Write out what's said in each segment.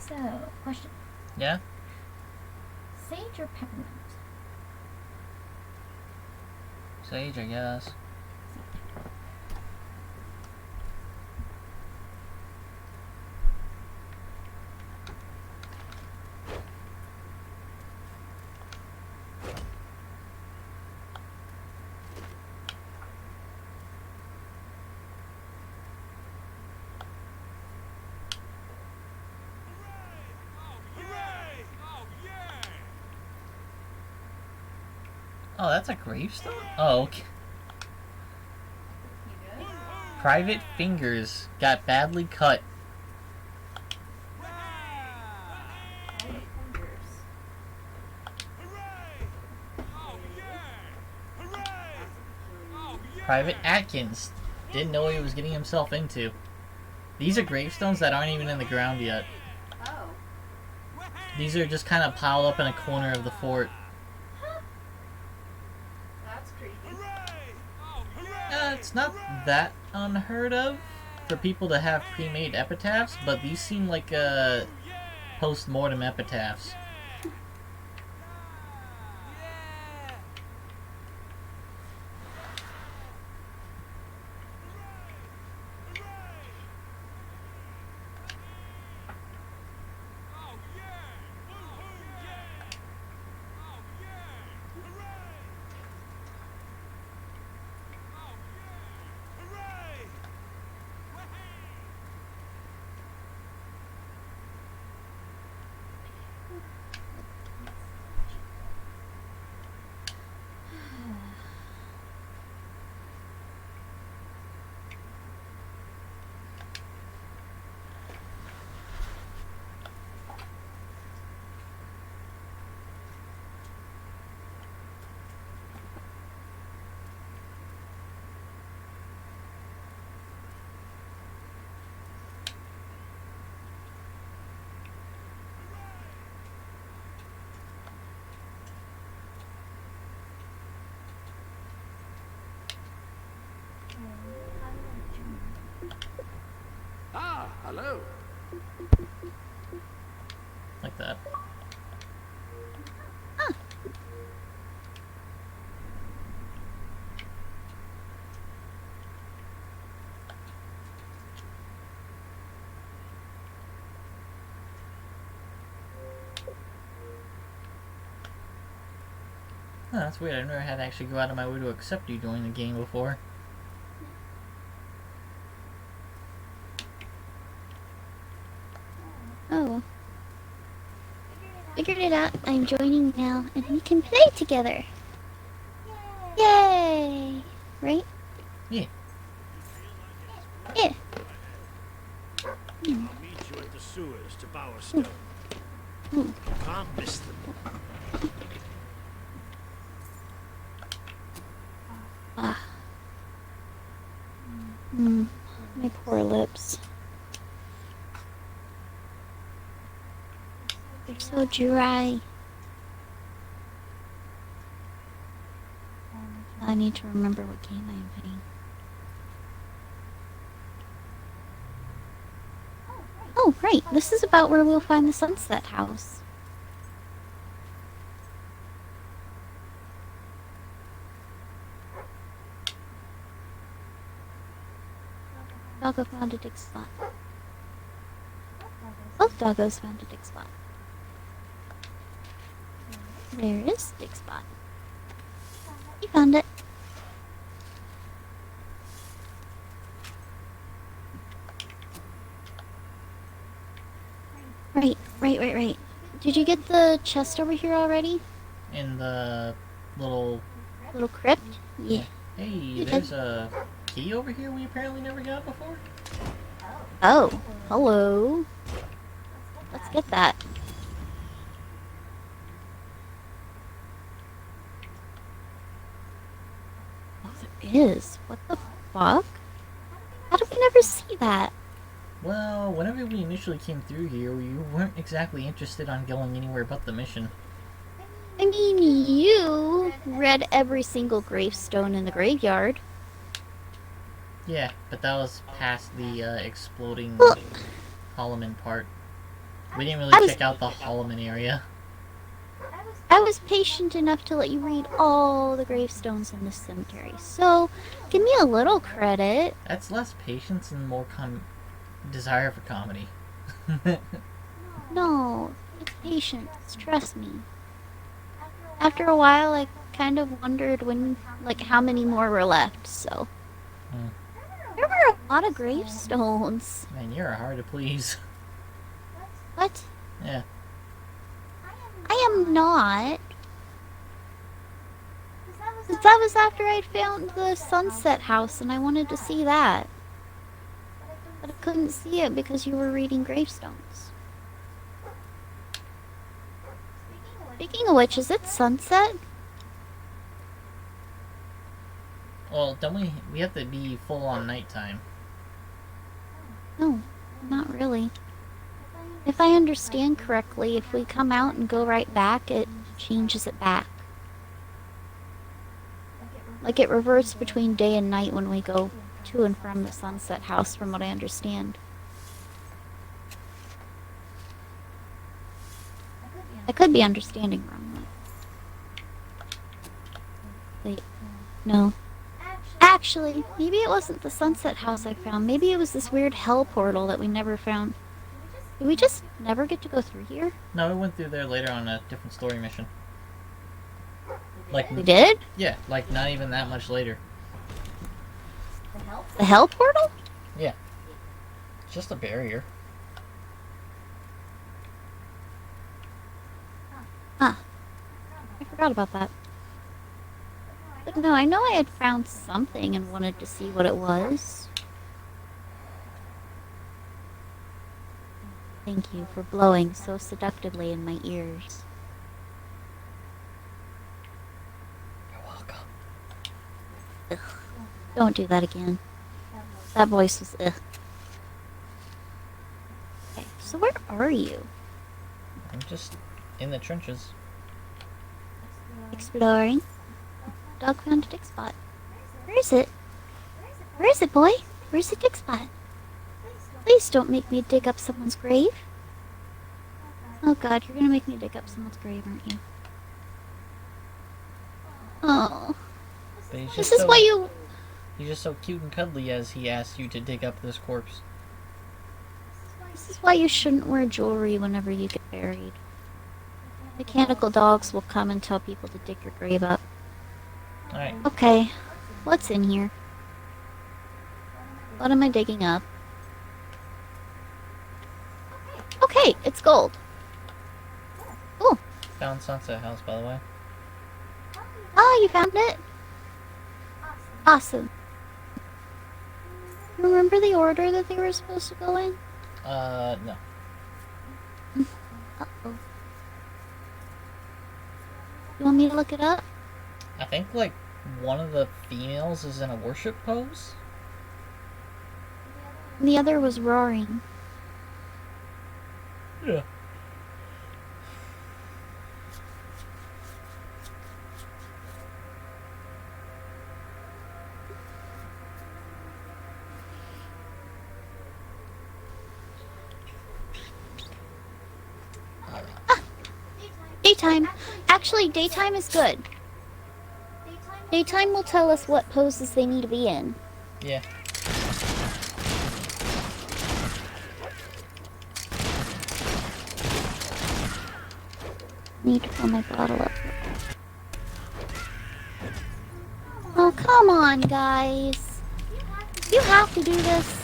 So, question. Yeah? Sage or peppermint? Sage, I guess. Oh, that's a gravestone? Oh, okay. Private fingers got badly cut. Private Atkins didn't know what he was getting himself into. These are gravestones that aren't even in the ground yet. Oh. These are just kind of piled up in a corner of the fort. That's creepy. It's not that unheard of for people to have pre-made epitaphs, but these seem like post-mortem epitaphs. Ah, hello. Like that. Huh, that's weird. I've never had to actually go out of my way to accept you joining the game before. Oh. Figured it out. I'm joining now, and we can play together. Yay! Right? Yeah. Yeah. I'll meet you at the sewers to Bower Stone. Can't miss them. Ah. My poor lips. They're so dry. I need to remember what game I am playing. Oh, right. This is about where we'll find the Sunset House. Doggo found a dig spot. Both doggos found a dig spot. There is dig spot. You found it. Right. Did you get the chest over here already? In the little Crypt? Yeah. Hey, there's a key over here we apparently never got before. Oh, hello. Let's get that. Oh, there is. What the fuck? How did we never see that? Well, whenever we initially came through here, we weren't exactly interested on going anywhere but the mission. I mean, you read every single gravestone in the graveyard. Yeah, but that was past the exploding Holloman part. We didn't I really was- check out the Holloman area. I was patient enough to let you read all the gravestones in this cemetery, so give me a little credit. That's less patience and more desire for comedy. No, it's patience, trust me. After a while, I kind of wondered how many more were left, so. Hmm. There were a lot of gravestones. Man, you're hard to please. What? Yeah. I am not. Since that was after I'd found the sunset house and I wanted to see that. But I couldn't see it because you were reading gravestones. Speaking of which, is it sunset? Well, don't we have to be full on nighttime. No, not really. If I understand correctly, if we come out and go right back, it changes it back. Like it reverts between day and night when we go to and from the sunset house, from what I understand. I could be understanding wrong. Wait, no. Actually, maybe it wasn't the sunset house I found. Maybe it was this weird hell portal that we never found. Did we just never get to go through here? No, we went through there later on a different story mission. Like We did? Yeah, like not even that much later. The hell portal? Yeah. It's just a barrier. Huh. I forgot about that. But no, I know I had found something and wanted to see what it was. Thank you for blowing so seductively in my ears. You're welcome. Ugh. Don't do that again. That voice was ugh. Okay, so where are you? I'm just in the trenches. Exploring. Dog found a dig spot. Where is it? Where is it, boy? Where's the dig spot? Please don't make me dig up someone's grave. Oh god, you're gonna make me dig up someone's grave, aren't you? Oh. But he's This just is why you... He's just so cute and cuddly as he asks you to dig up this corpse. This is why you shouldn't wear jewelry whenever you get buried. Mechanical dogs will come and tell people to dig your grave up. Alright. Okay, what's in here? What am I digging up? Okay, it's gold. Cool. Found Sunset House, by the way. Oh, you found it? Awesome. Remember the order that they were supposed to go in? No. Uh-oh. You want me to look it up? I think, like, one of the females is in a worship pose? And the other was roaring. Yeah. Daytime. Actually, daytime is good. Daytime will tell us what poses they need to be in. Yeah. Need to fill my bottle up. Oh, come on, guys. You have to do this.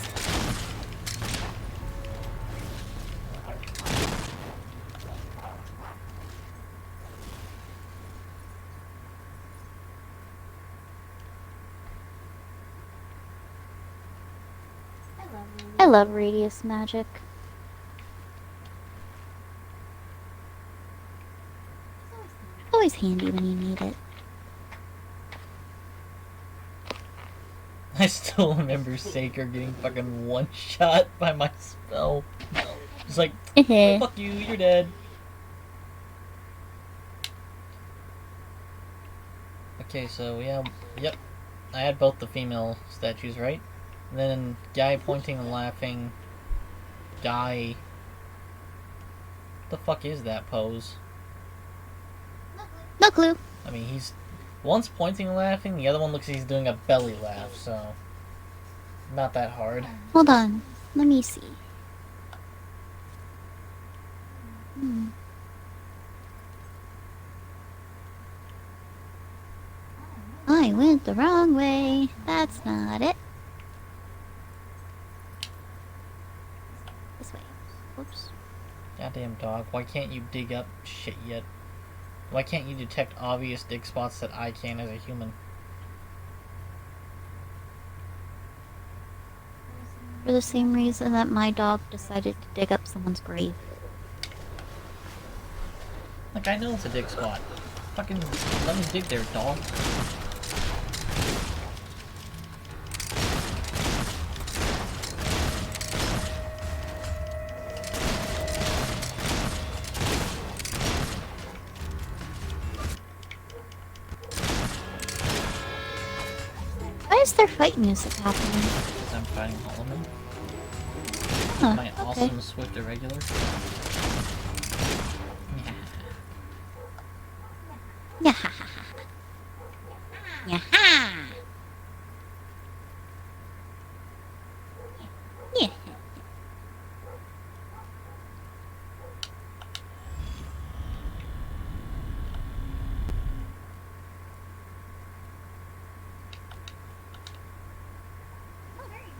I love radius magic. Always handy when you need it. I still remember Saker getting fucking one-shot by my spell. It's like, oh, fuck you, you're dead. Okay, so yeah, yep. I had both the female statues, right? And then guy pointing and laughing, guy The fuck is that pose? No clue. I mean, he's one's pointing and laughing, the other one looks like he's doing a belly laugh, so not that hard. Hold on. Let me see. Hmm. I went the wrong way. That's not it. This way. Whoops. Goddamn dog, why can't you dig up shit yet? Why can't you detect obvious dig spots that I can as a human? For the same reason that my dog decided to dig up someone's grave. Like, I know it's a dig spot. Fucking let me dig there, dog. Why is there fight music happening? Because I'm fighting Holloman. Huh, My okay. awesome Swift Irregular. Yeah. Yeah. Yeah.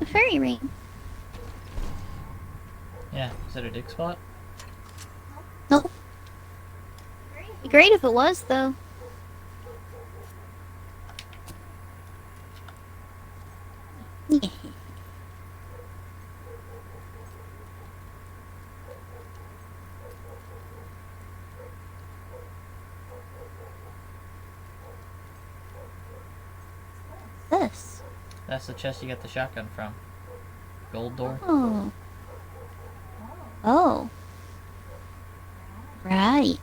A fairy ring. Yeah, is that a dig spot? Nope. Be great if it was, though. Yeah. This. That's the chest you got the shotgun from. Gold door. Oh. Oh. Right.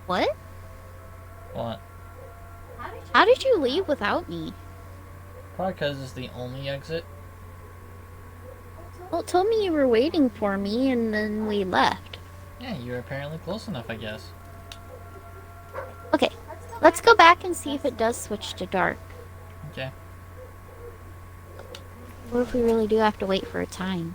What? What? How did you leave without me? Probably because it's the only exit. Well, it told me you were waiting for me, and then we left. Yeah, you're apparently close enough, I guess. Okay, let's go back and see if it does switch to dark. Okay. What if we really do have to wait for a time?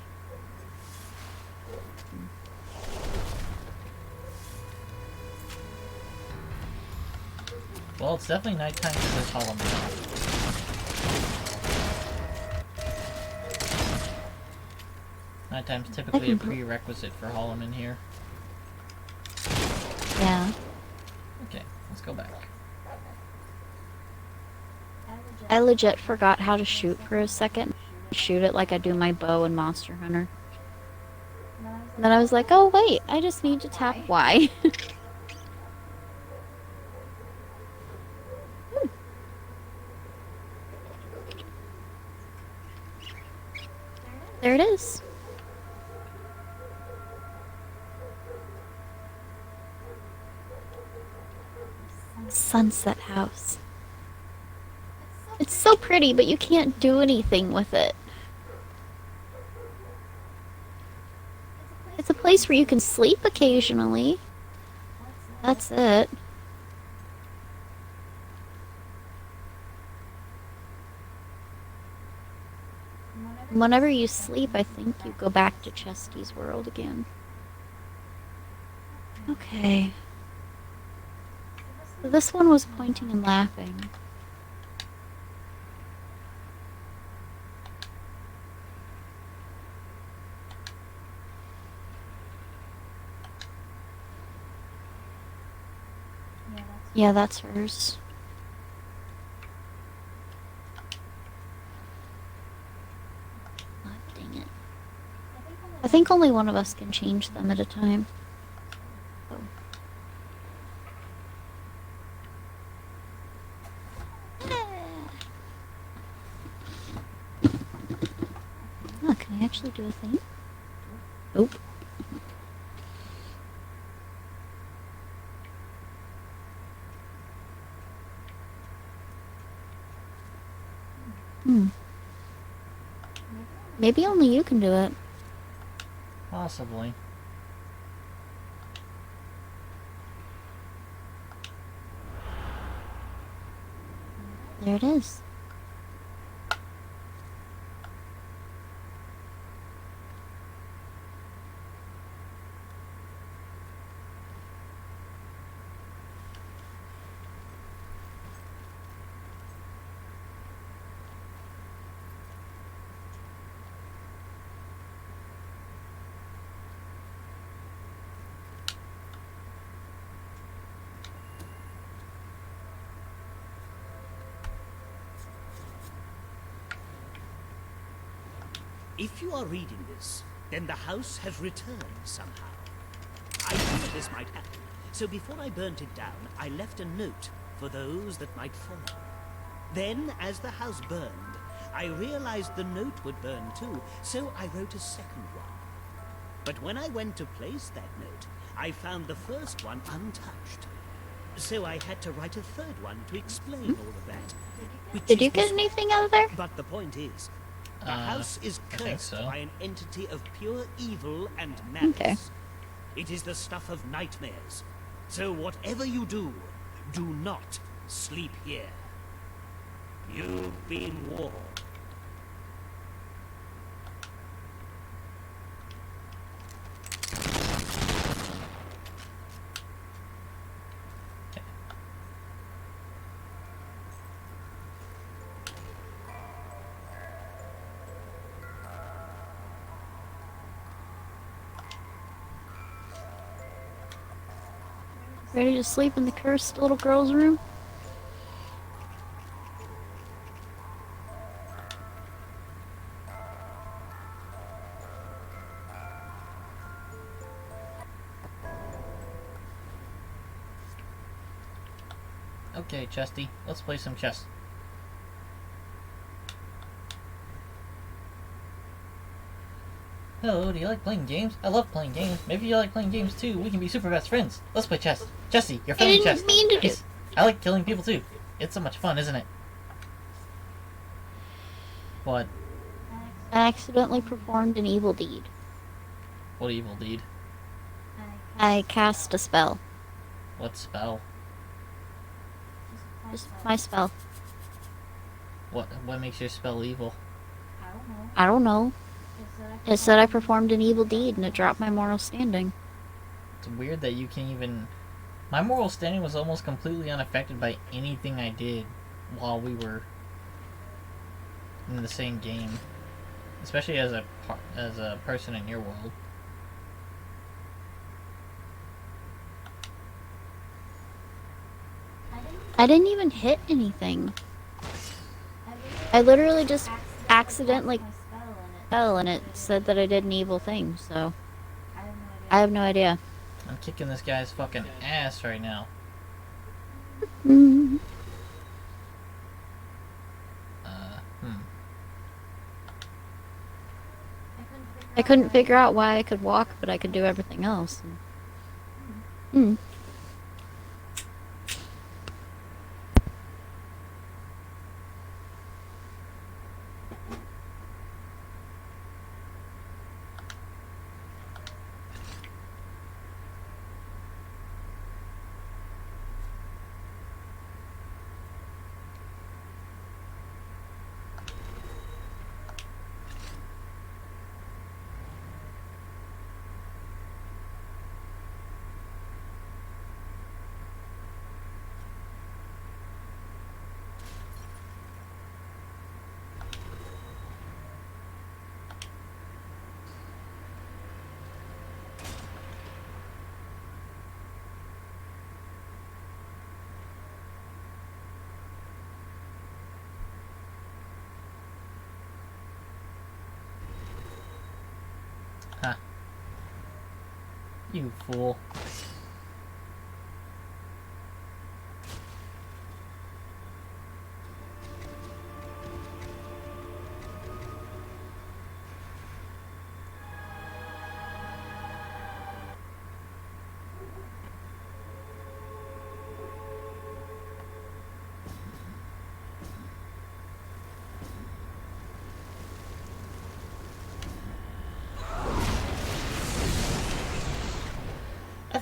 Well, it's definitely nighttime for this Hollow Man. Nighttime's typically a prerequisite for Hollow Man here. Yeah. Okay, let's go back. I legit forgot how to shoot for a second. Shoot it like I do my bow in Monster Hunter. And then I was like, oh wait, I just need to tap Y. There it is. Sunset house. It's so pretty, but you can't do anything with it. It's a place where you can sleep occasionally. That's it. Whenever you sleep, I think you go back to Chesty's world again. Okay. So this one was pointing and laughing. Yeah, that's hers. Oh, dang it. I think only one of us can change them at a time. Oh. Can I actually do a thing? Nope. Hmm. Maybe only you can do it. Possibly. There it is. If you are reading this, then the house has returned somehow. I knew this might happen, so before I burnt it down, I left a note for those that might follow. Then, as the house burned, I realized the note would burn too, so I wrote a second one. But when I went to place that note, I found the first one untouched. So I had to write a third one to explain all of that. which Did is you get this- anything out of there? But the point is, the house is I think cursed so. by an entity of pure evil and madness. Okay. It is the stuff of nightmares. So whatever you do, do not sleep here. You've been warned. Ready to sleep in the cursed little girl's room? Okay, Chesty, let's play some chess. Hello, do you like playing games? I love playing games. Maybe you like playing games too. We can be super best friends. Let's play chess. Jesse, you're I friendly didn't chess. mean to do. Yes, I like killing people too. It's so much fun, isn't it? What? I accidentally performed an evil deed. What evil deed? I cast a spell. What spell? Just my spell. What makes your spell evil? I don't know. It said I performed an evil deed and it dropped my moral standing. It's weird that you can't even... My moral standing was almost completely unaffected by anything I did while we were in the same game. Especially as a person in your world. I didn't even hit anything. I literally just accidentally fell and it said that I did an evil thing, so I have no idea. I'm kicking this guy's fucking ass right now. Mm. I couldn't figure out why I could walk, but I could do everything else. Hmm. Huh. You fool.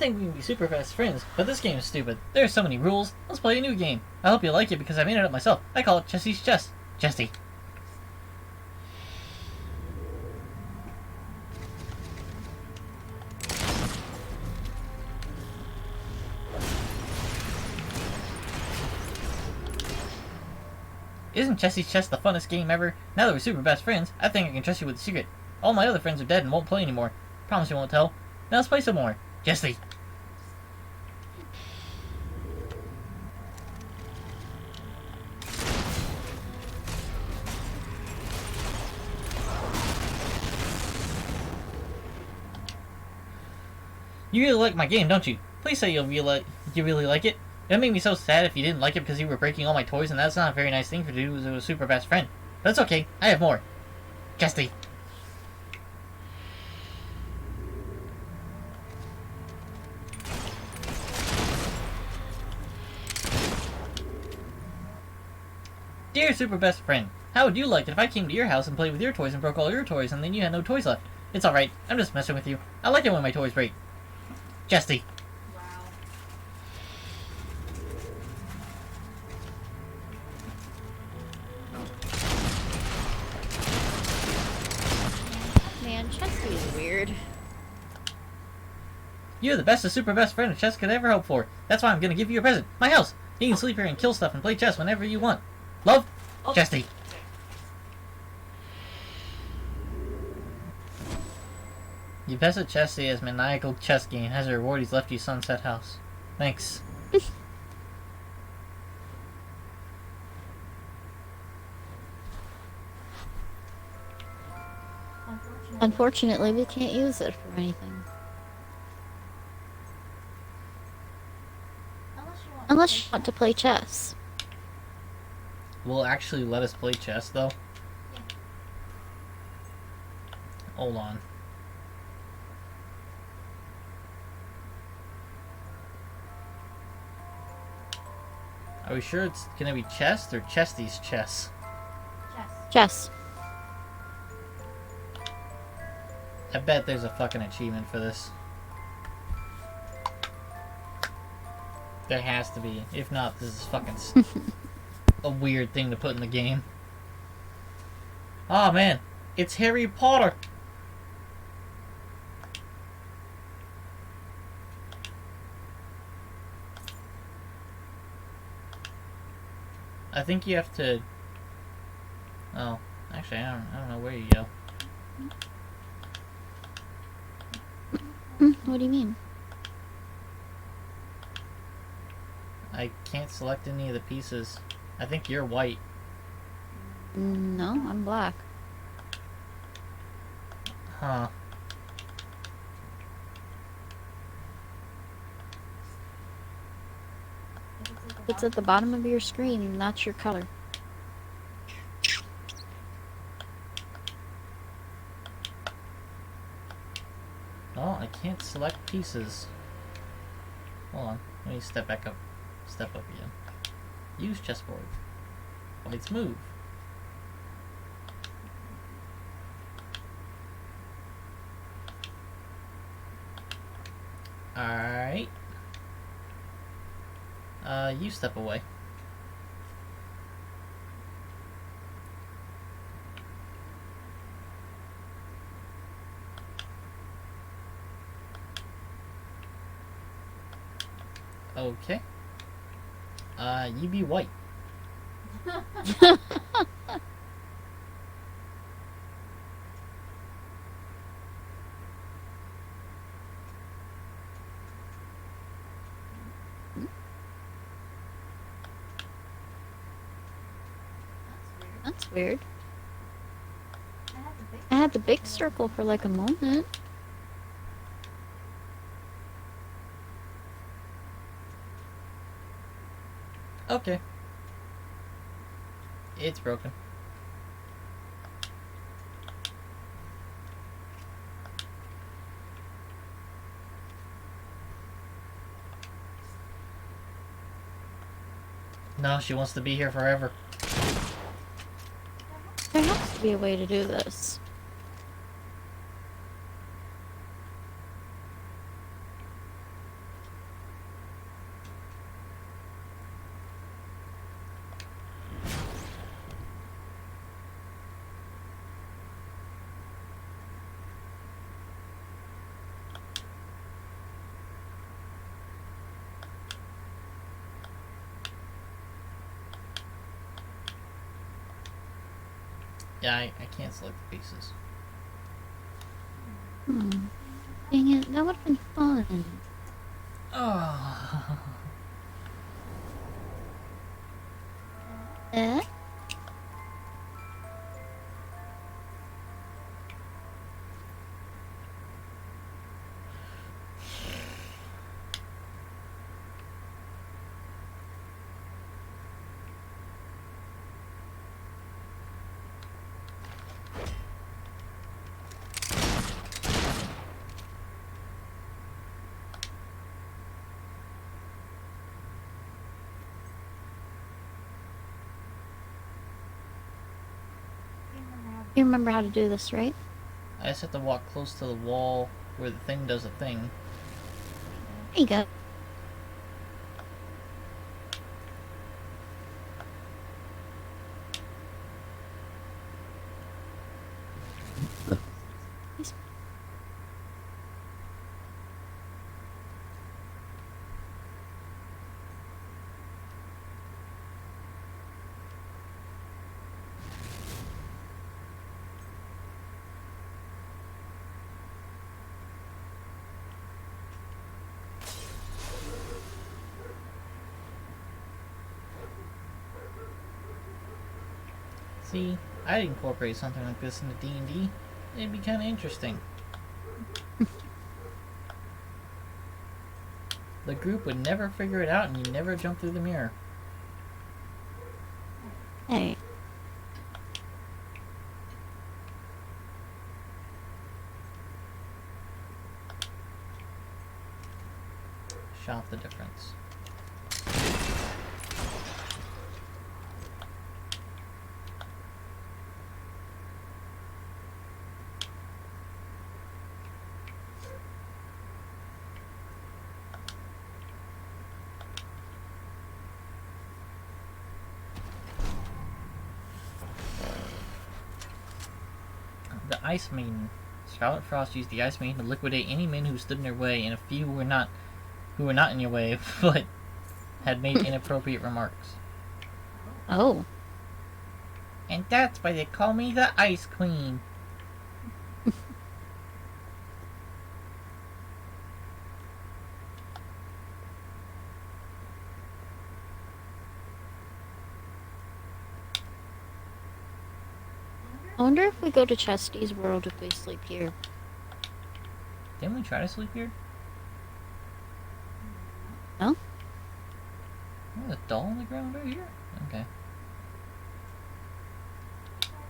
think we can be super best friends, but this game is stupid. There are so many rules. Let's play a new game. I hope you like it because I made it up myself. I call it Chessie's Chess. Chessie. Isn't Chessie's Chess the funnest game ever? Now that we're super best friends, I think I can trust you with a secret. All my other friends are dead and won't play anymore. Promise you won't tell. Now let's play some more. Jessie. You really like my game, don't you? Please say you really like it. It would make me so sad if you didn't like it because you were breaking all my toys, and that's not a very nice thing for you to do as a super best friend. But it's okay. I have more. Jessie. Dear super best friend, how would you like it if I came to your house and played with your toys and broke all your toys and then you had no toys left? It's alright. I'm just messing with you. I like it when my toys break. Jessie. Wow. Man, Chessie is weird. You're the best super best friend a chess could ever hope for. That's why I'm gonna give you a present. My house. You can sleep here and kill stuff and play chess whenever you want. Love, Jessie. You bested Jessie as maniacal chess game has a reward he's left you Sunset House. Thanks. Unfortunately, we can't use it for anything. Unless you want to play chess. Will it actually let us play chess though? Yeah. Hold on. Are we sure it's gonna be chess or Chestie's chess? Chess. Chess. I bet there's a fucking achievement for this. There has to be. If not, this is fucking a weird thing to put in the game. Oh man, it's Harry Potter! I think you have to... Oh, actually I don't know where you go. What do you mean? I can't select any of the pieces. I think you're white. No, I'm black. Huh. It's at the bottom of your screen, and that's your color. Oh, I can't select pieces. Hold on. Let me step back up. Step up again. Use chessboard. Whites move. Alright. You step away. Okay. You be white. That's weird. I had the big circle for like a moment. Okay. It's broken. No, she wants to be here forever. There has to be a way to do this. Yeah, I can't select the pieces. Dang it, that would have been fun. Oh. Eh? You remember how to do this, right? I just have to walk close to the wall where the thing does a thing. There you go. See, I'd incorporate something like this into D&D. It'd be kind of interesting. The group would never figure it out and you'd never jump through the mirror. Hey. Shop the difference. The Ice Maiden. Scarlet Frost used the Ice Maiden to liquidate any men who stood in her way, and a few who were not in your way, but had made inappropriate remarks. Oh. And that's why they call me the Ice Queen. I wonder if we go to Chesty's world if we sleep here. Didn't we try to sleep here? No? There's a doll on the ground right here? Okay.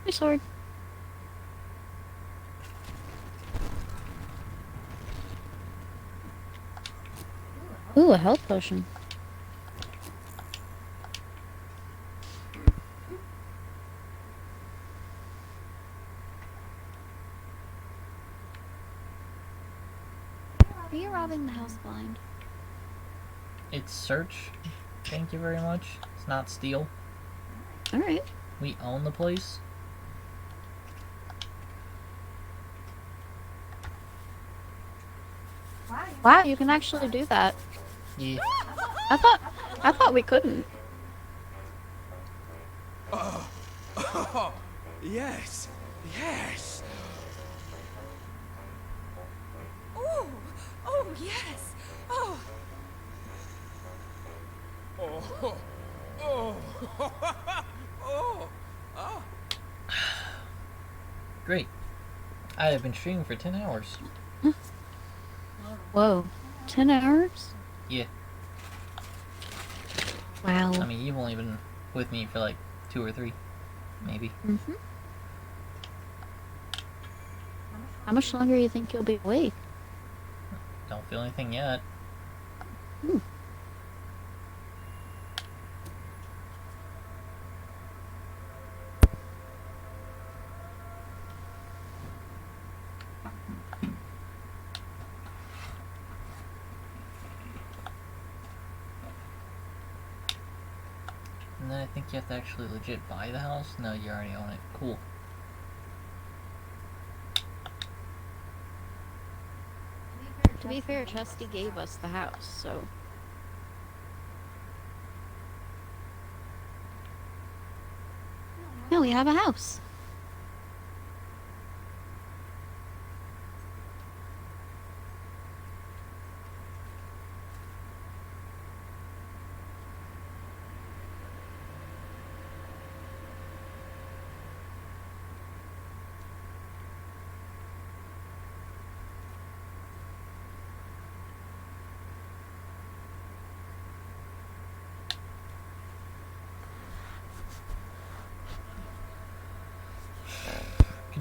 My sword. Ooh, a health potion. Are you robbing the house blind? It's search. Thank you very much. It's not steal. Alright. We own the place. Wow, you can actually do that. Yeah. I thought we couldn't. Oh, yes, yes. Oh, oh yes. Oh, Oh, oh, oh, oh. Great. I have been streaming for 10 hours. Whoa. 10 hours? Yeah. Wow. I mean, you've only been with me for like 2 or 3, maybe. Mm-hmm. How much longer do you think you'll be awake? Don't feel anything yet. Hmm. And then I think you have to actually legit buy the house. No, you already own it. Cool. To be fair, Chesty gave us the house, so... Yeah, we have a house.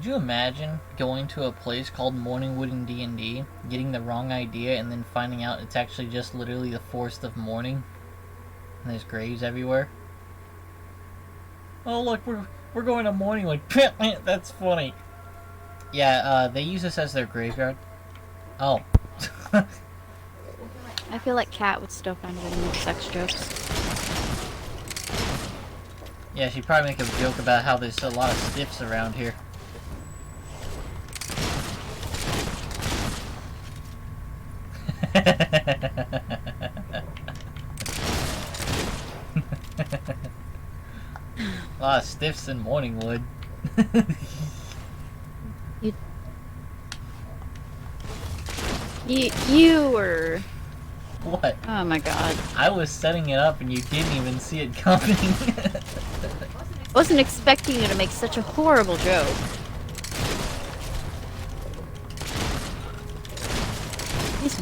Could you imagine going to a place called Morningwood in D&D, getting the wrong idea, and then finding out it's actually just literally the forest of morning, and there's graves everywhere? Oh look, we're going to Morningwood. That's funny. Yeah, they use this as their graveyard. Oh. I feel like Kat would still find a way to make sex jokes. Yeah, she'd probably make a joke about how there's a lot of stiffs around here. A lot of stiffs in Morningwood. You were... What? Oh my god. I was setting it up and you didn't even see it coming. Wasn't expecting you to make such a horrible joke. He's...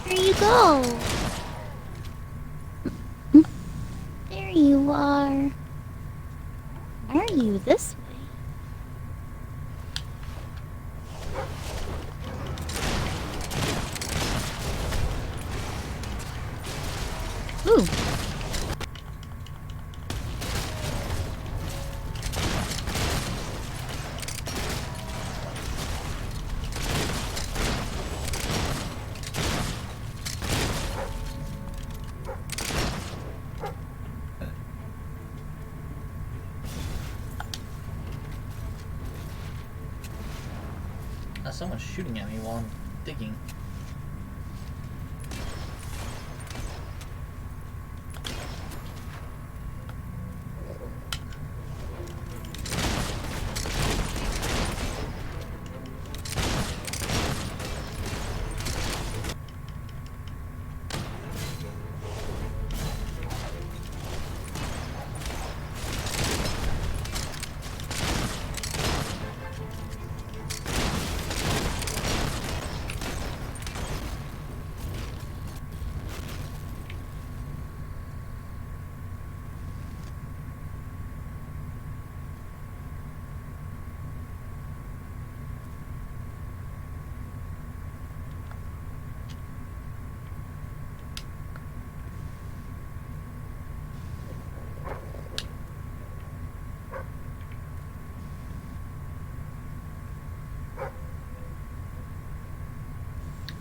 Here you go. There you are. Are you this way? Ooh. Someone's shooting at me while I'm digging.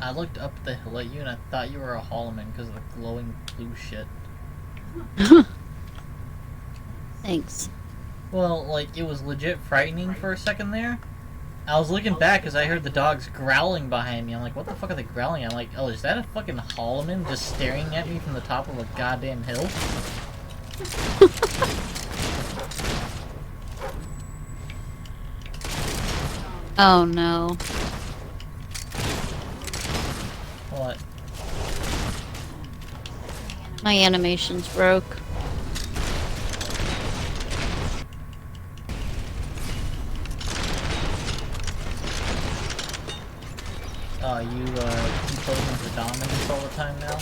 I looked up the hill at you and I thought you were a Holloman because of the glowing blue shit. Thanks. Well, like, it was legit frightening for a second there. I was looking back because I heard the dogs growling behind me. I'm like, what the fuck are they growling? I'm like, oh, is that a fucking Holloman just staring at me from the top of a goddamn hill? Oh no. What? My animations broke. You keep voting for dominance all the time now?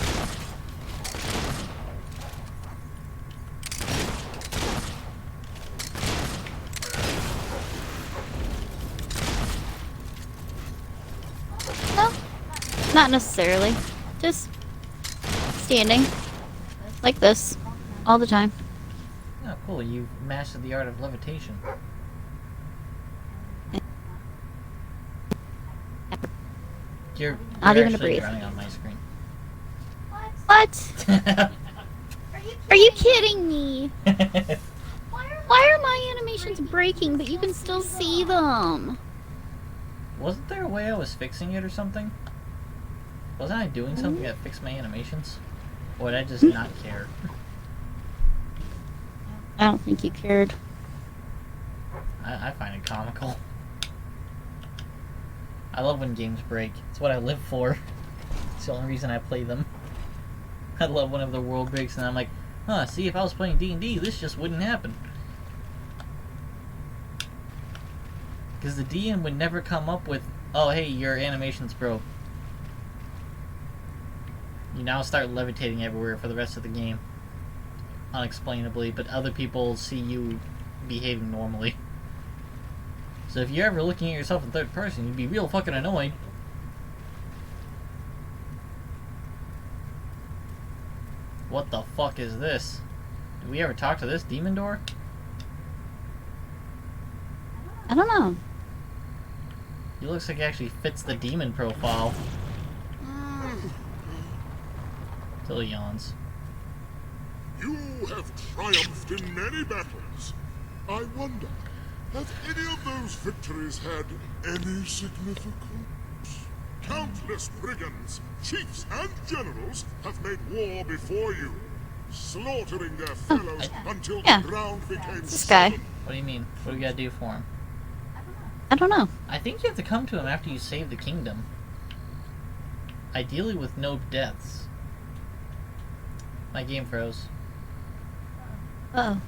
No, not necessarily. Just standing. Like this. All the time. Oh, cool. You've mastered the art of levitation. You're Not even to actually breathe. drowning on my screen. What? Are you kidding me? Why are my animations breaking, but you can still see them? Wasn't there a way I was fixing it or something? Wasn't I doing something that fixed my animations? Or did I just not care? I don't think you cared. I find it comical. I love when games break. It's what I live for. It's the only reason I play them. I love whenever the world breaks and I'm like, huh, see, if I was playing D&D, this just wouldn't happen. Because the DM would never come up with, oh, hey, your animation's broke. You now start levitating everywhere for the rest of the game. Unexplainably, but other people see you behaving normally. So if you're ever looking at yourself in third person, you'd be real fucking annoyed. What the fuck is this? Did we ever talk to this demon door? I don't know. He looks like he actually fits the demon profile. Till he yawns. You have triumphed in many battles. I wonder, have any of those victories had any significance? Countless brigands, chiefs, and generals have made war before you, slaughtering their fellows until yeah. the ground became This guy. solid. What do you mean? What do we gotta do for him? I don't know. I think you have to come to him after you save the kingdom. Ideally with no deaths. My game froze. Uh-oh.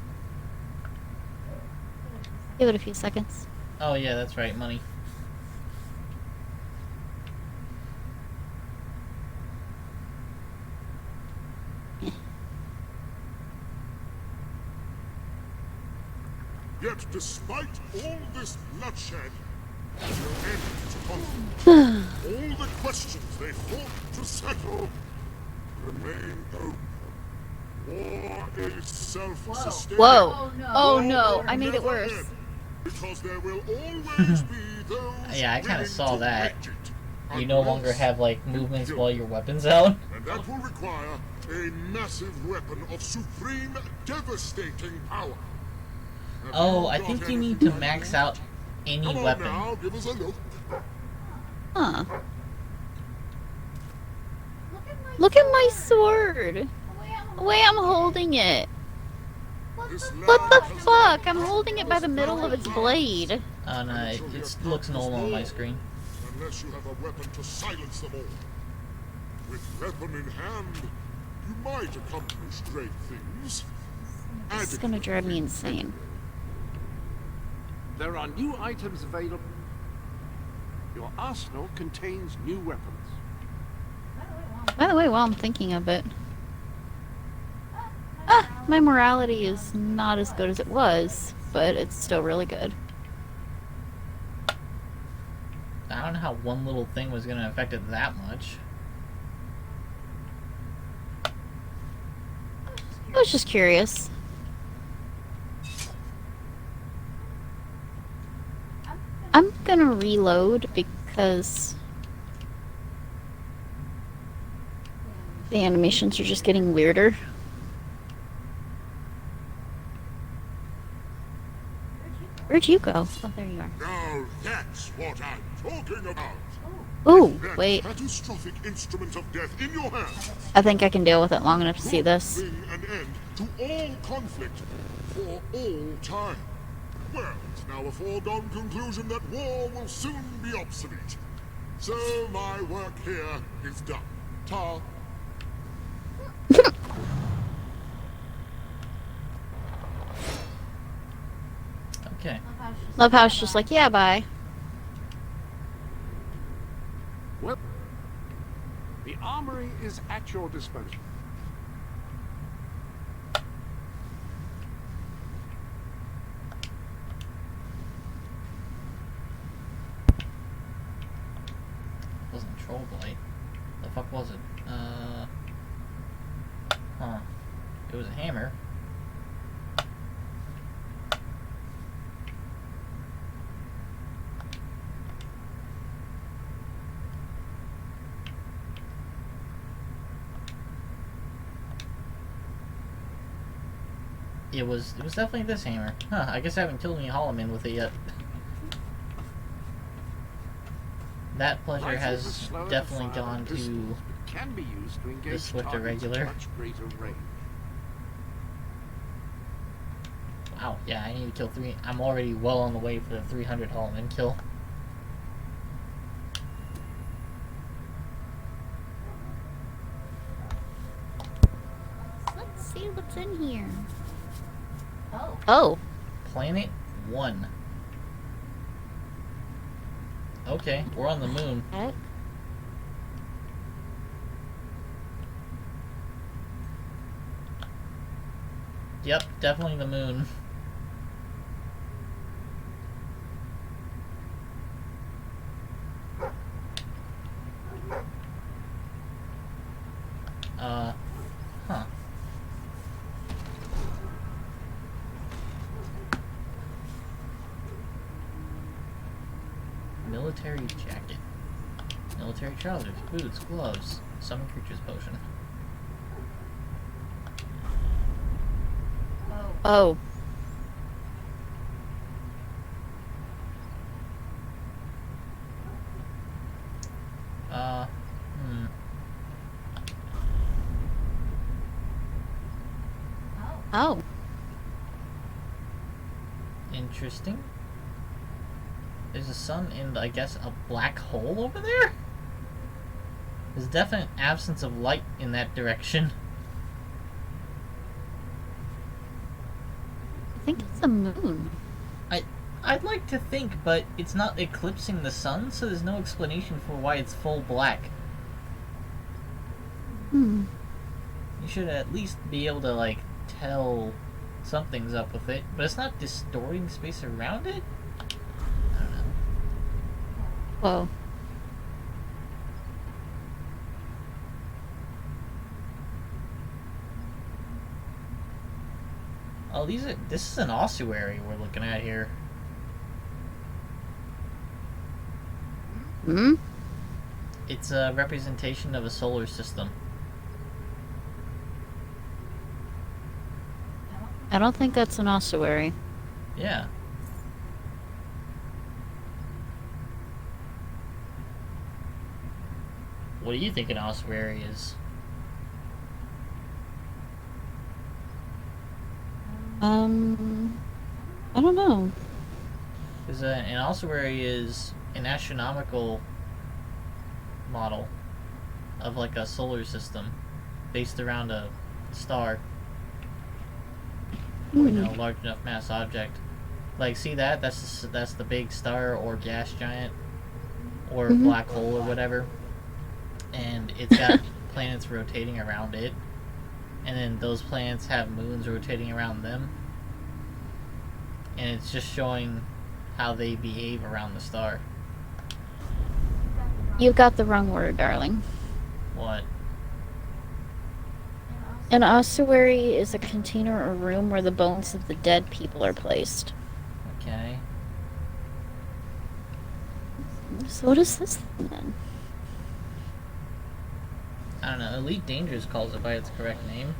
Give it a few seconds. Oh yeah, that's right, money. Yet despite all this bloodshed, no end to conflict. All the questions they fought to settle remain open. War is self-sustaining. Whoa. Oh, Oh no, I made it Never worse. end, because there will always be those Yeah, I kinda willing saw to that. wreck it. You no longer have like movements while your weapon's out. And that will require a massive weapon of supreme, devastating power. Have Oh, you I got think you anything need to like max that? out any Come on weapon. now, give us a look. Huh. Look at my sword. The way I'm holding it. This What land the has fuck? I'm holding it by the middle of its blade. Oh no, it looks normal on my screen. Unless you have a weapon to silence them all. With weapon in hand, you might accomplish great things. This is gonna drive me insane. There are new items available. Your arsenal contains new weapons. By the way, while I'm thinking of it. My morality is not as good as it was, but it's still really good. I don't know how one little thing was gonna affect it that much. I was just curious. I'm gonna reload because the animations are just getting weirder. Where'd you go? Oh, there you are. Now that's what I'm talking about. Ooh, That wait. catastrophic instrument of death in your hand. I think I can deal with it long enough to see this. Bring an end to all conflict for all time. Well, it's now a foregone conclusion that war will soon be obsolete. So my work here is done. Ta. Okay. Love how it's just like, yeah, bye. Well, the armory is at your disposal. Wasn't Troll Blight. The fuck was it? Huh. It was a hammer. It was definitely this hammer. Huh, I guess I haven't killed any Hollow Men with it yet. That pleasure Rifles are has slower to definitely fire than gone to pistols, but can be used to engage Swift targets Irregular. at much greater range. Wow, yeah, I need to kill 3. I'm already well on the way for the 300 Hollow Men kill. Let's see what's in here. Oh. Oh, Planet 1. Okay, we're on the moon. heck. Yep, definitely the moon. Huh. Military jacket. Military trousers, boots, gloves, summon creatures potion. Oh. Hmm. Oh. Interesting. There's a sun and, I guess, a black hole over there? There's definite absence of light in that direction. I think it's a moon. I'd like to think, but it's not eclipsing the sun, so there's no explanation for why it's full black. Hmm. You should at least be able to, like, tell something's up with it, but it's not distorting space around it? I don't know. Whoa. Oh, this is an ossuary we're looking at here. Hmm? It's a representation of a solar system. I don't think that's an ossuary. Yeah. What do you think an ossuary is? I don't know. Because an ossuary is an astronomical model of like a solar system based around a star. Or, you know, large enough mass object. Like, see that? That's the big star or gas giant or black hole or whatever. And it's got planets rotating around it. And then those planets have moons rotating around them. And it's just showing how they behave around the star. You got the wrong word, darling. What? An ossuary is a container or room where the bones of the dead people are placed. Okay. So what is this thing then? I don't know. Elite Dangerous calls it by its correct name.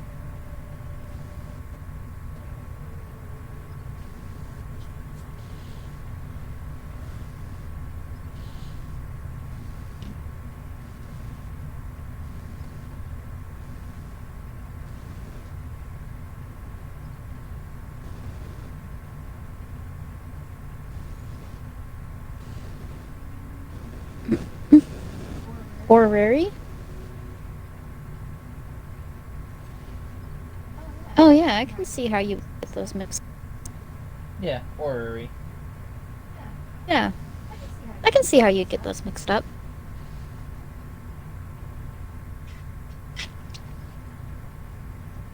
Orrery? Oh yeah, I can see how you get those mixed. Yeah, orrery. Yeah, I can see how you get those mixed up.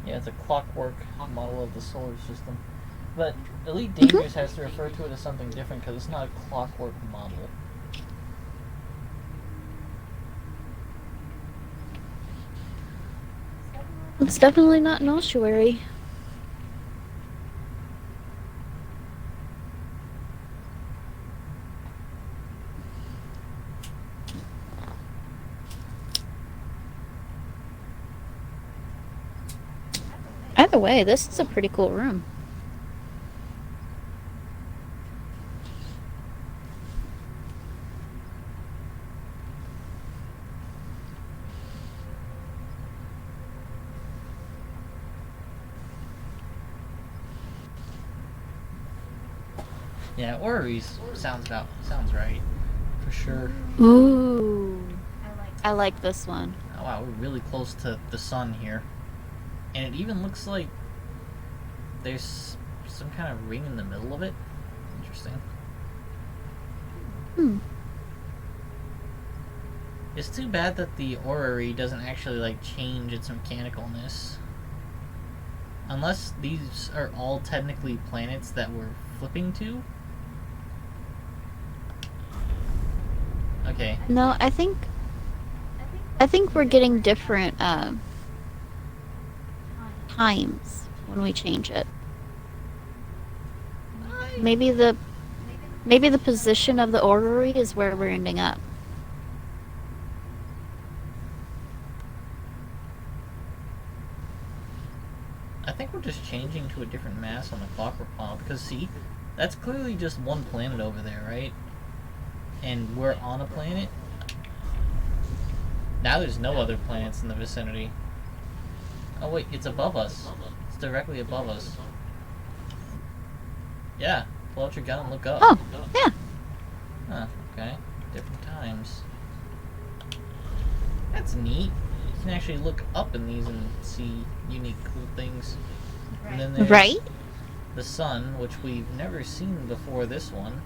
Yeah, it's a clockwork model of the solar system. But Elite Dangerous has to refer to it as something different because it's not a clockwork model. It's definitely not an ossuary. Either way, this is a pretty cool room. Yeah, orreries sounds right. For sure. Ooh. I like this one. Oh wow, we're really close to the sun here. And it even looks like there's some kind of ring in the middle of it. Interesting. It's too bad that the orrery doesn't actually like change its mechanicalness. Unless these are all technically planets that we're flipping to. Okay. No, I think we're getting different times when we change it. Maybe the position of the orrery is where we're ending up. I think we're just changing to a different mass on the clockwork planet because see, that's clearly just one planet over there, right? And we're on a planet. Now there's no other planets in the vicinity. Oh wait, it's above us. It's directly above us. Yeah, pull out your gun and look up. Oh, yeah. Huh, okay. Different times. That's neat. You can actually look up in these and see unique, cool things. And then there's the sun, which we've never seen before this one.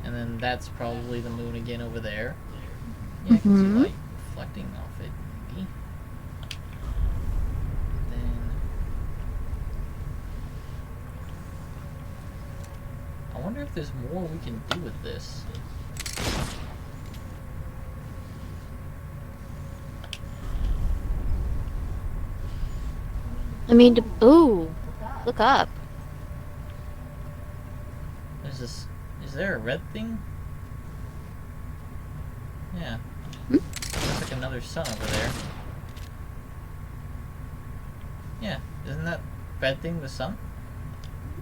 And then that's probably the moon again over there. Yeah, I can see light reflecting off it, maybe. Then I wonder if there's more we can do with this. I mean, ooh, look up. There's this. Is there a red thing? Yeah. Looks like another sun over there. Yeah, isn't that red thing the sun?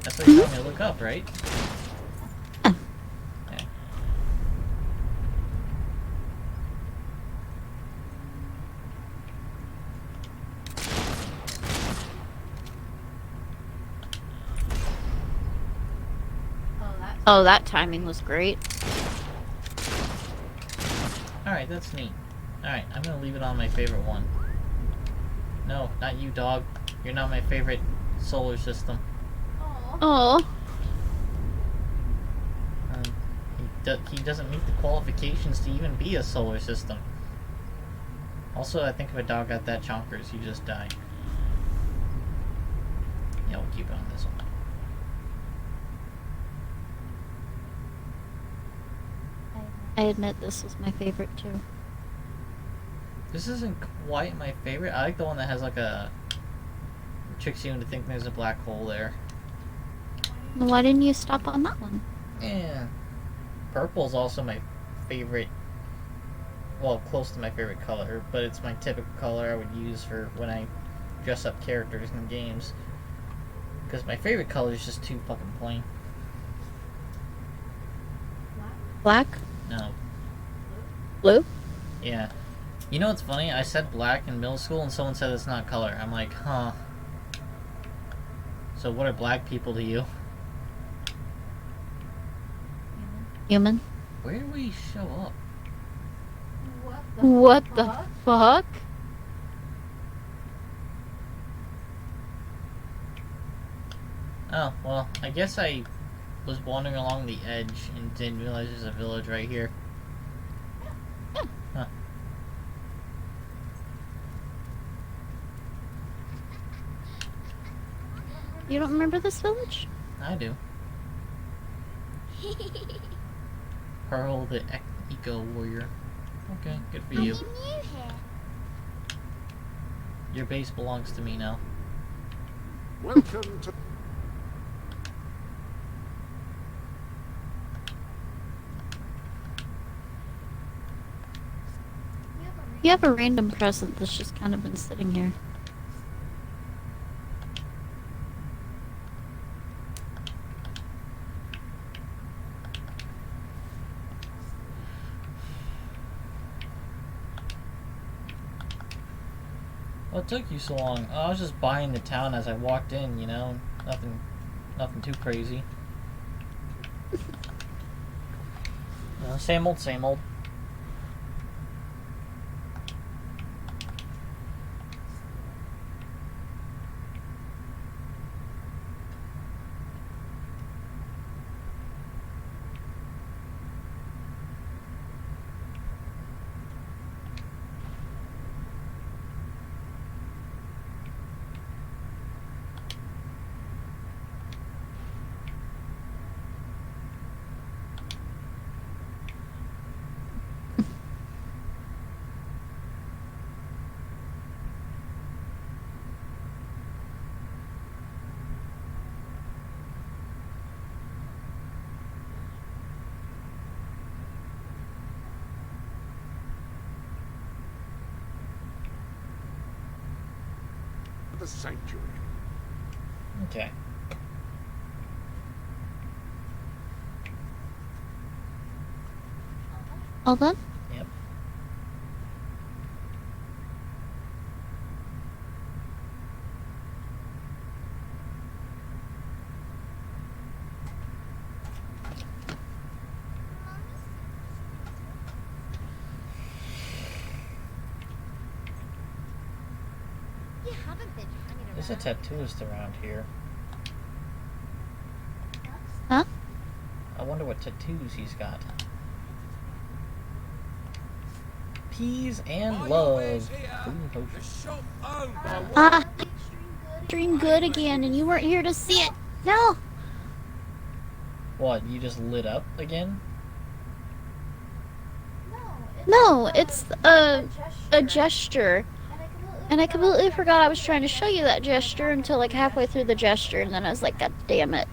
That's what you're telling me to look up, right? Yeah. Oh, that timing was great. Alright, that's neat. Alright, I'm gonna leave it on my favorite one. No, not you, dog. You're not my favorite solar system. Oh. He doesn't meet the qualifications to even be a solar system. Also, I think if a dog got that chonkers, you just die. Yeah, we'll keep it on this one. I admit this is my favorite too. This isn't quite my favorite. I like the one that has like a... tricks you into thinking there's a black hole there. Why didn't you stop on that one? Yeah. Purple's also my favorite... well, close to my favorite color, but it's my typical color I would use for when I dress up characters in games. Because my favorite color is just too fucking plain. Black? No. Blue? Yeah. You know what's funny? I said black in middle school and someone said it's not color. I'm like, huh. So what are black people to you? Human? Where do we show up? What the fuck? Oh, well, I guess I was wandering along the edge and didn't realize there's a village right here. Huh. You don't remember this village? I do. Pearl the Eco Warrior. Okay, good for you. Your base belongs to me now. Welcome to... You have a random present that's just kind of been sitting here. What took you so long? Oh, I was just buying the town as I walked in, you know? Nothing too crazy. Same old, same old. the sanctuary. Okay. All done? Yep. You haven't been hanging around. There's a tattooist around here. Huh? I wonder what tattoos he's got. Peas and love. Food and The potions. shop owned by Ah, dream good again, and you weren't here to see it. No. What, you just lit up again? No, it's a gesture. And I completely forgot I was trying to show you that gesture until like halfway through the gesture, and then I was like, God damn it.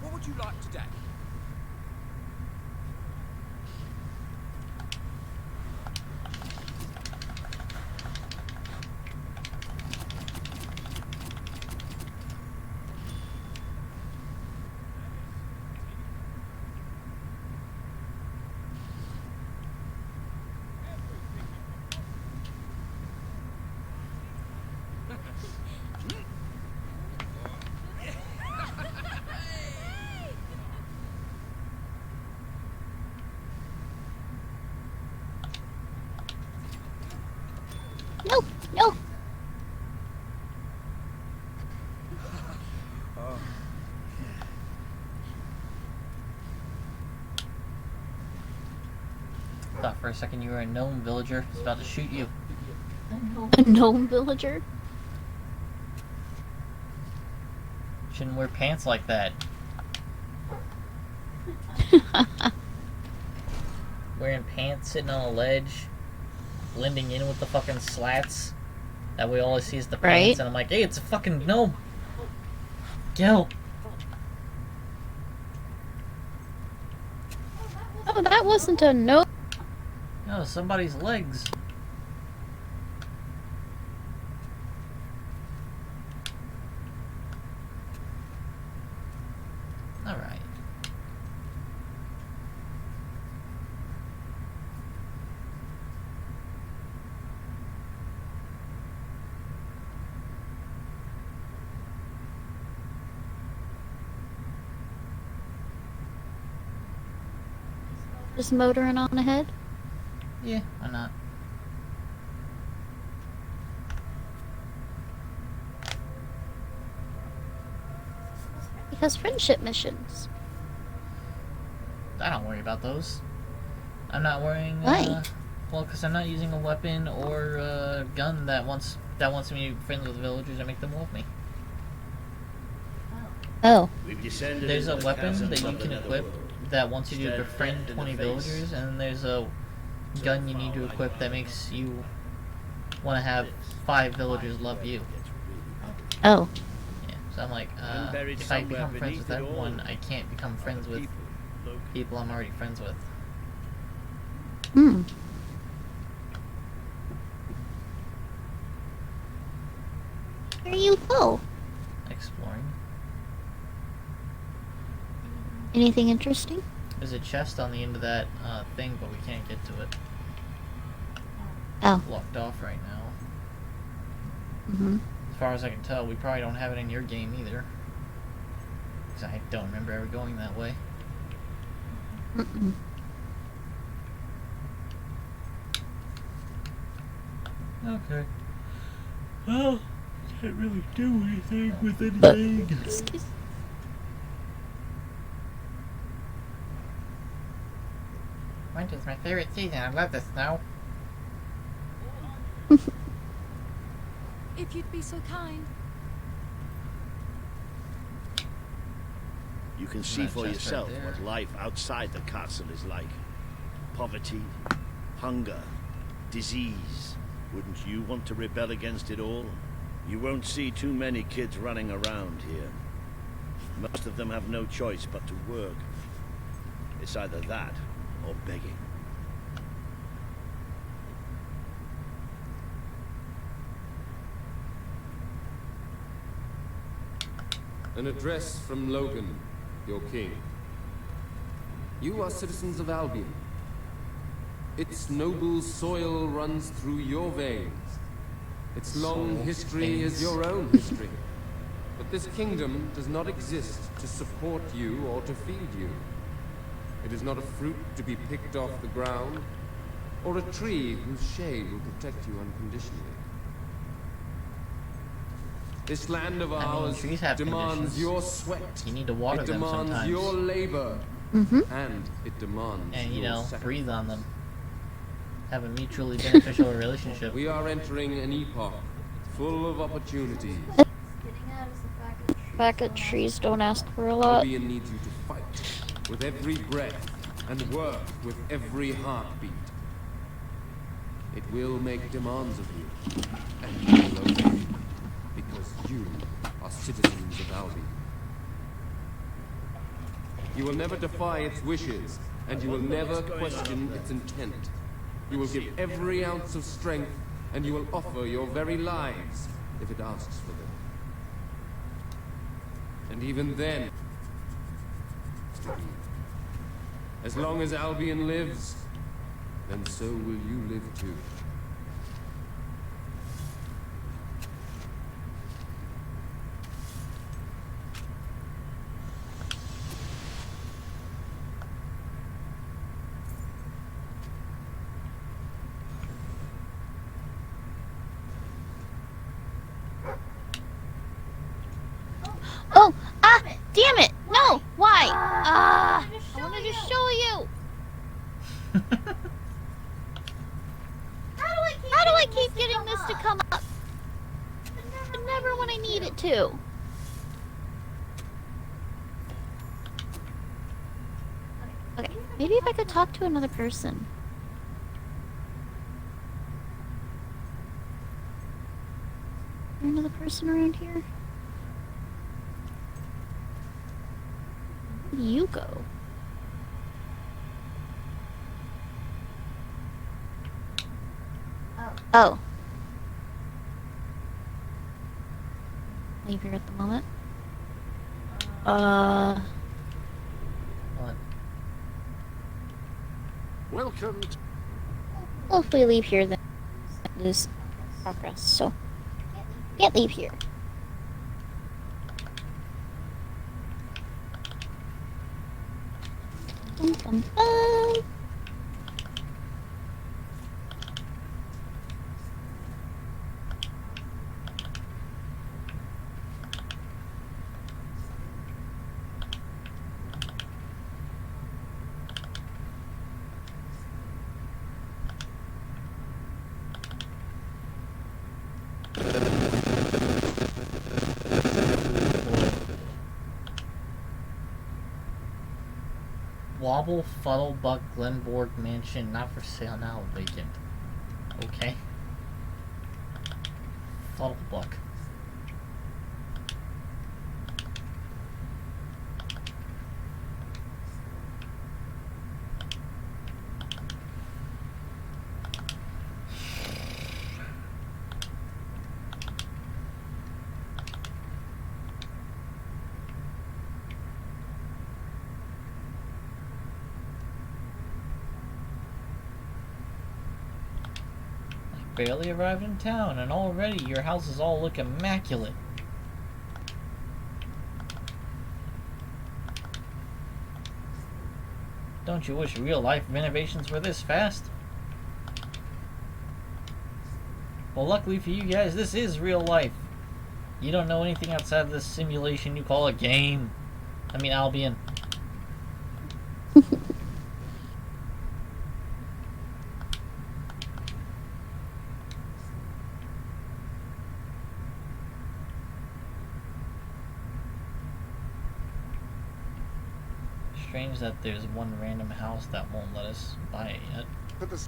What would you like today? No, no. Thought for a second you were a gnome villager. He's about to shoot you. A gnome villager? Shouldn't wear pants like that. Wearing pants, sitting on a ledge, blending in with the fucking slats. That way all I see is the pants, Right. and I'm like, hey, it's a fucking gnome. Go. Oh, that wasn't a gnome. No, somebody's legs. Alright. Just motoring on ahead. Yeah, why not? Because friendship missions. I don't worry about those. I'm not worrying. Why? Well, because I'm not using a weapon or a gun that wants me to be friends with villagers and make them love me. Oh. There's a weapon that you can equip that wants you to befriend 20 villagers, and then there's a gun you need to equip that makes you want to have 5 villagers love you. Oh. Yeah, so I'm like, Buried if I somewhere become friends beneath with it all. everyone, I can't become friends with people I'm already friends with. Hmm. Where you go? Exploring. Anything interesting? There's a chest on the end of that thing, but we can't get to it. Oh. Blocked off right now. Mm-hmm. As far as I can tell, we probably don't have it in your game either. Because I don't remember ever going that way. Mm-mm. Okay. Well, can't really do anything with anything. Excuse me. Winter's my favorite season. I love the snow. If you'd be so kind. You can see That for chest right yourself there. what life outside the castle is like. Poverty, hunger, disease. Wouldn't you want to rebel against it all? You won't see too many kids running around here. Most of them have no choice but to work. It's either that or begging. An address from Logan, your king. You are citizens of Albion. Its noble soil runs through your veins. Its long history is your own history. But this kingdom does not exist to support you or to feed you. It is not a fruit to be picked off the ground, or a tree whose shade will protect you unconditionally. This land of ours trees have demands conditions. your sweat. You need to water it them demands sometimes. your labor. Mm-hmm. And it demands And, you your know, sacrifice. breathe on them. Have a mutually beneficial relationship. We are entering an epoch full of opportunities. Back at trees don't ask for a lot. Albion needs you to fight with every breath and work with every heartbeat. It will make demands of you, and you will obey, because you are citizens of Albion. You will never defy its wishes, and you will never question its intent. You will give every ounce of strength, and you will offer your very lives if it asks for them. And even then, as long as Albion lives, then so will you live too. Oh! Ah! Damn it! No! Why? Ah! I wanted to show you! How do I keep getting this to come up? But never when I need it to. Okay, maybe if I could talk to another person. Is there another person around here? Where do you go? Oh. Leave here at the moment. What? Welcome to... Well, if we leave here, then lose progress, so can't leave here. Bum, bum, bum. Wobble Fuddlebuck Glenborg Mansion, not for sale now, vacant. Okay. Fuddlebuck. Barely arrived in town, and already your houses all look immaculate. Don't you wish real-life renovations were this fast? Well, luckily for you guys, this is real life. You don't know anything outside of this simulation you call a game. I mean, Albion. strange that there's one random house that won't let us buy it yet. But the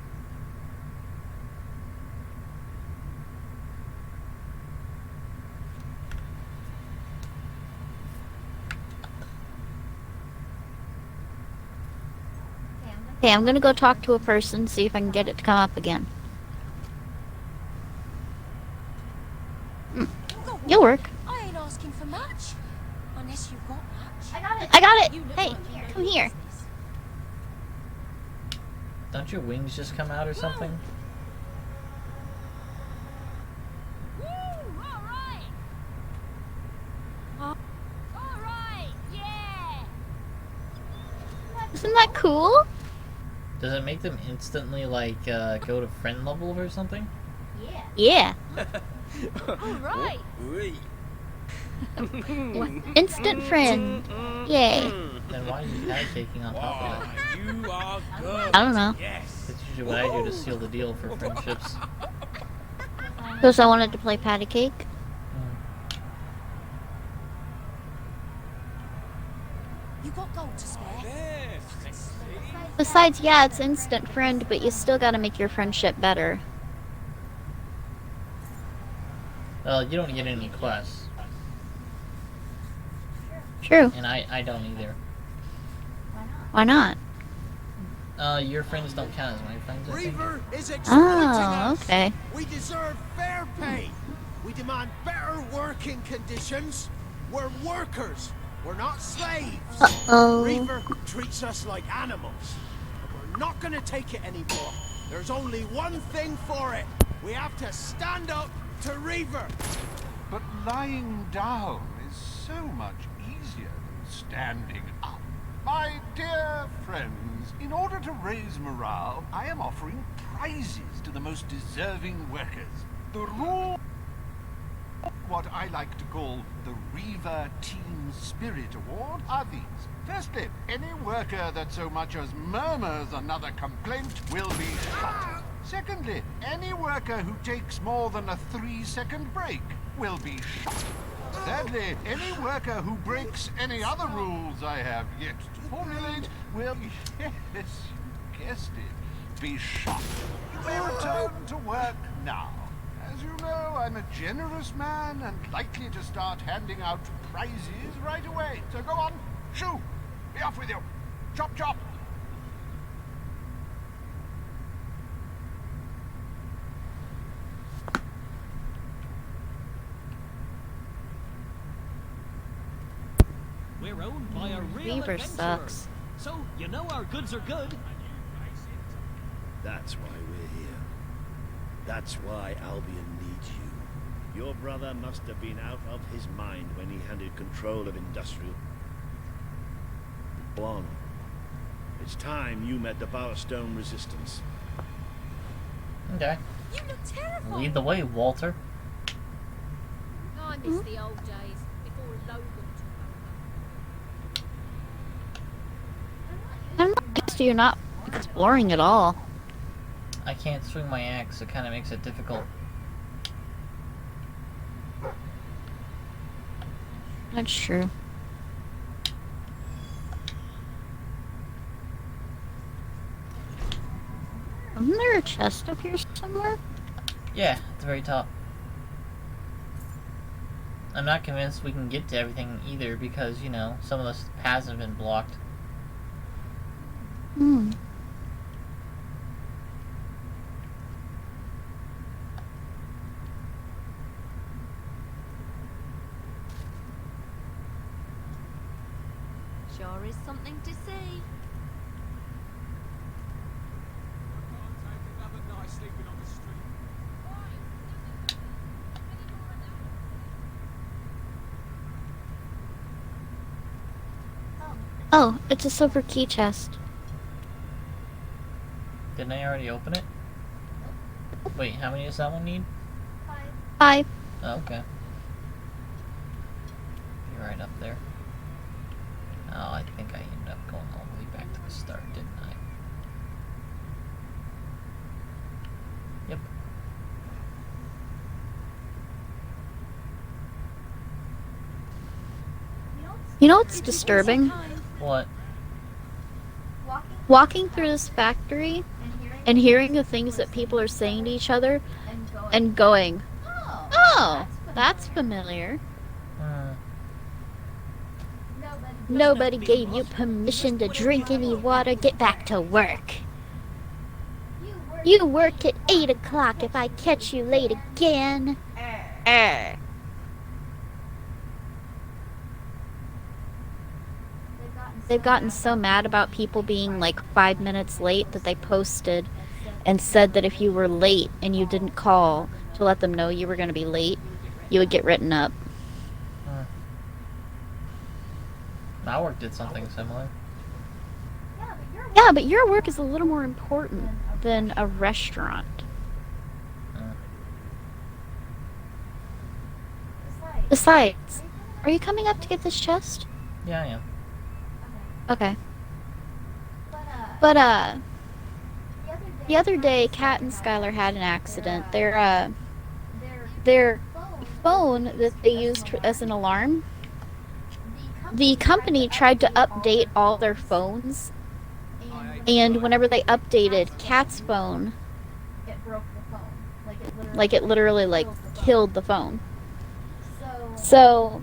Okay, I'm gonna go talk to a person, see if I can get it to come up again. You'll work. I ain't asking for much. Unless you've got much. I got it! Hey, come here. Don't your wings just come out or something? Woo! Alright! Alright! Yeah! Isn't that cool? Does it make them instantly, like, go to friend level or something? Yeah. Alright! Instant friend. Yay. Then why are you taking on top of it? You are good. I don't know. Yes. That's usually what I do to seal the deal for friendships. Because I wanted to play patty cake. You got gold to spare? Yes. Besides, yeah, it's instant friend, but you still gotta make your friendship better. Well, you don't get any quests. True. And I don't either. Why not? Your friends don't count as my friends, I think. Reaver is exploiting Oh, us. okay. We deserve fair pay. We demand better working conditions. We're workers. We're not slaves. Uh-oh. Reaver treats us like animals. And we're not gonna take it anymore. There's only one thing for it. We have to stand up to Reaver. But lying down is so much easier than standing up. My dear friends, in order to raise morale, I am offering prizes to the most deserving workers. The rule, what I like to call the Reaver Team Spirit Award, are these. Firstly, any worker that so much as murmurs another complaint will be shot. Secondly, any worker who takes more than a 3-second break will be shot. Thirdly, any worker who breaks any other rules I have yet to formulate will, yes, you guessed it, be shot. You may return to work now. As you know, I'm a generous man and likely to start handing out prizes right away. So go on, shoo! Be off with you! Chop chop! We're owned by a real Reaver adventurer. sucks. So, you know our goods are good. That's why we're here. That's why Albion needs you. Your brother must have been out of his mind when he handed control of industrial. Go on. It's time you met the Bowerstone Resistance. Okay. You look terrified. Lead the way, Walter. I miss the old days before Logan took over. I'm not used to you not exploring at all. I can't swing my axe, it kind of makes it difficult. That's true. Isn't there a chest up here somewhere? Yeah, at the very top. I'm not convinced we can get to everything either because, you know, some of the paths have been blocked. Hmm. Sure is something to see. Oh, it's a silver key chest. Didn't I already open it? Wait, how many does that one need? 5. Oh, okay. You're right up there. Oh, I think I ended up going all the way back to the start, didn't I? Yep. You know what's disturbing? What? walking through this factory and hearing the things that people are saying to each other and going, oh, that's familiar. Nobody gave you permission to drink any water. Get back to work. You work at 8 o'clock if I catch you late again. They've gotten so mad about people being like 5 minutes late that they posted and said that if you were late and you didn't call to let them know you were going to be late, you would get written up. My work did something similar. Yeah, but your work is a little more important than a restaurant. Besides, are you coming up to get this chest? Yeah, I am. Okay. But, the other day, Kat and Skylar had an accident. Their phone that they used as an alarm, the company tried to update all their phones, and whenever they updated Kat's phone, like it literally like killed the phone. So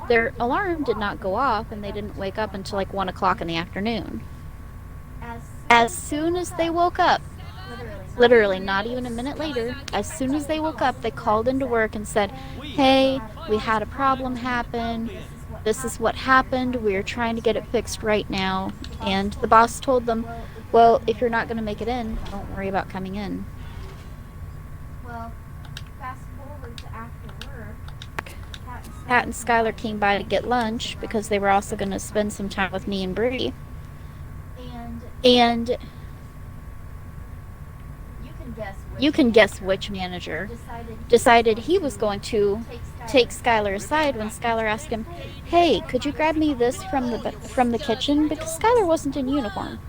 their alarm did not go off, and they didn't wake up until like 1 o'clock in the afternoon. As soon as they woke up, literally not even a minute later, as soon as they woke up, they called into work and said, hey, we had a problem happen. This is what happened. We're trying to get it fixed right now. And the boss told them, well, if you're not going to make it in, don't worry about coming in. Well, fast forward to after work. Pat and Skylar came by to get lunch because they were also going to spend some time with me and Bree. And you can guess which manager decided he was going to take Skylar aside when Skylar asked him, hey, could you grab me this from the kitchen? Because Skylar wasn't in uniform.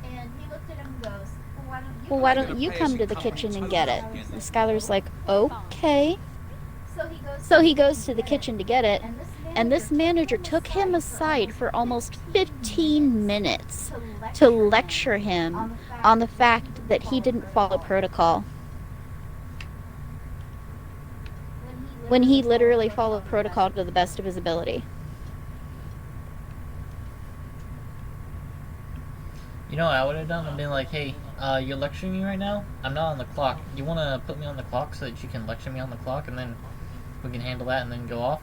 And he looked at him and goes, Well, why don't you come to the kitchen and get it? And Skylar's like, okay. So he goes to the kitchen to get it, and this manager took him aside for almost 15 minutes to lecture him on the fact that he didn't follow protocol. When he literally followed protocol to the best of his ability. You know what I would have done? I'd been like, hey, you're lecturing me right now? I'm not on the clock. You want to put me on the clock so that you can lecture me on the clock, and then we can handle that and then go off?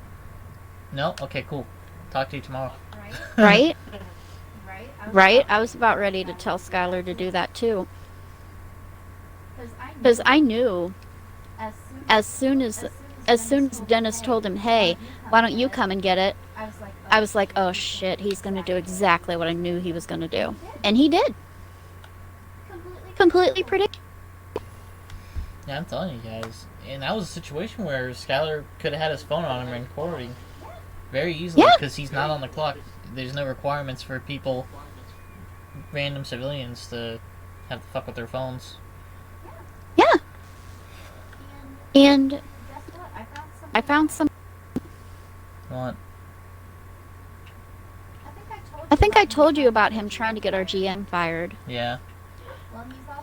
No? Okay, cool. Talk to you tomorrow. Right? Right? I was about ready to tell Skylar to do that too. Because I knew as soon as Dennis told him, hey, why don't you come and get it? I was like, oh shit, he's going to do exactly what I knew he was going to do. And he did. Completely predictable. Yeah, I'm telling you guys. And that was a situation where Skylar could have had his phone on him and recording very easily because he's not on the clock. There's no requirements for people, random civilians, to have to fuck with their phones. Yeah. And I found some. What? I think I told you about him trying to get our GM fired. Yeah.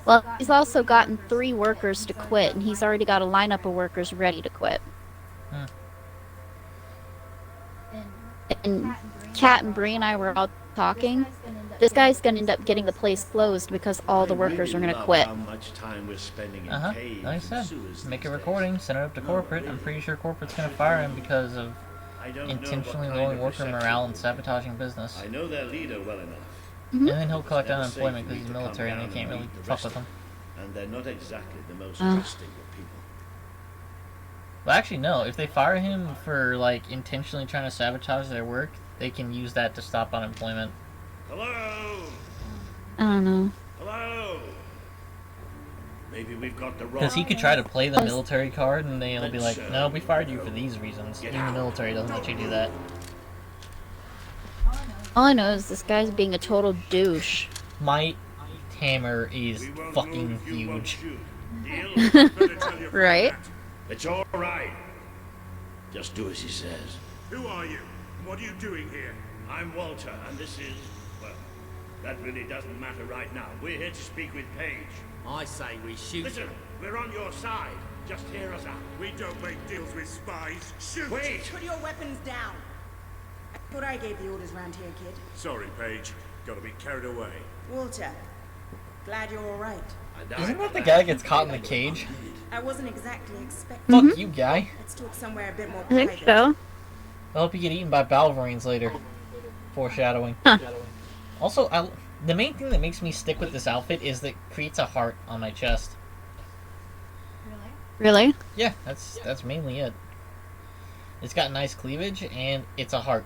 Well, he's also gotten 3 workers to quit, and he's already got a lineup of workers ready to quit. And Kat and Bree and I were all talking. This guy's gonna end up getting the place closed because all the workers are gonna quit. Like I said, make a recording, send it up to corporate. I'm pretty sure corporate's gonna fire him because of intentionally lowering worker morale and sabotaging business. I know their leader well enough. And then he'll collect unemployment because he's military and they can't really fuck with him. And they're not exactly the most trusting of people. Well, actually, no. If they fire him for, like, intentionally trying to sabotage their work, they can use that to stop unemployment. Hello? I don't know. Hello? Maybe we've got the wrong... Because he could try to play the military card and they'll be like, no, we fired you for these reasons. Even the military doesn't let you do that. All I know is this guy's being a total douche. My hammer is fucking huge. Right? It's all right. Just do as he says. Who are you? What are you doing here? I'm Walter, and this is, well, That really doesn't matter right now. We're here to speak with Paige. I say we shoot Listen, him. we're on your side. Just hear us out. We don't make deals with spies. Shoot! Wait! Put your weapons down. I thought I gave the orders round here, kid. Sorry, Paige. Gotta be carried away. Walter, glad you're all right. Isn't that the guy that gets caught in the cage? I wasn't exactly expecting. Fuck you, guy. Let's talk somewhere a bit more I think private. so. I hope you get eaten by Balverines later. Foreshadowing. Huh. Also, the main thing that makes me stick with this outfit is that it creates a heart on my chest. Really? Yeah, that's mainly it. It's got nice cleavage, and it's a heart.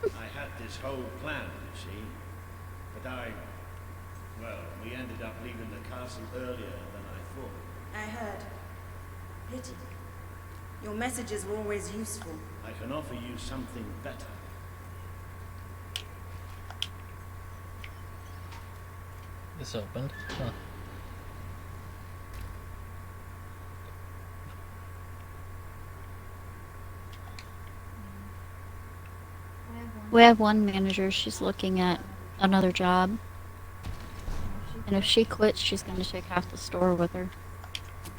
I had this whole plan, you see. But well, we ended up leaving the castle earlier than I thought. I heard. Pity. Your messages were always useful. I can offer you something better. This opened. Huh. We have one manager, she's looking at another job. And if she quits, she's going to take half the store with her.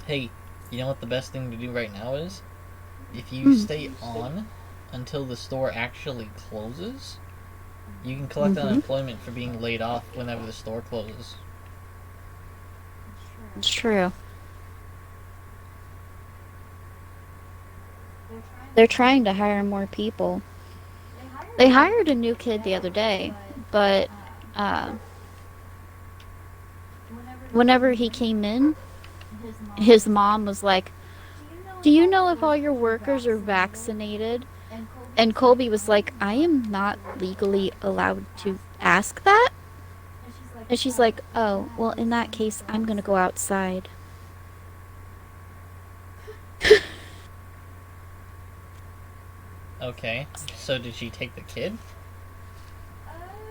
Hey, you know what the best thing to do right now is? If you stay on until the store actually closes, you can collect unemployment for being laid off whenever the store closes. It's true. They're trying to hire more people. They hired a new kid the other day, but whenever he came in, his mom was like, "Do you know if all your workers are vaccinated?" And Colby was like, "I am not legally allowed to ask that." And she's like, "Oh, well, in that case, I'm gonna go outside." Okay, so did she take the kid?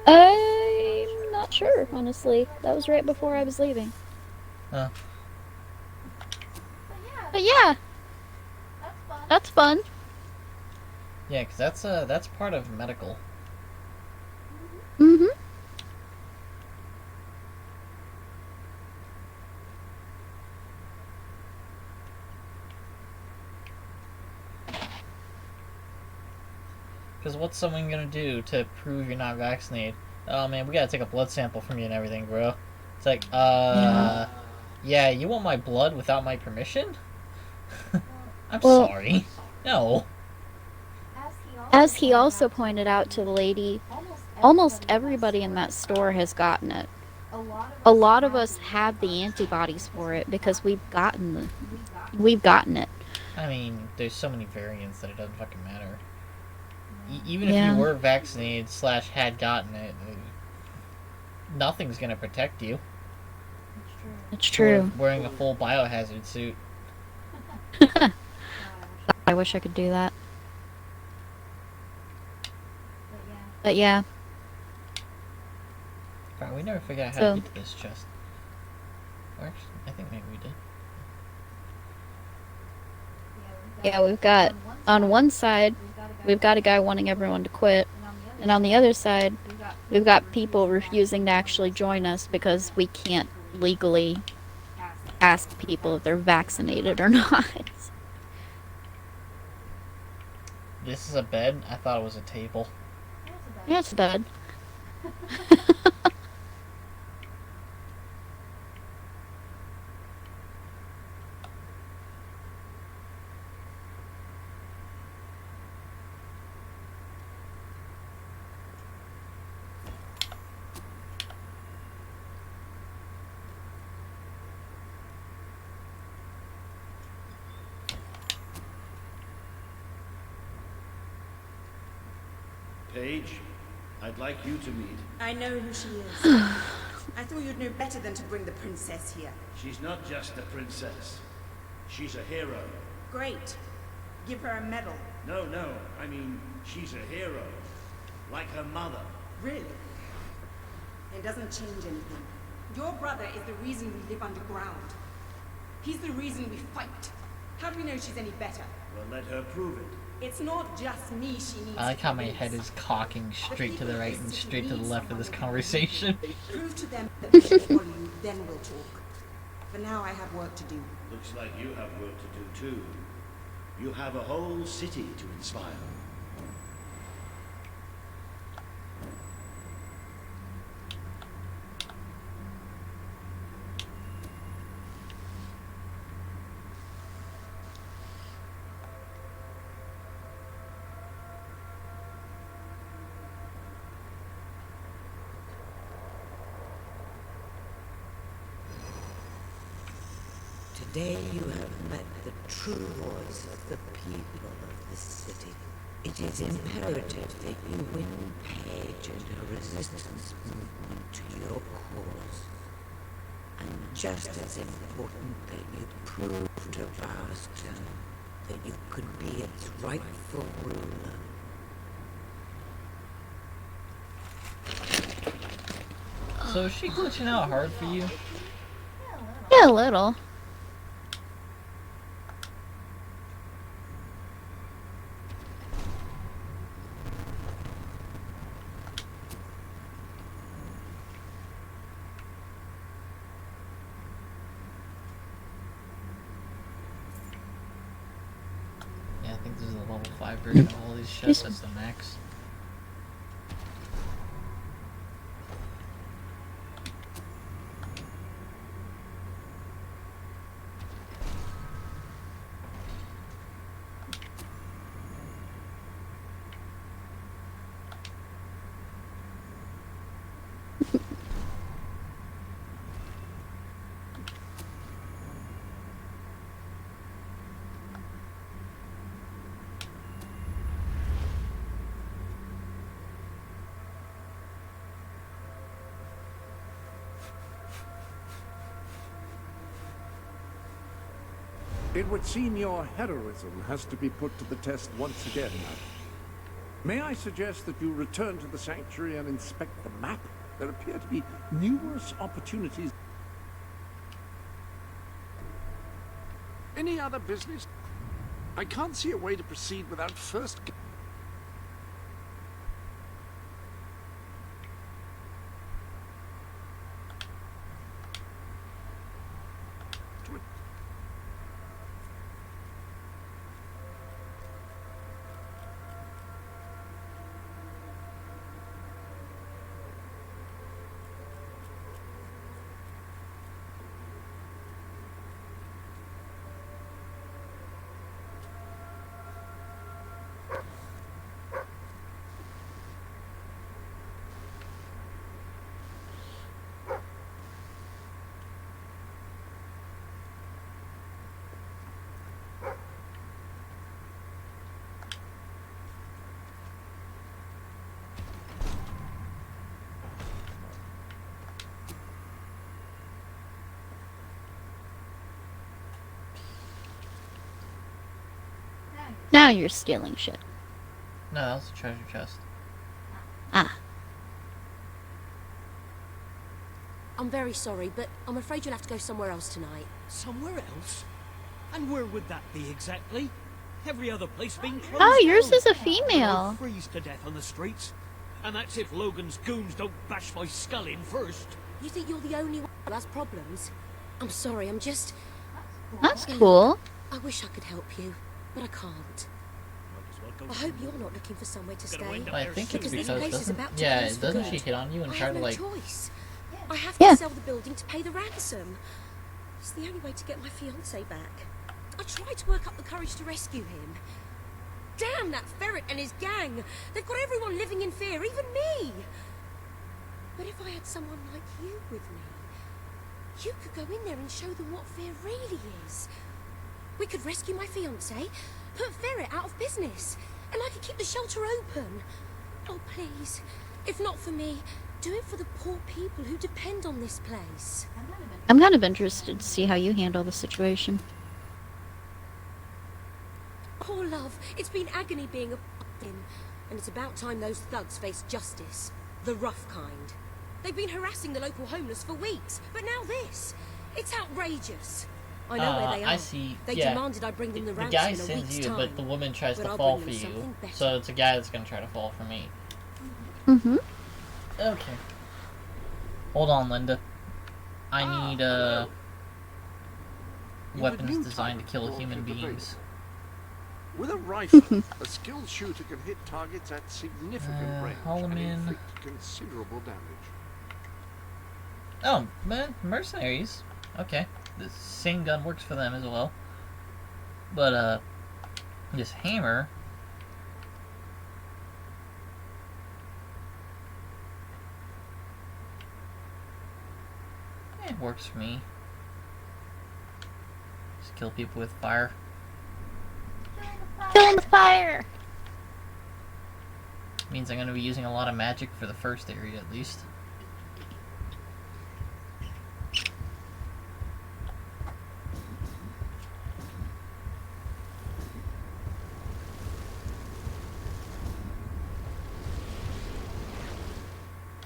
I'm not sure, honestly. That was right before I was leaving. Huh. But yeah, that's fun. Yeah, because that's part of medical. Mm-hmm. Because what's someone gonna do to prove you're not vaccinated? Oh man, we gotta take a blood sample from you and everything, bro. It's like, yeah, you want my blood without my permission? I'm sorry. No. As he also pointed out to the lady, almost everybody in that store has gotten it. A lot of us have the antibodies for it because we've gotten it. I mean, there's so many variants that it doesn't fucking matter. Even if Yeah. you were vaccinated / had gotten it, nothing's gonna protect you. It's true. Wearing a full biohazard suit. I wish I could do that. But yeah. Wow, we never figured out how So- to get to this chest. Or actually, I think maybe we did. Yeah, we've got, on one side, we've got a guy wanting everyone to quit. And on the other side, we've got people refusing to actually join us because we can't legally ask people if they're vaccinated or not. This is a bed? I thought it was a table. Yeah, it's bad. Paige, I'd like you to meet. I know who she is. I thought you'd know better than to bring the princess here. She's not just a princess. She's a hero. Great. Give her a medal. No, I mean, she's a hero. Like her mother. Really? It doesn't change anything. Your brother is the reason we live underground. He's the reason we fight. How do we know she's any better? Well, let her prove it. It's not just me she needs I like to how my convince. head is cocking straight to the right and straight to the left of this conversation. Prove to them that they can follow you, then we'll talk. For now, I have work to do. Looks like you have work to do too. You have a whole city to inspire. Today you have met the true voice of the people of this city. It is imperative that you win Paige and her resistance movement to your cause. And just as important that you prove to Barstow that you could be its rightful ruler. So is she glitching out hard for you? Yeah, a little. Yeah, I think this is the level 5 version of all these shit. That's the max. It would seem your heroism has to be put to the test once again, madam. May I suggest that you return to the sanctuary and inspect the map? There appear to be numerous opportunities. Any other business? I can't see a way to proceed without first... Now you're stealing shit. No, that was a treasure chest. Ah. I'm very sorry, but I'm afraid you'll have to go somewhere else tonight. Somewhere else? And where would that be exactly? Every other place being closed Oh, yours down. is a female. We'll freeze to death on the streets. And that's if Logan's goons don't bash my skull in first. You think you're the only one who has problems? I'm sorry, I'm just... That's cool. I wish I could help you, but I can't. I hope you're not looking for somewhere to stay. Well, I think it's this because place is doesn't, about to yeah, close for doesn't good. she hit on you and I try have to no like... choice. I have Yeah. to sell the building to pay the ransom. It's the only way to get my fiancé back. I tried to work up the courage to rescue him. Damn that ferret and his gang! They've got everyone living in fear, even me! But if I had someone like you with me, you could go in there and show them what fear really is. We could rescue my fiancé, put Ferret out of business, and I could keep the shelter open. Oh, please, if not for me, do it for the poor people who depend on this place. I'm kind of interested to see how you handle the situation. Poor love, it's been agony being a him, and it's about time those thugs face justice. The rough kind. They've been harassing the local homeless for weeks, but now this. It's outrageous. I know where they are. I see. They Yeah. demanded I bring them the The ransom guy in a sends week's you, time. but the woman tries But to I'll fall bring for them you. something better. So it's a guy that's gonna try to fall for me. Mm-hmm. Okay. Hold on, Linda. I need weapons designed to kill human beings. With a rifle, a skilled shooter can hit targets at significant range haul 'em and in. inflict considerable damage. Oh, man, mercenaries. Okay. The same gun works for them as well. But, this hammer... it works for me. Just kill people with fire. Kill him with fire! Means I'm going to be using a lot of magic for the first area, at least.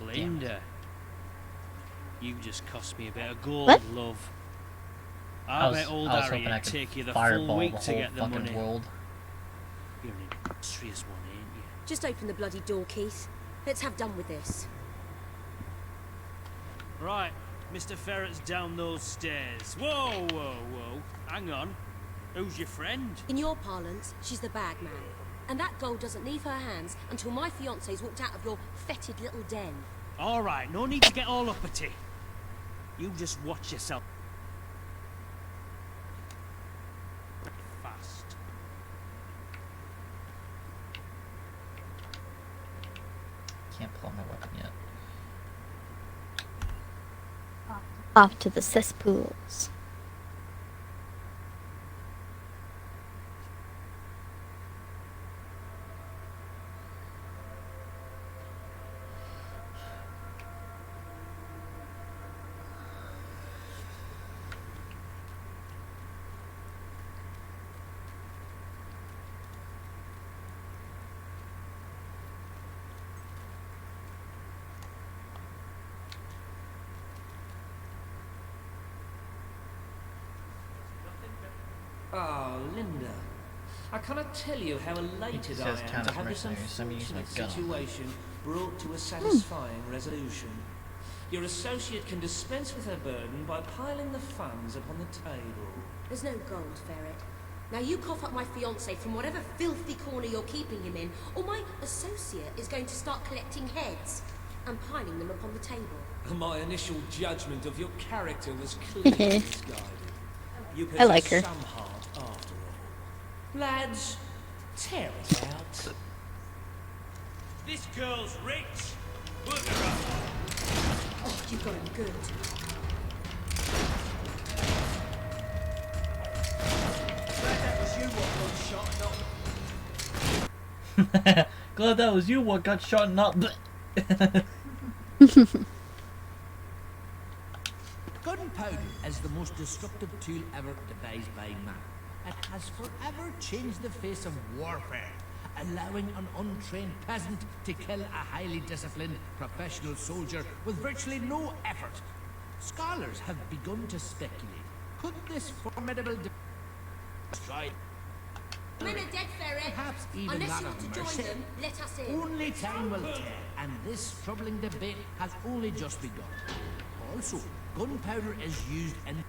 Linda, you just cost me a bit of gold, What? love. I I was bet old hoping Harry I would could take you the fireball full week the to whole get the fucking money. world. You're an industrious one, ain't you? Just open the bloody door, Keith. Let's have done with this. Right, Mr. Ferret's down those stairs. Whoa, whoa, whoa. Hang on. Who's your friend? In your parlance, she's the bag man. And that gold doesn't leave her hands until my fiancé's walked out of your fetid little den. All right, no need to get all uppity. You just watch yourself. Fast. Can't pull out my weapon yet. Off to the cesspools. Ah, Linda. I cannot tell you how elated I says am count to as have this mercenaries, so I'm using unfortunate my gun. situation brought to a satisfying resolution. Your associate can dispense with her burden by piling the funds upon the table. There's no gold, Ferret. Now you cough up my fiancé from whatever filthy corner you're keeping him in, or my associate is going to start collecting heads and piling them upon the table. My initial judgment of your character was clearly misguided. You I like her. possess some heart after all. Lads, tear it out. This girl's rich. Work her up. Oh, you got him good. That was you what got shot, not Glad that was you what got shot and not... Gunpowder is the most destructive tool ever devised by man. It has forever changed the face of warfare, allowing an untrained peasant to kill a highly disciplined professional soldier with virtually no effort. Scholars have begun to speculate. Could this formidable destroy Men are dead, Ferret. perhaps even Unless that you want of to join mercy? them, let us in. Only time will tell, and this troubling debate has only just begun. Also, gunpowder is used in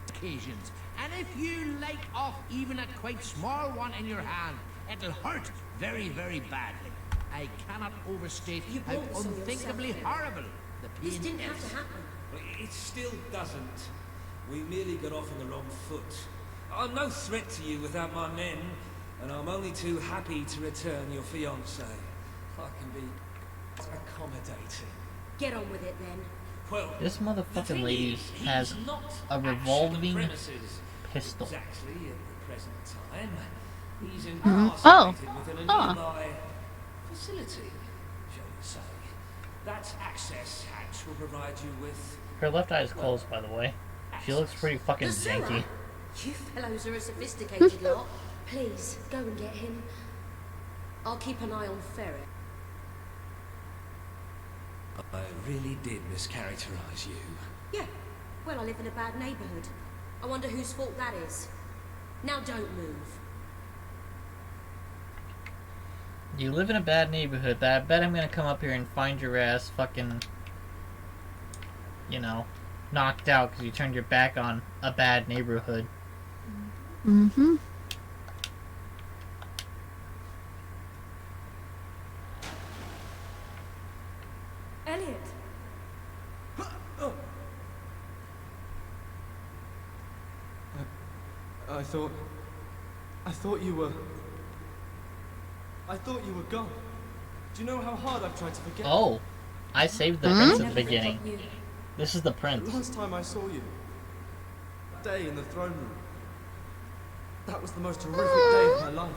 occasions, and if you light off even a quite small one in your hand, it'll hurt very, very badly. I cannot overstate how brought this on unthinkably yourself. horrible the pain This didn't have is. to happen. But it still doesn't. We merely got off on the wrong foot. I'm no threat to you without my men, and I'm only too happy to return your fiancé. I can be accommodating. Get on with it then. Well, This the motherfucking thing lady is, has he's not a actually revolving premises pistol. Exactly at the present time. He's Oh. incarcerated within a Oh. nearby facility, shall we say. That access hatch will provide you with... Her left eye is closed, by the way. She looks pretty fucking The sewer? janky. You fellows are a sophisticated lot. Please, go and get him. I'll keep an eye on Ferret. I really did mischaracterize you. Yeah, Well, I live in a bad neighborhood. I wonder whose fault that is. Now don't move. You live in a bad neighborhood. I bet I'm gonna come up here and find your ass fucking, you know, knocked out because you turned your back on a bad neighborhood. Mm-hmm. Elliot. I thought you were gone. Do you know how hard I've tried to forget? Oh, I saved the prince at the beginning. This is the prince. The last time I saw you, that day in the throne room, that was the most horrific day of my life.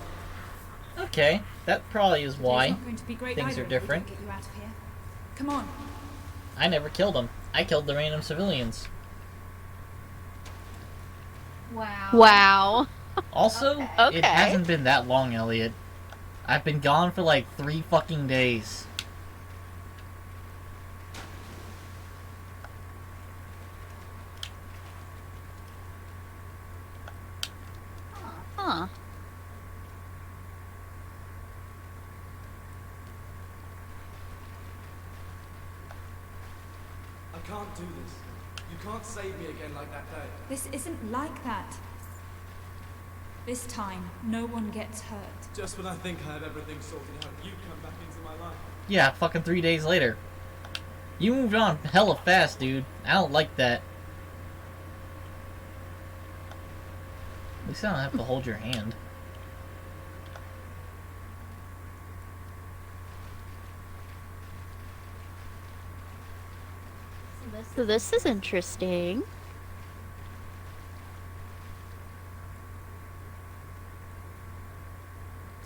Okay, that probably is why It's not going to be great things either are if we don't different. get you out of here. Come on. I never killed him. I killed the random civilians. Wow. Also, Okay. it hasn't been that long, Elliot. I've been gone for like 3 fucking days. Huh. I can't do this. You can't save me again like that day. This isn't like that. This time, no one gets hurt. Just when I think I have everything sorted out, you come back into my life. Yeah, fucking 3 days later. You moved on hella fast, dude. I don't like that. At least I don't have to hold your hand. So this is interesting.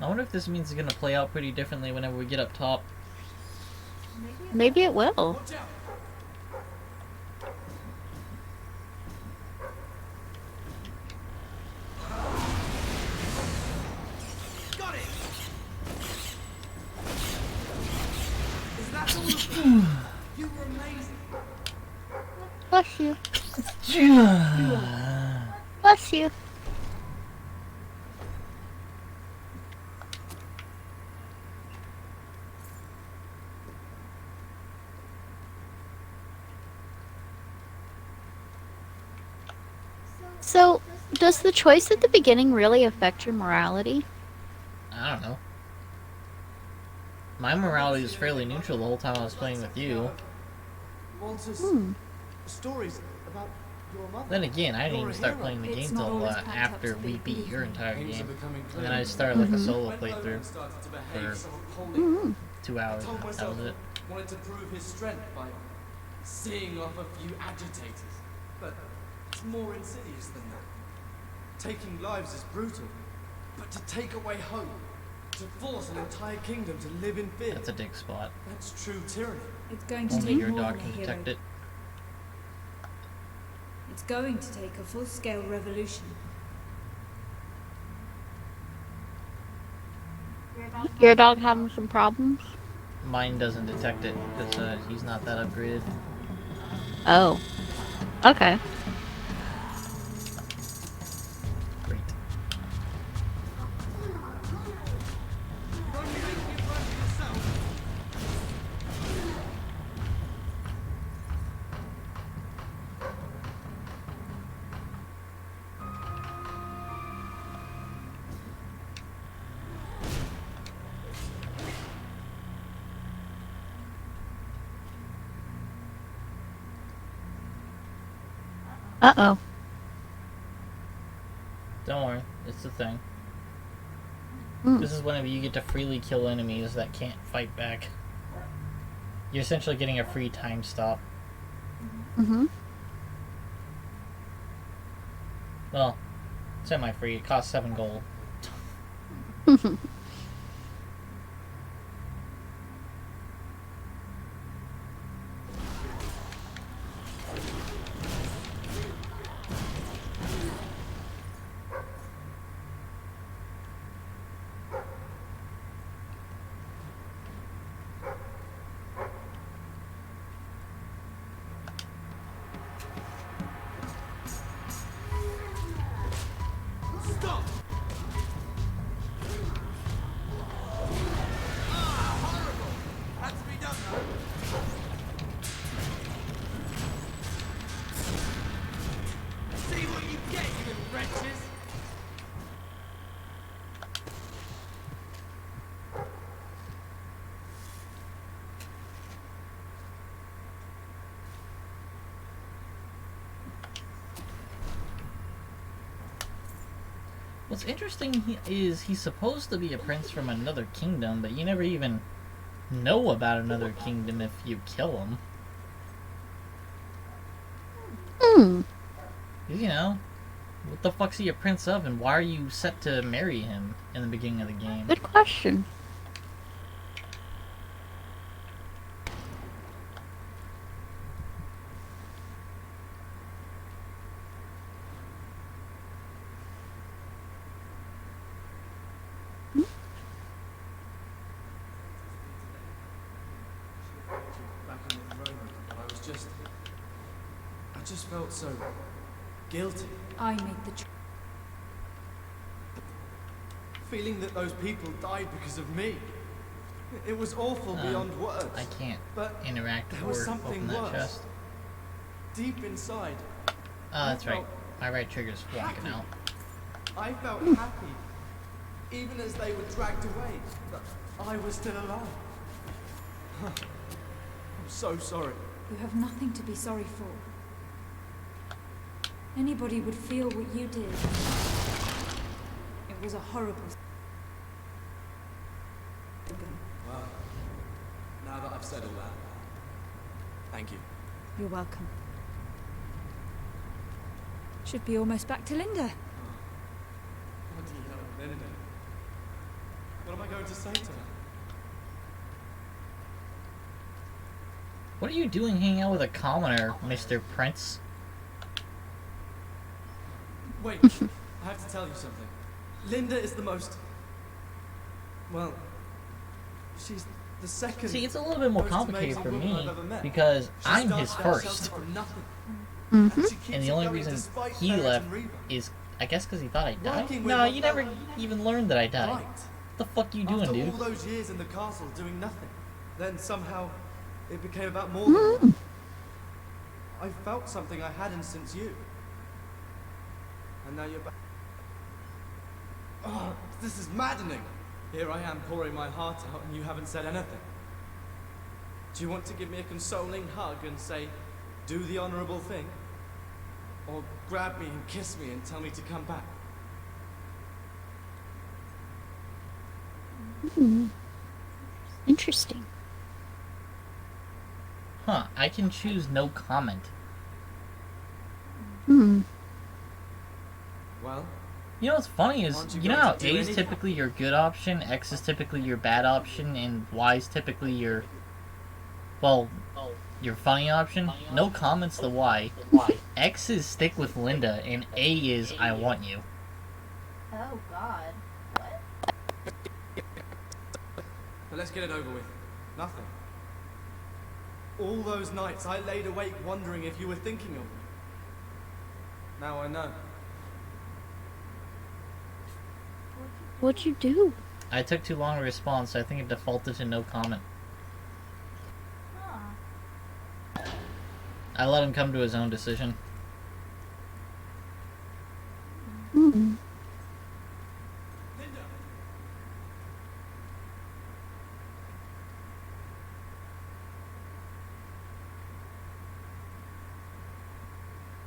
I wonder if this means it's gonna play out pretty differently whenever we get up top. Maybe it will. Got it. Is that all of them? You were amazing. Bless you. Bless you. So, does the choice at the beginning really affect your morality? I don't know. My morality was fairly neutral the whole time I was playing with you. Walter's stories about your mother. Then again, I didn't even start playing the game It's not till always packed up after to we be, beat believe your me. entire Things are game. becoming And then I clearer. started like a solo When playthrough Logan started to behave for somewhat wholly, 2 hours. I told That myself was it. I wanted to prove his strength by seeing off a few agitators. But it's more insidious than that. Taking lives is brutal, but to take away hope, to force an entire kingdom to live in fear, That's a dig spot. that's true tyranny. It's going to Only take your more dog than a can hero. detect it. It's going to take a full-scale revolution. Your dog having some problems? Mine doesn't detect it because he's not that upgraded. Oh. Okay. Great. Uh-oh. Don't worry, it's the thing. Mm. This is whenever you get to freely kill enemies that can't fight back. You're essentially getting a free time stop. Mm-hmm. Well, semi-free. It costs 7 gold. Stop! Ah, horrible! Had to be done, though. See what you get, you little wretches! What's interesting is he's supposed to be a prince from another kingdom, but you never even know about another kingdom if you kill him. Hmm. You know, what the fuck's he a prince of, and why are you set to marry him in the beginning of the game? Good question. Back on the throne, but I just felt so guilty. I made the choice. Feeling that those people died because of me. It was awful beyond words. I can't but interact there or was something open that worse. chest. Deep inside. Oh, that's right. My right trigger's flocking out. I felt happy, even as they were dragged away, that I was still alive. I'm so sorry. You have nothing to be sorry for. Anybody would feel what you did. It was a horrible... Well, now that I've said all that, thank you. You're welcome. Should be almost back to Linda. Bloody hell, Linda. What am I going to say to her? What are you doing hanging out with a commoner, Mr. Prince? Wait, I have to tell you something. Linda is the most... Well, she's the second... See, it's a little bit more most complicated amazing for woman me, I've ever met. because She I'm started his that first. shelter from nothing. And the only reason he left is, I guess, because he thought I died? Working with No, her you never even learned that I died. Right. What the fuck you doing, After dude? all those years in the castle doing nothing, then somehow it became about more than that. I felt something I hadn't since you. And now you're back. Oh, this is maddening. Here I am pouring my heart out and you haven't said anything. Do you want to give me a consoling hug and say, do the honorable thing? Or grab me and kiss me and tell me to come back? Interesting. Huh, I can choose no comment. Hmm. Well, you know what's funny is, aren't you you know going how to A do is anything? typically your good option, X is typically your bad option, and Y is typically your, well, your funny option? No comments the Y. X is stick with Linda, and A is I want you. Oh God. But let's get it over with. Nothing. All those nights I laid awake wondering if you were thinking of me. Now I know. What'd you do? I took too long to respond, so I think it defaulted to no comment. I let him come to his own decision. Hmm.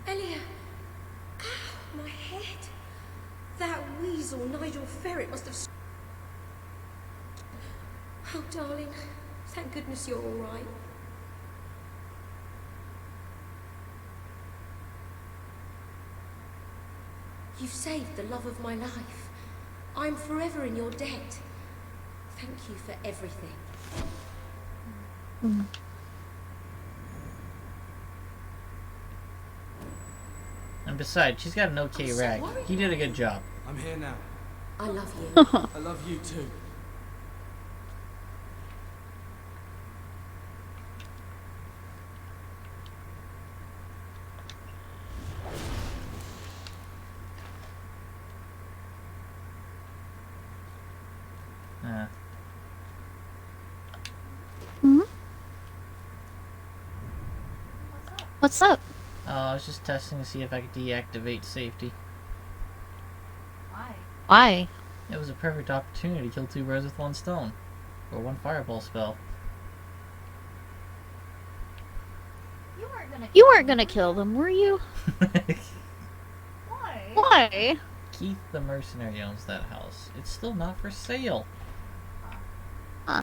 Elia! Ow, my head! That weasel Nigel Ferret must have... Oh, darling. Thank goodness you're all right. You've saved the love of my life. I'm forever in your debt. Thank you for everything. And besides, she's got an okay rag. He did a good job. I'm here now. I love you. I love you too. What's up? I was just testing to see if I could deactivate safety. Why? It was a perfect opportunity to kill 2 birds with 1 stone. Or 1 fireball spell. You weren't gonna kill them, were you? Why? Keith the mercenary owns that house. It's still not for sale. Huh.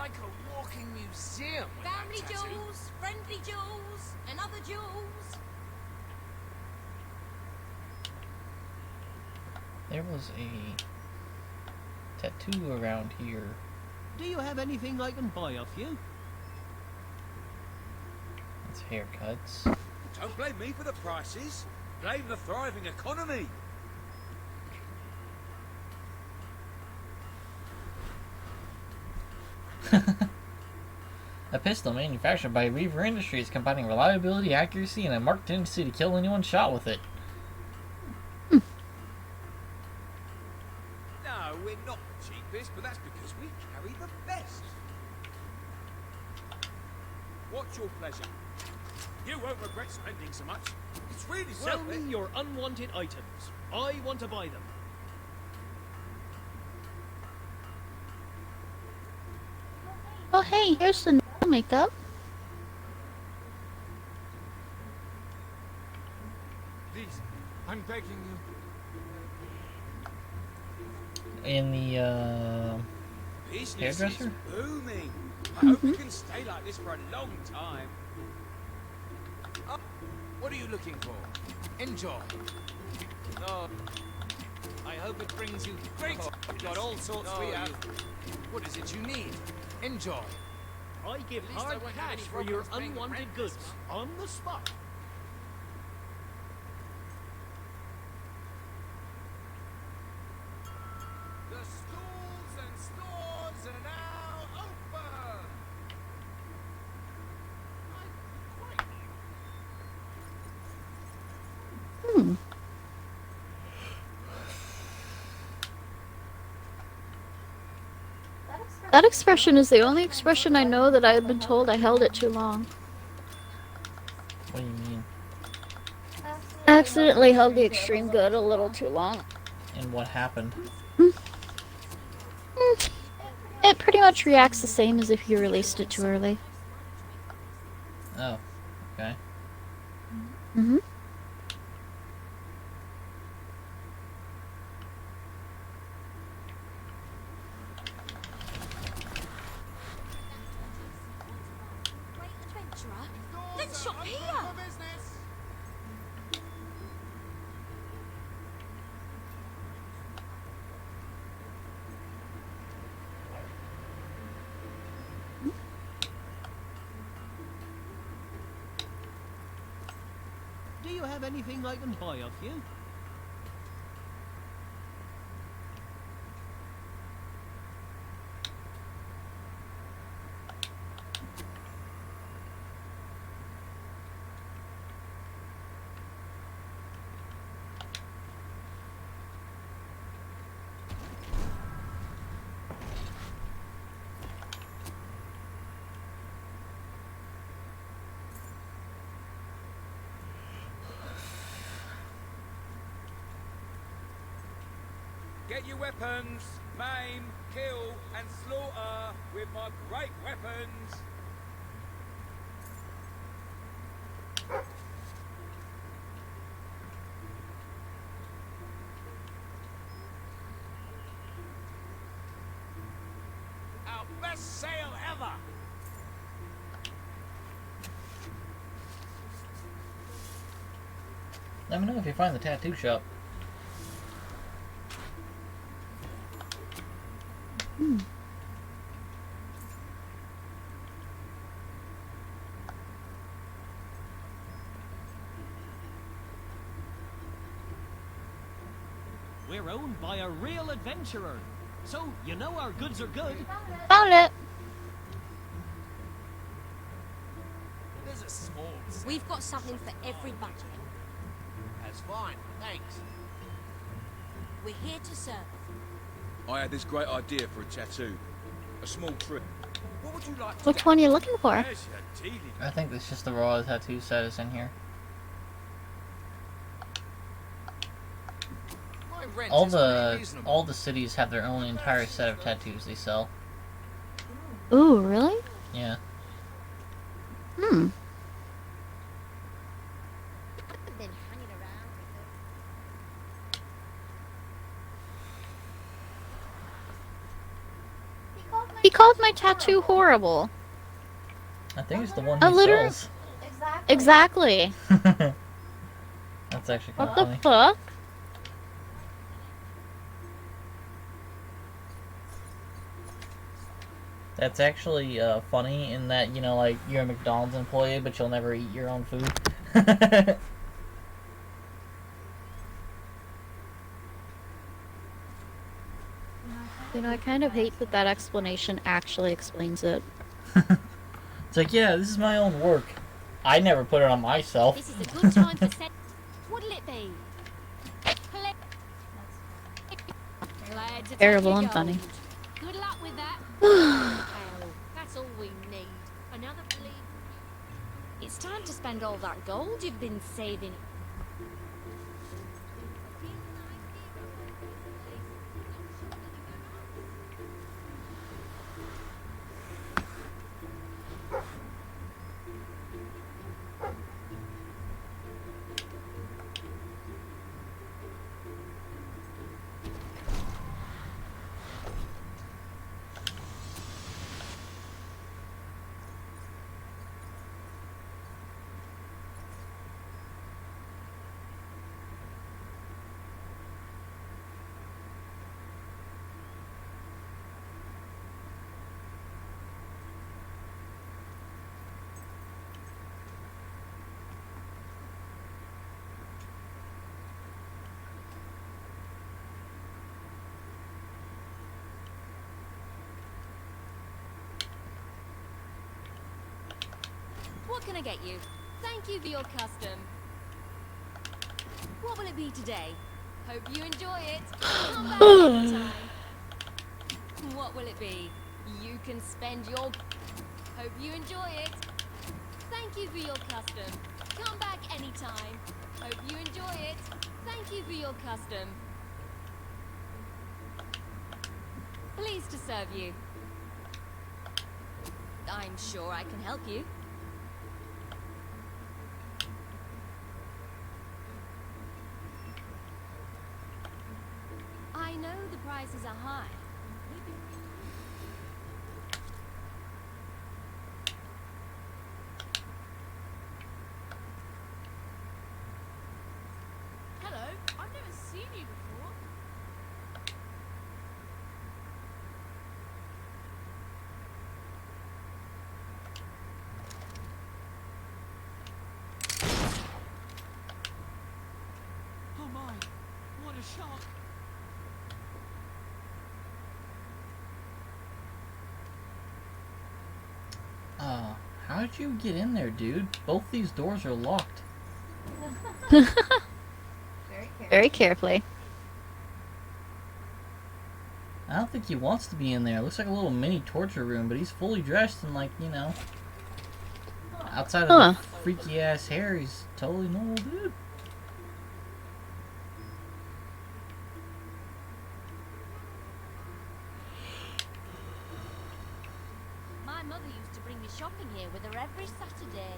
like a walking museum. Family jewels, friendly jewels, and other jewels. There was a tattoo around here. Do you have anything I can buy off you? It's haircuts. Don't blame me for the prices. Blame the thriving economy. A pistol manufactured by Reaver Industries, combining reliability, accuracy, and a marked tendency to kill anyone shot with it. No, we're not the cheapest, but that's because we carry the best. What's your pleasure? You won't regret spending so much. It's really Sell self-it. me your unwanted items. I want to buy them. Oh, hey, here's the makeup. Please, I'm begging you. In the Business is hairdresser? booming. I hope we can stay like this for a long time. Oh, what are you looking for? Enjoy. No. I hope it brings you great. We've got all sorts we have. What is it you need? Enjoy. I give At least I hard won't have cash any for your problems paying the unwanted rent goods this on the spot. The schools and stores are now open. Hmm. That expression is the only expression I know that I had been told I held it too long. What do you mean? I accidentally held the extreme good a little too long. And what happened? It pretty much reacts the same as if you released it too early. Oh, okay. Mm-hmm. Let's shop here. Do you have anything I can buy off you? Get your weapons, maim, kill, and slaughter with my great weapons. Our best sale ever. Let me know if you find the tattoo shop. Hmm. We're owned by a real adventurer. So, you know our goods are good. Found it! There's a small. We've got something for every budget. That's fine, thanks. We're here to serve. I had this great idea for a tattoo. A small trip. What would you like to Which one are you looking for? There's your dealing. I think it's just the raw tattoo set is in here. My rent All is pretty the reasonable. cities have their own entire set of tattoos they sell. Ooh, really? Yeah. Hmm. He called my tattoo horrible. I think it's the one A he liter- sells. Exactly. That's actually kind What of the funny. fuck? That's actually funny in that, you know, like, you're a McDonald's employee, but you'll never eat your own food. You know, I kind of hate that that explanation actually explains it. It's like, yeah, this is my own work. I never put it on myself. This is a good time for set. What'll it be? Glad to Terrible take and your funny. gold. Good luck with that. Hell, that's all we need. Another bleed. It's time to spend all that gold you've been saving. What can I get you? Thank you for your custom. What will it be today? Hope you enjoy it. Come back anytime. What will it be? You can spend your... Hope you enjoy it. Thank you for your custom. Come back anytime. Hope you enjoy it. Thank you for your custom. Pleased to serve you. I'm sure I can help you. I know the prices are high. Hello, I've never seen you before. Oh my, what a shock. How did you get in there, dude? Both these doors are locked. Very carefully. I don't think he wants to be in there. It looks like a little mini torture room, but he's fully dressed in, like, you know, outside of the freaky ass hair, he's totally normal, dude. My mother used to bring me shopping here with her every Saturday.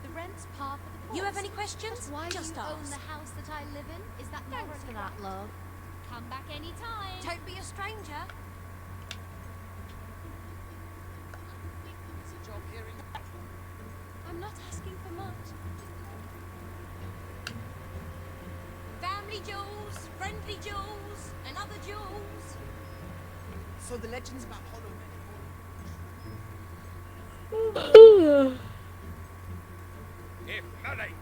The rent's par for the course. You have any questions? That's why Just you own ask. the house that I live in? Is that thanks for that, love? Come back anytime. Don't be a stranger. It's a job here in... I'm not asking for much. Family jewels, friendly jewels, and other jewels. So the legends about Hollow Men. If money.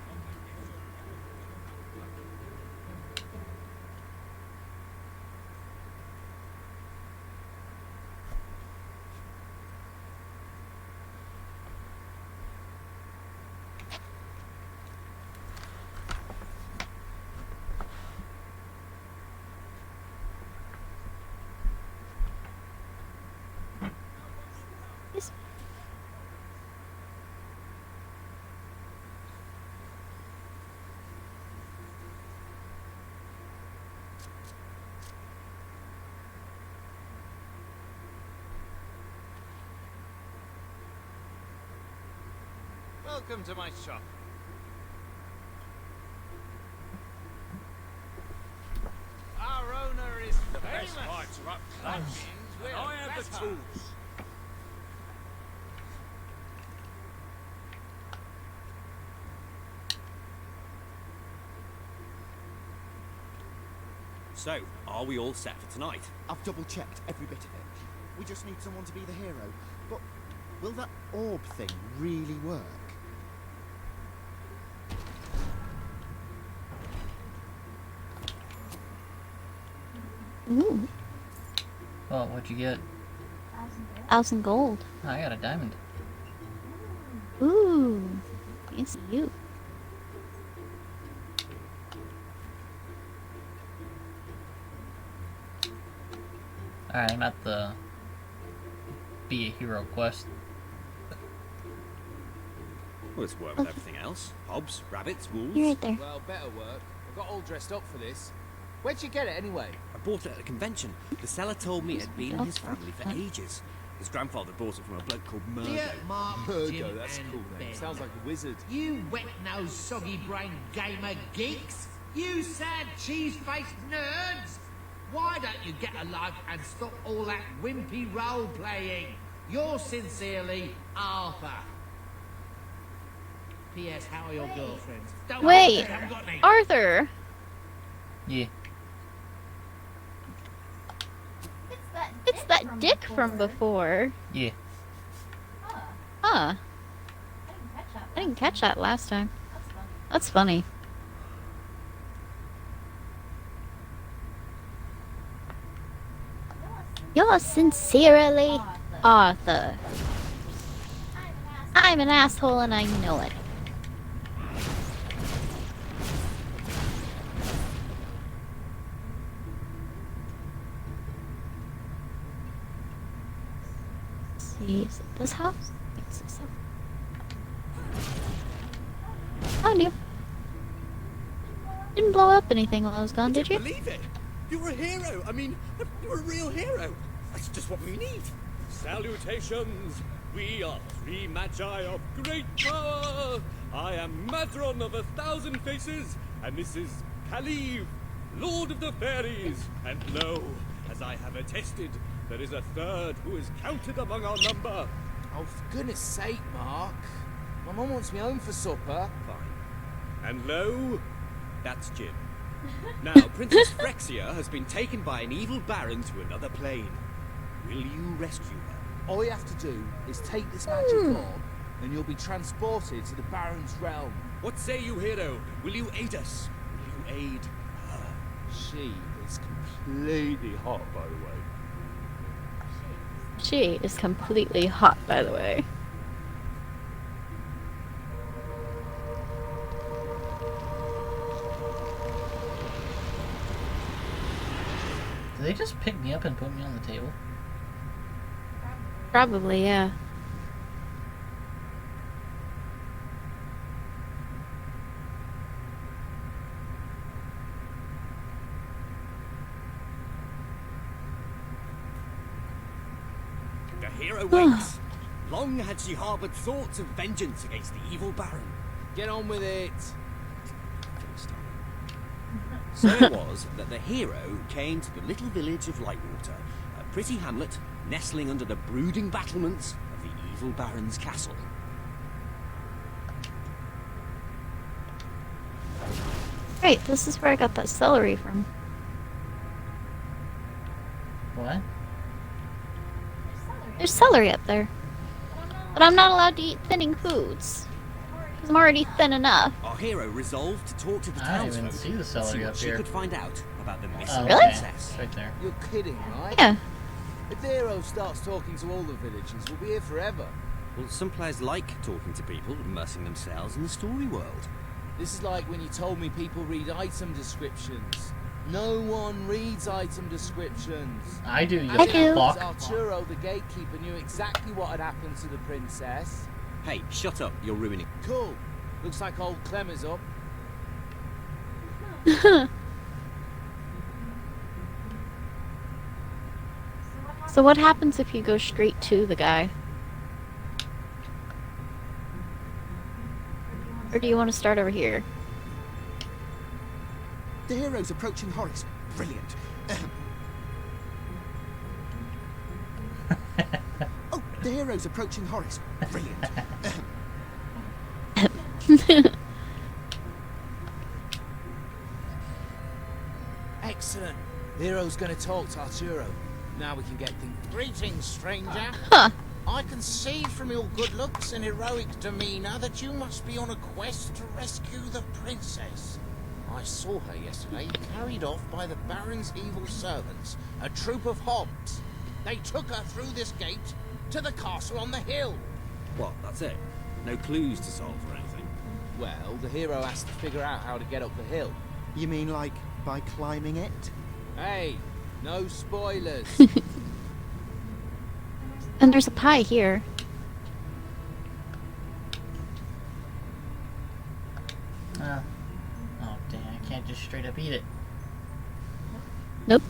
Welcome to my shop. Our owner is the best fighter up that means we're I have the tools. So, are we all set for tonight? I've double-checked every bit of it. We just need someone to be the hero. But will that orb thing really work? Ooh, Oh, what'd you get? 1,000 gold. Oh, I got a diamond. Ooh, fancy you. Alright, I'm at the Be a Hero quest. Well, it's work with everything else. Hobbs, rabbits, wolves. You're right there. Well, better work. I got all dressed up for this. Where'd you get it anyway? I bought it at a convention. The seller told me it had been in his family for ages. His grandfather bought it from a bloke called Murdo. Dear Mark, Jim, Murdo, that's a and cool name. Ben. Sounds like a wizard. You wet-nosed, soggy-brained gamer geeks! You sad, cheese-faced nerds! Why don't you get a life and stop all that wimpy role-playing? Yours sincerely, Arthur. P.S. How are your girlfriends? Don't worry, Wait, I haven't got any. Arthur. Yeah. It's that dick from before. Yeah. Huh. I didn't catch that last time. That's funny. Yours sincerely, Arthur. I'm an asshole and I know it. Let's see, is it this house? It's this house. Found you. Didn't blow up anything while I was gone, did you? Believe it? You were a hero. I mean, you were a real hero. That's just what we need. Salutations! We are three magi of great power! I am Madron of 1,000 Faces, and this is Khalif, Lord of the Fairies. And lo, as I have attested, there is a third who is counted among our number. Oh, for goodness sake, Mark. My mum wants me home for supper. Fine. And lo, That's Jim. Now, Princess Frexia has been taken by an evil baron to another plane. Will you rescue her? All you have to do is take this magic orb, and you'll be transported to the Baron's realm. What say you, hero? Will you aid us? Will you aid her? She is completely hot, by the way. She is completely hot, by the way. Did they just pick me up and put me on the table? Probably, yeah. The hero waits. Long had she harbored thoughts of vengeance against the evil baron. Get on with it. So it was that the hero came to the little village of Lightwater, a pretty hamlet nestling under the brooding battlements of the evil baron's castle. Great, this is where I got that celery from. What? There's celery up there. But I'm not allowed to eat thinning foods. Because I'm already thin enough. Our hero resolved to talk to the I don't even townsfolk see the and see celery what up she here. could find out about the missing Oh, Really? princess. Right there. You're kidding, right? Yeah. If the hero starts talking to all the villagers, we'll be here forever. Well, some players like talking to people, immersing themselves in the story world. This is like when you told me people read item descriptions. No one reads item descriptions. I do, you I do. fuck. Arturo, the gatekeeper, knew exactly what had happened to the princess. Hey, shut up, you're ruining. Cool. Looks like old Clem is up. So what happens if you go straight to the guy? Or do you want to start over here? The hero's approaching Horace. Brilliant. Oh, the hero's approaching Horace. Brilliant. Excellent. The hero's going to talk to Arturo. Now we can get things. Greetings, stranger. Huh. I can see from your good looks and heroic demeanor that you must be on a quest to rescue the princess. I saw her yesterday, carried off by the Baron's evil servants, a troop of hobs. They took her through this gate to the castle on the hill. What, that's it? No clues to solve or anything? Well, the hero has to figure out how to get up the hill. You mean like by climbing it? Hey, no spoilers. And there's a pie here. Oh, dang, I can't just straight up eat it. Nope.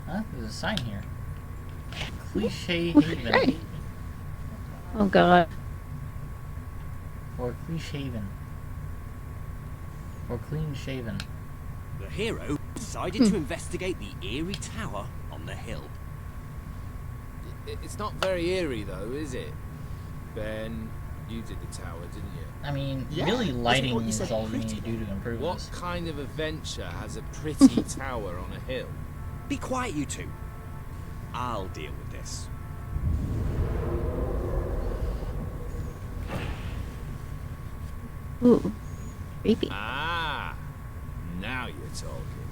Huh? There's a sign here. Cliche Haven. Great. Oh god. Or Clean-shaven. Or clean-shaven. The hero decided to investigate the eerie tower on the hill. It's not very eerie, though, is it? Ben, you did the tower, didn't you? I mean, Yeah, really isn't lighting what you is said all we pretty? need to do to improve What this. kind of adventure has a pretty tower on a hill? Be quiet, you two. I'll deal with this. Ooh. Creepy. Ah, talking.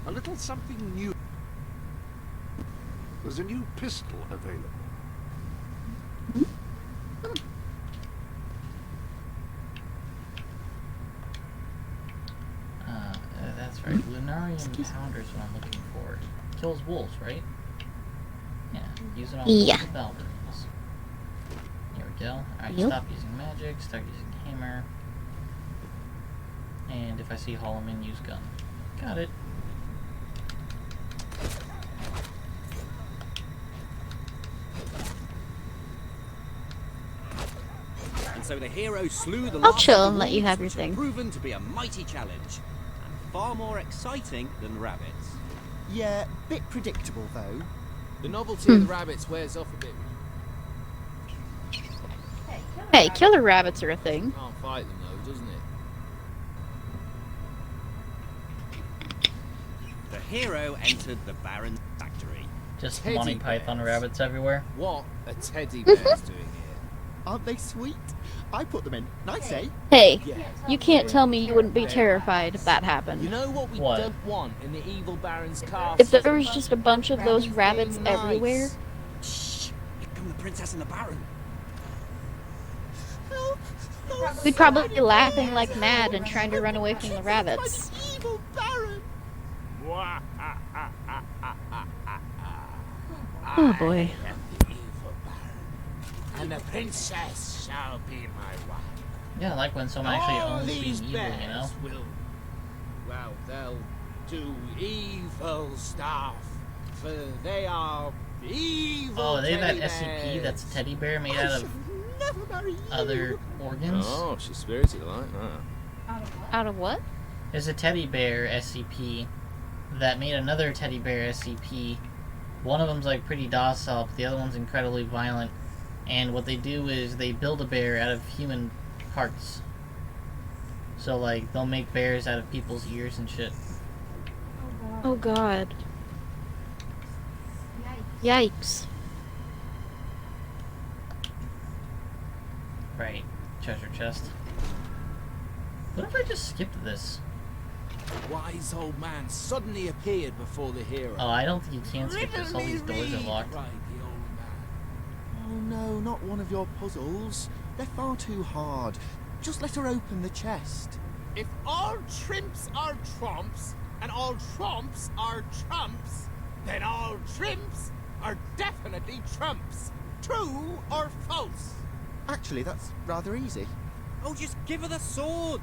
A little something new. There's a new pistol available. That's right. Lunarian Pounder's what I'm looking for. Kills wolves, right? Yeah. Use it on Yeah. Balverines. Here we go. Alright, Yep. stop using magic, start using hammer. And if I see Holloman, use gun. Got it. And so the hero slew the I'll last chill of and the let you wolves, have your which thing. proven to be a mighty challenge, and far more exciting than rabbits. Yeah, bit predictable though. The novelty of the rabbits wears off a bit. Hey, killer rabbits are a thing. Can't fight them though, doesn't it? The hero entered the Baron's factory. Just Teddy Monty Python bears. rabbits everywhere. What a teddy bear's doing here. Aren't they sweet? I put them in. Nice, eh? Hey, Yeah. you can't tell me you wouldn't be terrified if that happened. You know what we What? don't want in the evil Baron's castle? If there was just a bunch of those rabbits Nice. everywhere, Shh! Here come the princess and the Baron. we'd probably be laughing like mad and trying to run away from the rabbits. Evil Baron! Oh boy. And the princess shall be my wife. Yeah, I like when someone actually All owns being these evil, you know? bears will, well, they'll do evil stuff, for they are evil. Oh, they have that teddy SCP bears. that's a teddy bear made out of Never marry you. other organs. Oh, she's spirited like that. Out of what? There's a teddy bear SCP that made another teddy bear SCP. One of them's like pretty docile, but the other one's incredibly violent. And what they do is they build a bear out of human parts. So like they'll make bears out of people's ears and shit. Oh god. Yikes. Right. Treasure chest. What if I just skipped this? The wise old man suddenly appeared before the hero. Oh, I don't think you can skip this. All these doors are locked. Cried the old man. Oh no, not one of your puzzles. They're far too hard. Just let her open the chest. If all trimps are trumps, and all trumps are trumps, then all trimps are definitely trumps. True or false? Actually, that's rather easy. Oh, just give her the sword!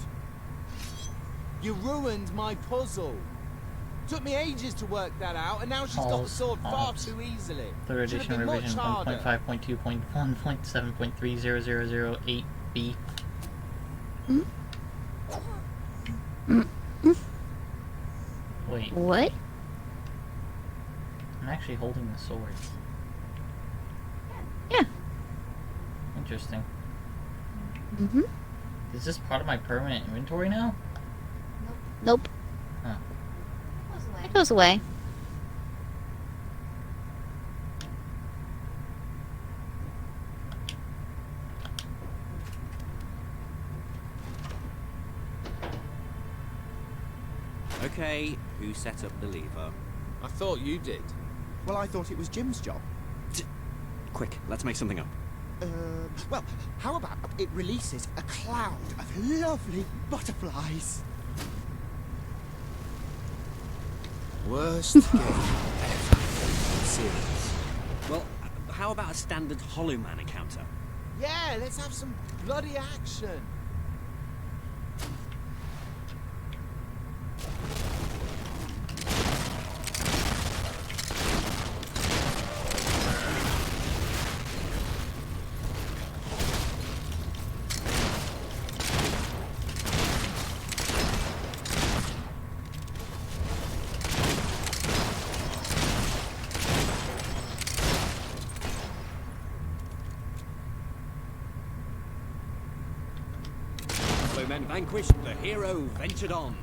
You ruined my puzzle. Took me ages to work that out, and now she's got the sword far too easily. Third Should've edition been much revision harder. 1.5.2.1.7.30008B. Wait, What? I'm actually holding the sword. Yeah. Interesting. Mm-hmm. Is this part of my permanent inventory now? Nope. Huh. It goes away. Okay, who set up the lever? I thought you did. Well, I thought it was Jim's job. Quick, let's make something up. Well, how about it releases a cloud of lovely butterflies? Worst game ever. Serious. Well, how about a standard Hollow Man encounter? Yeah, let's have some bloody action. men vanquished, the hero ventured on.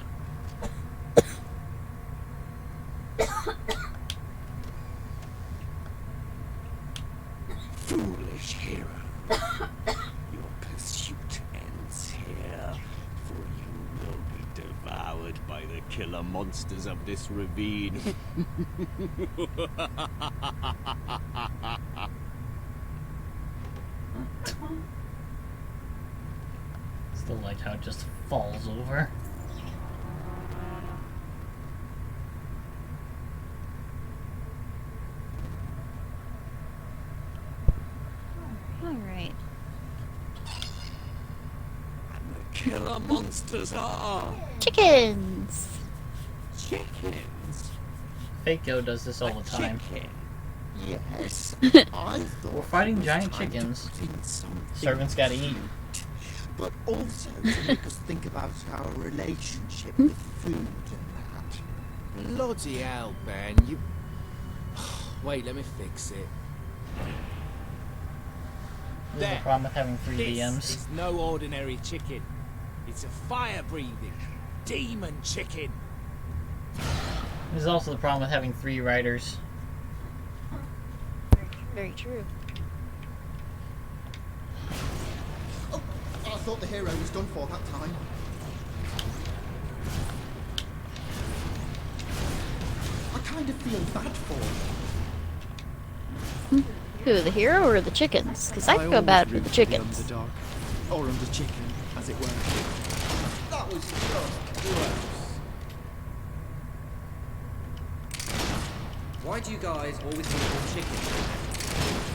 Foolish hero. Your pursuit ends here, for you will be devoured by the killer monsters of this ravine. Still like how it just falls over. Alright. The killer monsters are Chickens! chickens. Fakeo does this all the time. Chicken. Yes. I thought We're fighting it was giant time to chickens. put in something Servants gotta eat. cute, but also to make us think about our relationship with food and that. Bloody hell, Ben, you... Wait, let me fix it. This is the problem with having 3 DMs. This is no ordinary chicken. It's a fire-breathing demon chicken. This is also the problem with having 3 writers. Very true. Oh, I thought the hero was done for that time. I kind of feel bad for him. Who, the hero or the chickens? Because I feel bad for the chickens. Underdog, or under chicken, as it were. That was just gross. Why do you guys always want to call chicken?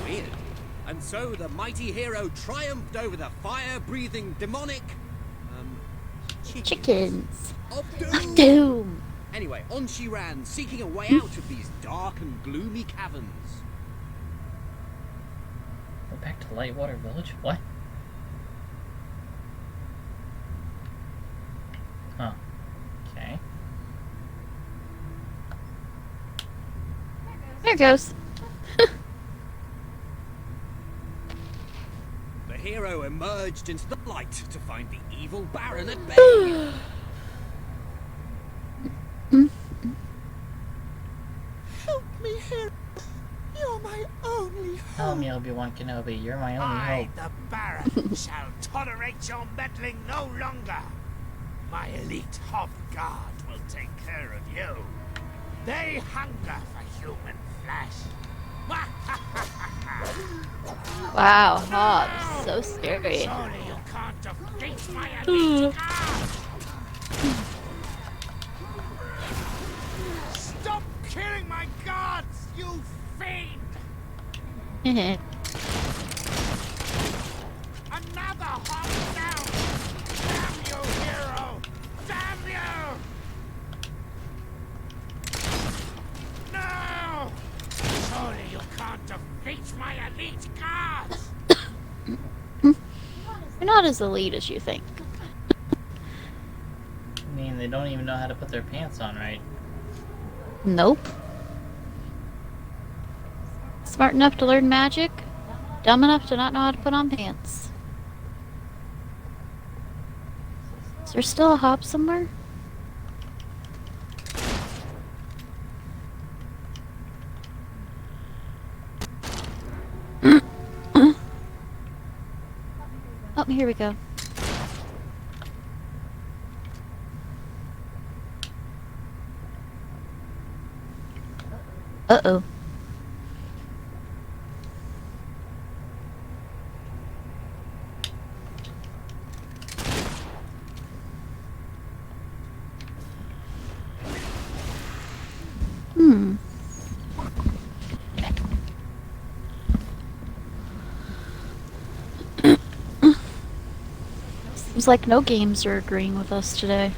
Weird. And so the mighty hero triumphed over the fire-breathing demonic... Chickens. Of Of doom. Anyway, on she ran, seeking a way out of these dark and gloomy caverns. We're back to Lightwater Village? What? Huh. Okay. There it goes. The hero emerged into the light to find the evil Baron at bay. Help me, hero. You're my only Help me, Obi-Wan Kenobi. You're my only hope. The Baron shall tolerate your meddling no longer. My elite Hob Guard will take care of you. They hunger for human flesh. Wow, Hobbs. So scary. Surely you can't defeat my elite guard. Stop killing my guards, you fiend! Another Hob down! Damn you, hero! Damn you! No! Surely you can't defeat my elite guards! You're not as elite as you think. I mean, they don't even know how to put their pants on right. Nope. Smart enough to learn magic, dumb enough to not know how to put on pants. Is there still a Hob somewhere? Oh, here we go. Uh-oh. Seems like no games are agreeing with us today.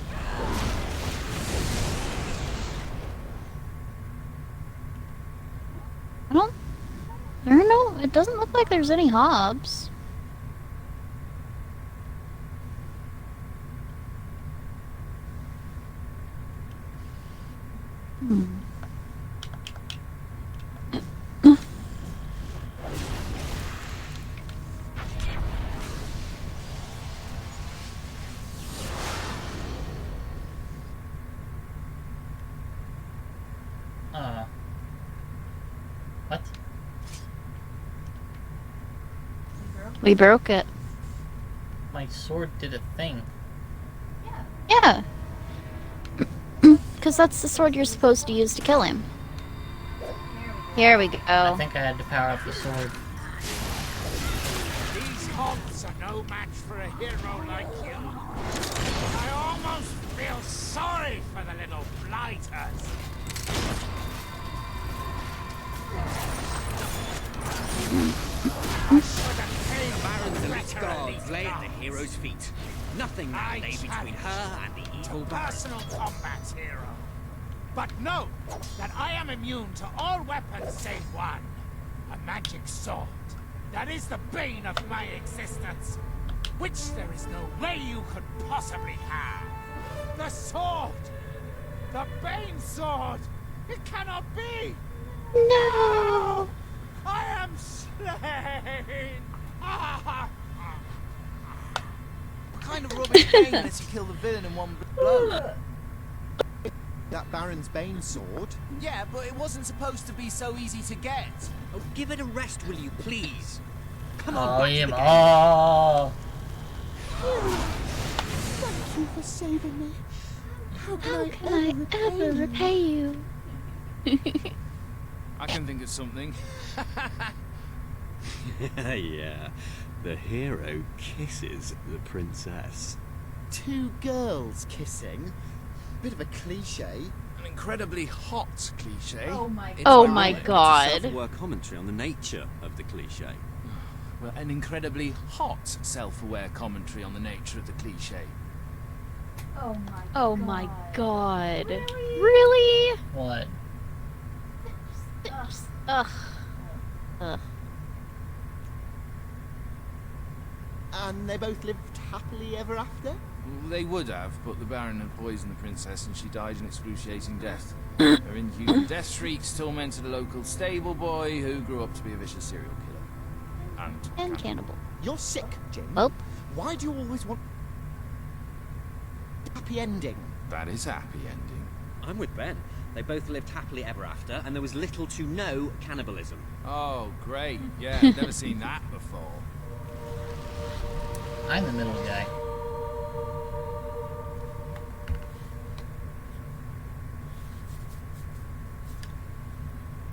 I don't know, it doesn't look like there's any Hobbs. What? We broke it. My sword did a thing. Yeah. Because that's the sword you're supposed to use to kill him. Here we go. I think I had to power up the sword. These hogs are no match for a hero like you. I almost feel sorry for the little blighters. The Baron's elite guards lay at the hero's feet. Nothing lay between her and the evil Baron. Personal combat hero. But note that I am immune to all weapons save one. A magic sword. That is the bane of my existence. Which there is no way you could possibly have. The sword! The Bane sword! It cannot be! No! I am slain! What kind of rubbish game lets you kill the villain in one blow? That Baron's Bane sword? Yeah, but it wasn't supposed to be so easy to get. Oh, give it a rest, will you, please? Come Oh, on, back to the game. oh. Thank you for saving me. How can I ever repay you? I can think of something. Yeah, the hero kisses the princess. Two girls kissing? Bit of a cliche. An incredibly hot cliche. Oh my It's Oh my ironic. god. It's a self-aware commentary on the nature of the cliche. Well, an incredibly hot self-aware commentary on the nature of the cliche. Oh my Oh my god. Really? What? Ugh. Ugh. And they both lived happily ever after? Well, they would have, but the Baron had poisoned the princess and she died an excruciating death. Her inhuman death shrieks tormented a local stable boy who grew up to be a vicious serial killer. And cannibal. You're sick, Jim. Oh. Why do you always want happy ending? That is a happy ending. I'm with Ben. They both lived happily ever after, and there was little to no cannibalism. Oh, great. Yeah, never seen that before. I'm the middle guy.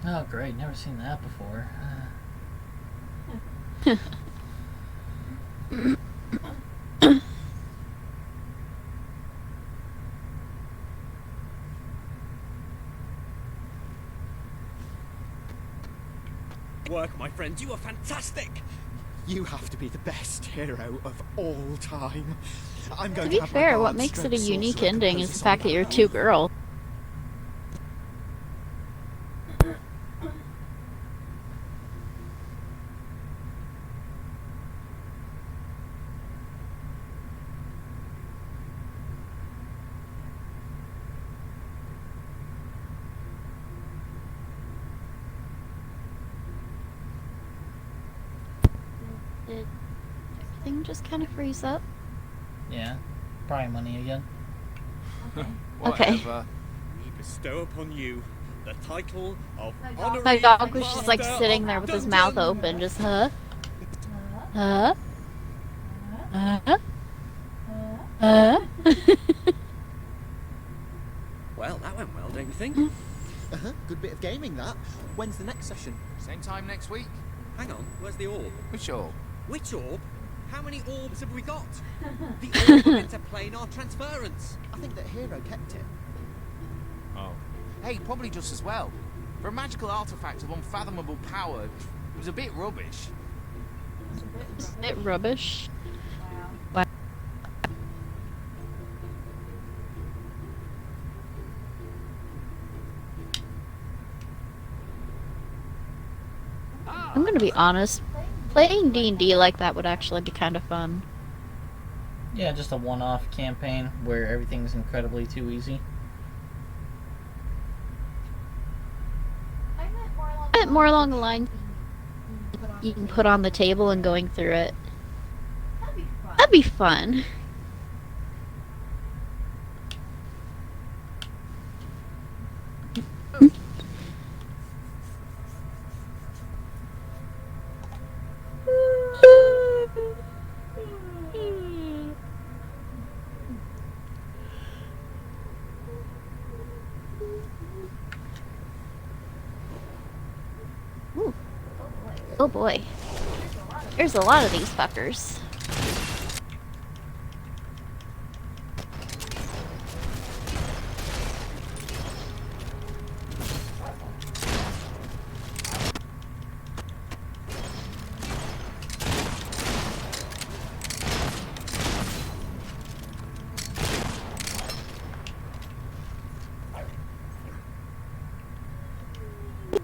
Oh, great. Never seen that before. Work, my friend. You are fantastic. You have to be the best hero of all time. I'm To going be have my fair, what bard makes it stroke a unique sorcerer ending compose is a the fact song that you're about two you. girls. Did everything just kind of freeze up? Yeah. Probably money again. Okay. We bestow upon you the title of My dog was just like sitting there with his mouth open, just huh? Huh? Huh? Huh? Well, that went well, don't you think? Uh-huh, good bit of gaming that. When's the next session? Same time next week. Hang on, where's the orb? Which orb? Which orb? How many orbs have we got? The orb of interplanar transference. I think that hero kept it. Oh. Hey, probably just as well. For a magical artifact of unfathomable power, it was a bit rubbish. Bit rubbish. I'm gonna be honest. Playing D&D like that would actually be kind of fun. Yeah, just a one-off campaign where everything's incredibly too easy. A bit more along the line you can put on the table and going through it. That'd be fun. Oh boy. There's a lot of these fuckers.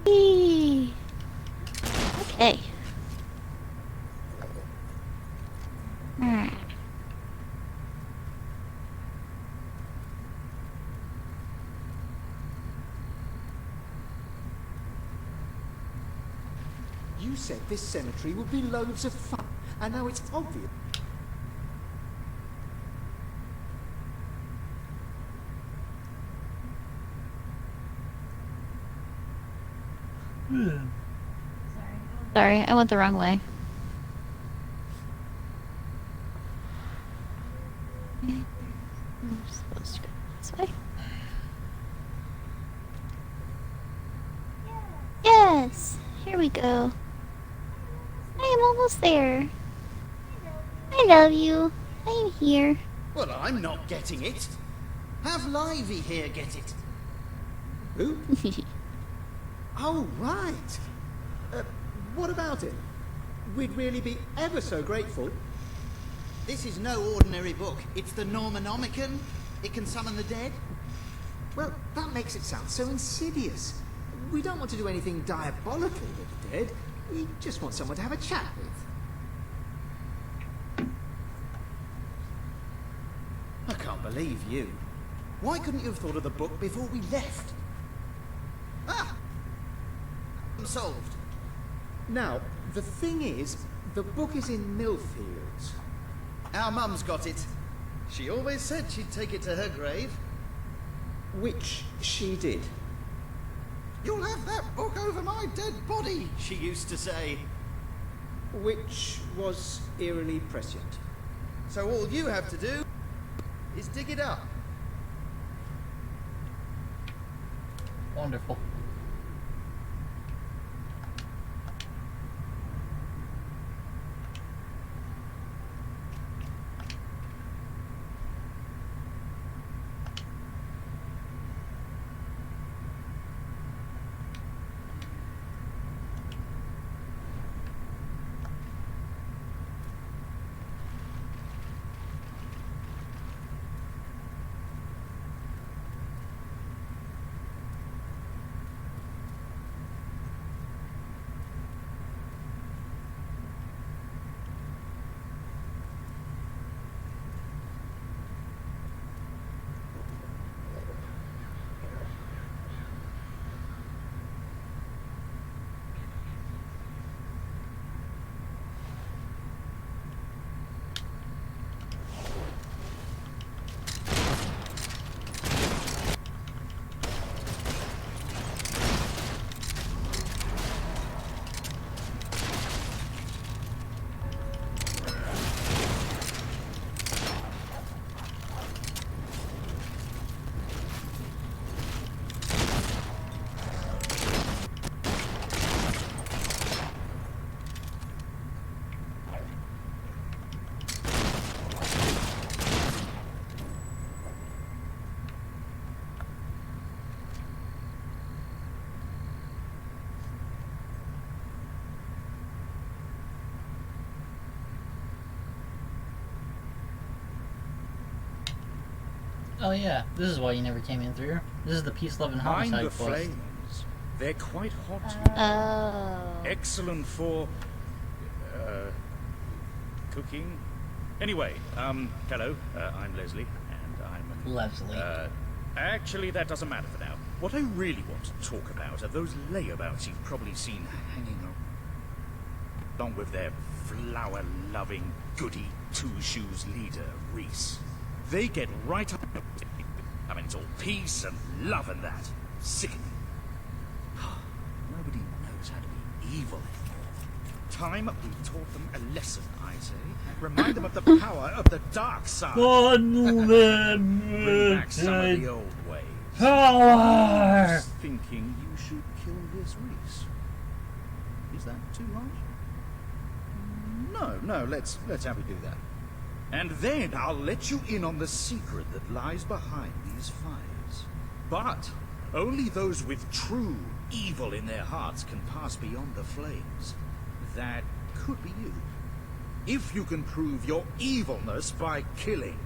Whee! Okay. You said this cemetery would be loads of fun, and now it's obvious. Sorry, I went the wrong way. I'm supposed to go this way. Yes! Here we go. I am almost there. I love you. I am here. Well, I'm not getting it. Have Livy here get it. Who? Oh, right. What about it? We'd really be ever so grateful. This is no ordinary book. It's the Normanomicon. It can summon the dead. Well, that makes it sound so insidious. We don't want to do anything diabolical with the dead. We just want someone to have a chat with. I can't believe you. Why couldn't you have thought of the book before we left? Ah! I'm solved. Now, the thing is, the book is in Millfields. Our mum's got it. She always said she'd take it to her grave. Which she did. You'll have that book over my dead body, she used to say. Which was eerily prescient. So all you have to do is dig it up. Wonderful. Oh yeah, this is why you never came in through. This is the peace, love, and homicide Mind the quest. flames. They're quite hot. Oh. Excellent for cooking. Anyway, hello. I'm Leslie, and I'm Leslie. Actually, that doesn't matter for now. What I really want to talk about are those layabouts you've probably seen hanging along with their flower-loving, goody two-shoes leader, Reese. They get right up. I mean, it's all peace and love and that. Sickening. Nobody knows how to be evil anymore. Time we taught them a lesson, I say. Remind them of the power of the dark side. Bring back some of the old ways. Power! I was thinking you should kill this Reese. Is that too harsh? No, let's have you do that. And then I'll let you in on the secret that lies behind these fires. But only those with true evil in their hearts can pass beyond the flames. That could be you. If you can prove your evilness by killing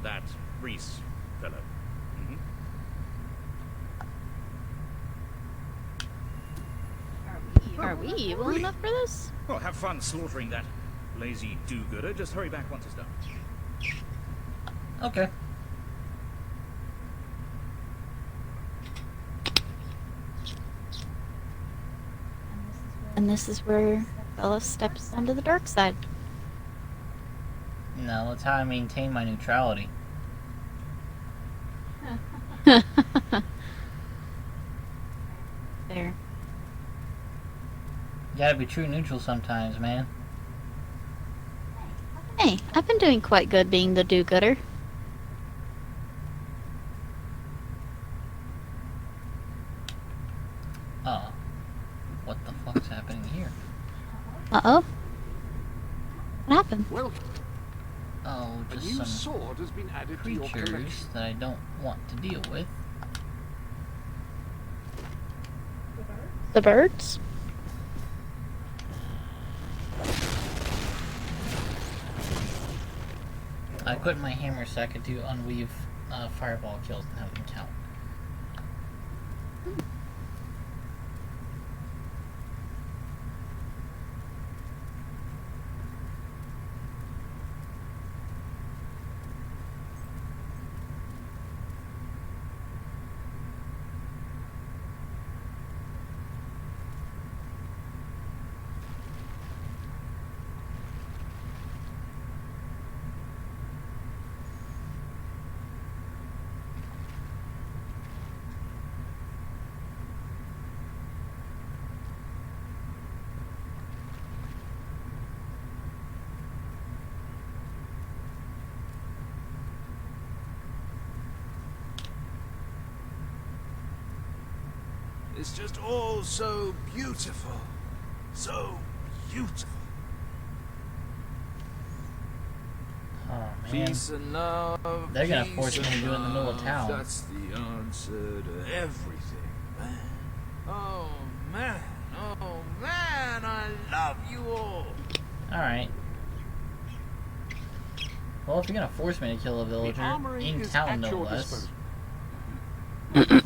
that Reese fellow. Are we evil enough for this? Well, have fun slaughtering that lazy do-gooder. Just hurry back once it's done. Okay. And this is where Bella steps onto the dark side. No, that's how I maintain my neutrality. There. You gotta be true neutral sometimes, man. Hey, I've been doing quite good being the do-gooder. Oh. What the fuck's happening here? Uh-oh. What happened? Well, Oh, a just new some sword has been added to your creatures collection. that I don't want to deal with. The birds? I quit my hammer so I could do unweave fireball kills and have them count. It's just all so beautiful. So beautiful. Oh man. Peace and love. They're gonna peace force me to and do it in the middle of love. town. That's the answer to everything, man. Oh man. Oh man, I love you all. Alright. Well, if you're gonna force me to kill a villager in town, no less. Changing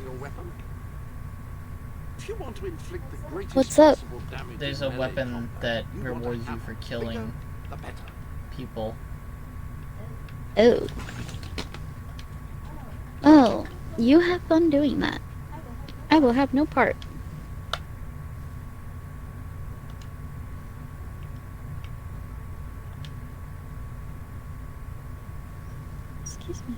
your weapon. If you want to inflict the greatest What's up? possible damage There's in a melee weapon combat, that you want rewards to you have for the killing bigger, the better. people. Oh. Oh, you have fun doing that. I will have no part. Excuse me.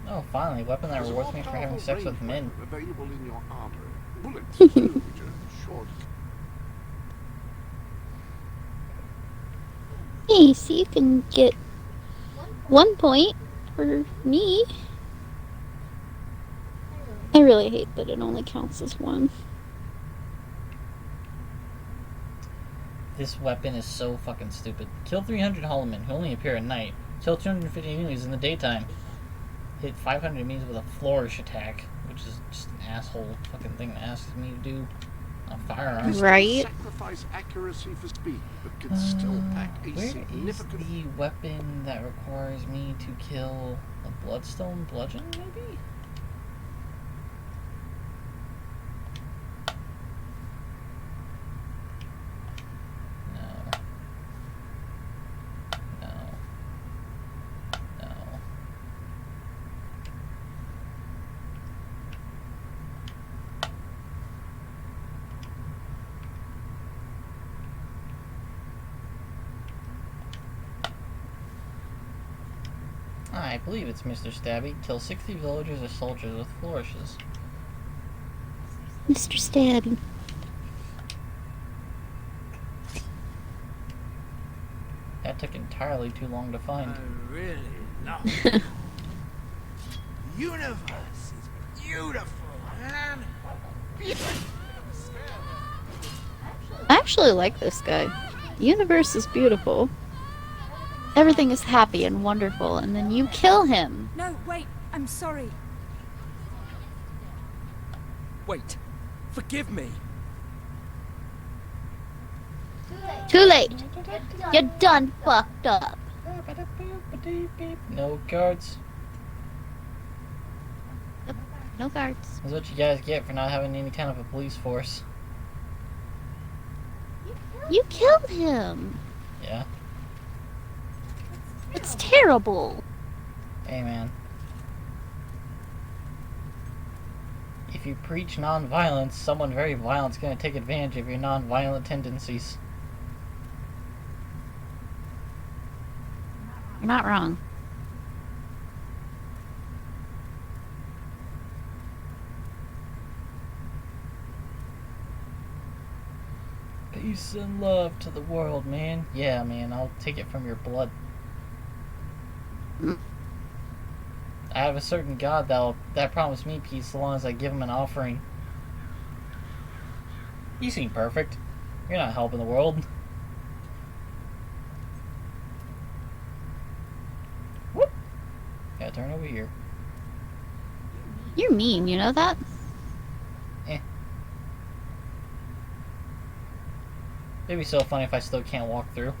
Oh, finally, a weapon that There's a rewards more me for having powerful sex with ranged men. weapon available in your armory. Bullets, too, which are short. Hey, so you can get 1 point for me. I really hate that it only counts as 1. This weapon is so fucking stupid. Kill 300 Hollow-Men who only appear at night. Kill 250 enemies in the daytime. Hit 500 enemies with a flourish attack, which is just an asshole fucking thing to ask me to do. A firearm. Right. sacrifice accuracy for speed, but can still pack a Where significant... is the weapon that requires me to kill a bloodstone bludgeon, maybe? I believe it's Mr. Stabby. Kill 60 villagers or soldiers with flourishes. Mr. Stabby. That took entirely too long to find. I really love it. Universe is beautiful, man. I actually like this guy. The universe is beautiful. Everything is happy and wonderful, and then you kill him. No, wait. I'm sorry. Wait. Forgive me. Too late. You're done fucked up. No guards. No guards. That's what you guys get for not having any kind of a police force. You killed him. Yeah. It's terrible. Hey, man. If you preach non-violence, someone very violent's gonna take advantage of your non-violent tendencies. You're not wrong. Peace and love to the world, man. Yeah, man, I'll take it from your blood. I have a certain god that promised me peace so long as I give him an offering. You seem perfect. You're not helping the world. Whoop! Gotta turn over here. You're mean, you know that? Eh. It'd be so funny if I still can't walk through.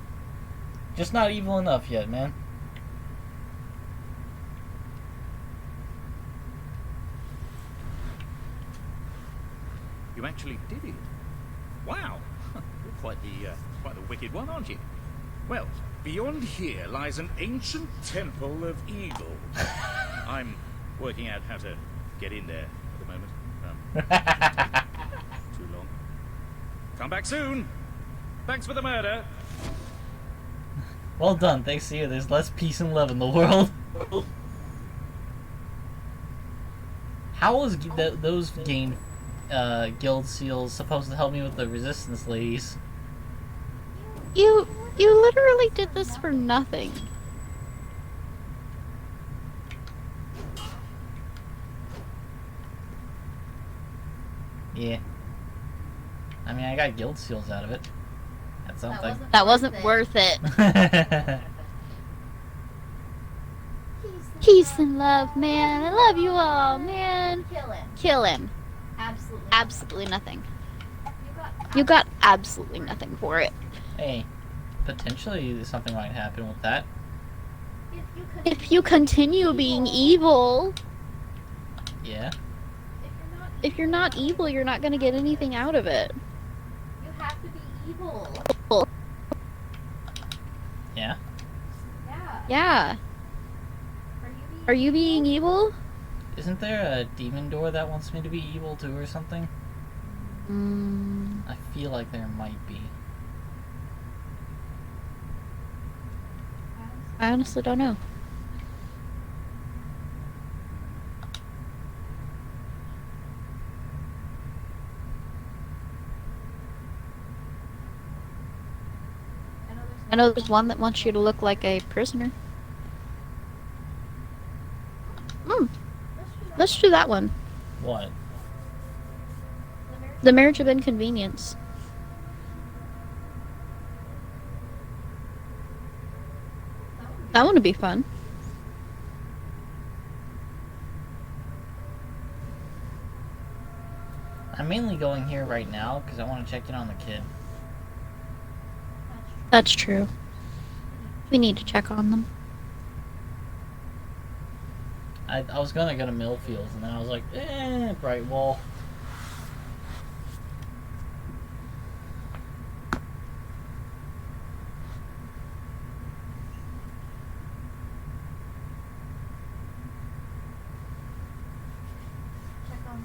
Just not evil enough yet, man. You actually did it. Wow. You're quite the wicked one, aren't you? Well, beyond here lies an ancient temple of evil. I'm working out how to get in there at the moment. Too long. Come back soon. Thanks for the murder. Well done. Thanks to you, there's less peace and love in the world. How was those gained guild seals supposed to help me with the resistance ladies? You literally did this for nothing. Yeah. I mean, I got guild seals out of it. That's something. That wasn't worth it. Peace and love, man. I love you all, man. Kill him. Absolutely nothing. You got absolutely nothing for it. Hey, potentially something might happen with that. If you continue being evil... Yeah? If you're not evil, you're not gonna get anything out of it. You have to be evil. Yeah? Yeah. Are you being evil? Isn't there a demon door that wants me to be evil too or something? I feel like there might be. I honestly don't know. I know there's one that wants you to look like a prisoner. Let's do that one. What? The Marriage of Inconvenience. That one would be fun. I'm mainly going here right now because I want to check in on the kid. That's true. We need to check on them. I was gonna go to Millfields, and then I was like, Bright Wall.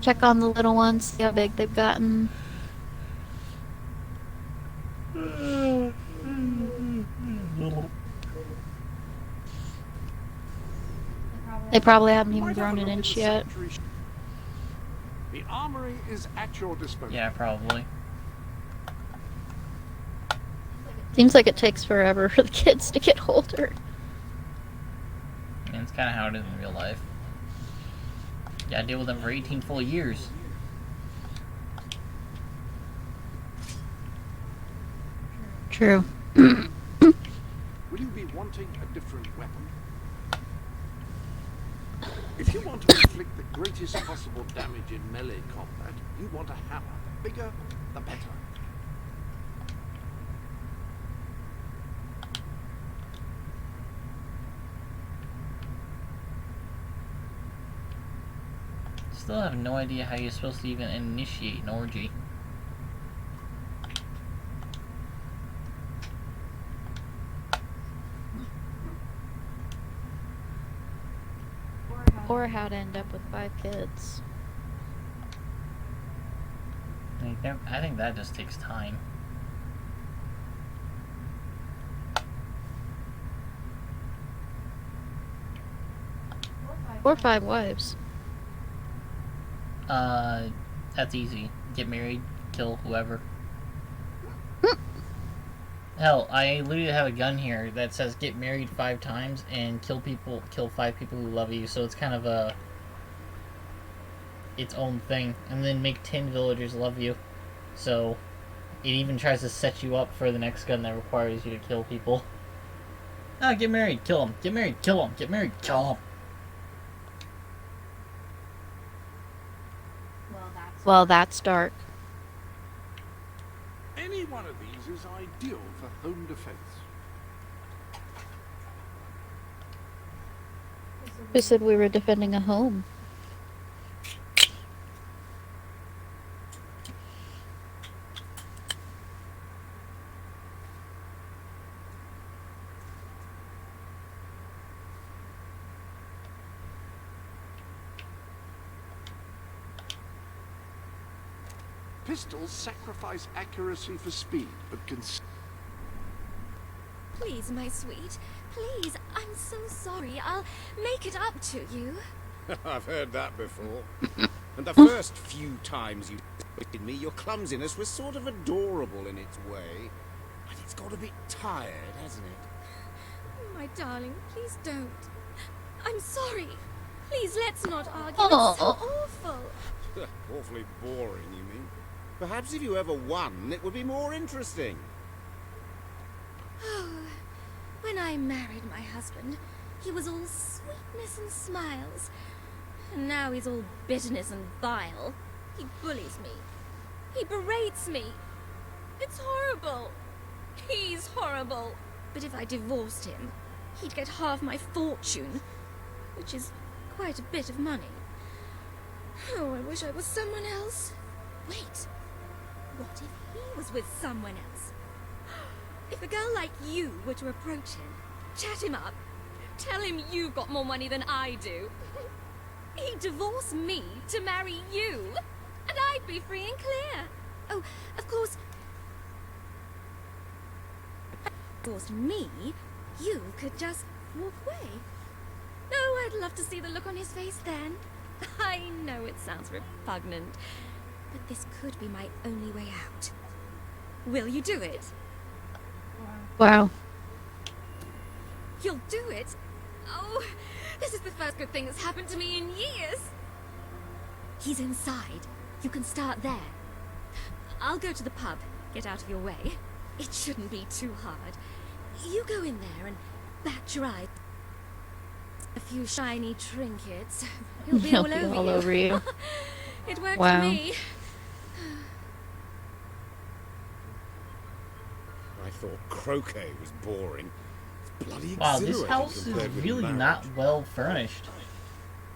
Check on the little ones, see how big they've gotten. They probably haven't even grown an inch yet. The armory is at your disposal. Yeah, probably. Seems like it takes forever for the kids to get older. I mean, it's kind of how it is in real life. You gotta deal with them for 18 full years. True. Will you be wanting a different weapon? If you want to inflict the greatest possible damage in melee combat, you want a hammer. The bigger, the better. Still have no idea how you're supposed to even initiate an orgy. Or how to end up with 5 kids. I think that just takes time. Or 5 wives. That's easy. Get married, kill whoever. Hell, I literally have a gun here that says get married 5 times and kill 5 people who love you, so it's kind of its own thing. And then make 10 villagers love you. So it even tries to set you up for the next gun that requires you to kill people. Ah, get married, kill them. Get married, kill them. Get married, kill them. Well, that's dark. Any one of these is ideal for home defense. Who said we were defending a home? Pistols sacrifice accuracy for speed, but can... Please, my sweet. Please, I'm so sorry. I'll make it up to you. I've heard that before. And the first few times you disappointed me, your clumsiness was sort of adorable in its way. But it's got a bit tired, hasn't it? My darling, please don't. I'm sorry. Please, let's not argue. Aww. It's so awful. Awfully boring, you mean? Perhaps if you ever won, it would be more interesting. Oh, when I married my husband, he was all sweetness and smiles. And now he's all bitterness and bile. He bullies me. He berates me. It's horrible. He's horrible. But if I divorced him, he'd get half my fortune, which is quite a bit of money. Oh, I wish I was someone else. Wait. What if he was with someone else? If a girl like you were to approach him, chat him up, tell him you've got more money than I do, he'd divorce me to marry you, and I'd be free and clear. Oh, of course, if he divorced me, you could just walk away. Oh, I'd love to see the look on his face then. I know it sounds repugnant, but this could be my only way out. Will you do it? Wow. You'll do it? Oh, this is the first good thing that's happened to me in years. He's inside. You can start there. I'll go to the pub. Get out of your way. It shouldn't be too hard. You go in there and bat your eye. A few shiny trinkets. He'll be all over you. It worked for me. I thought croquet was boring. It's bloody Wow, this exhilarating house is compared with really marriage. not well furnished.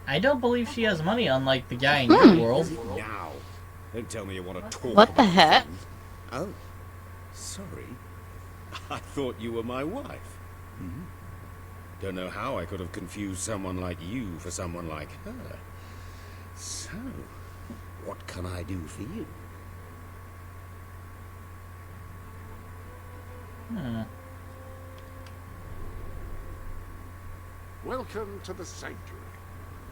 I don't believe she has money, unlike the guy in your world. Now, don't tell me you want to talk What the about heck? things. Oh, sorry. I thought you were my wife. Hmm? Don't know how I could have confused someone like you for someone like her. So, what can I do for you? Welcome to the sanctuary.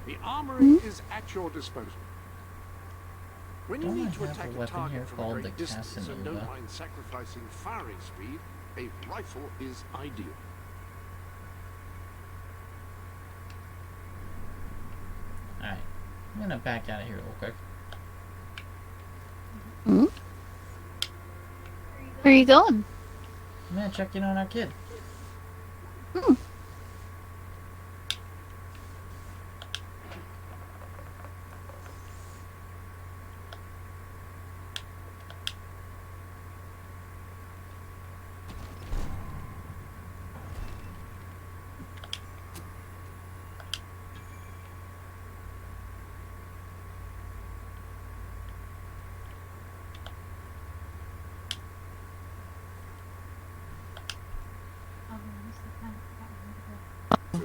The armory is at your disposal. When you Don't need I to have attack a a weapon target here from a called great the distance and don't Casanova? mind sacrificing firing speed, a rifle is ideal. Alright, I'm gonna back out of here real quick. Hmm? Where are you going? I'm gonna check in on our kid. Hmm.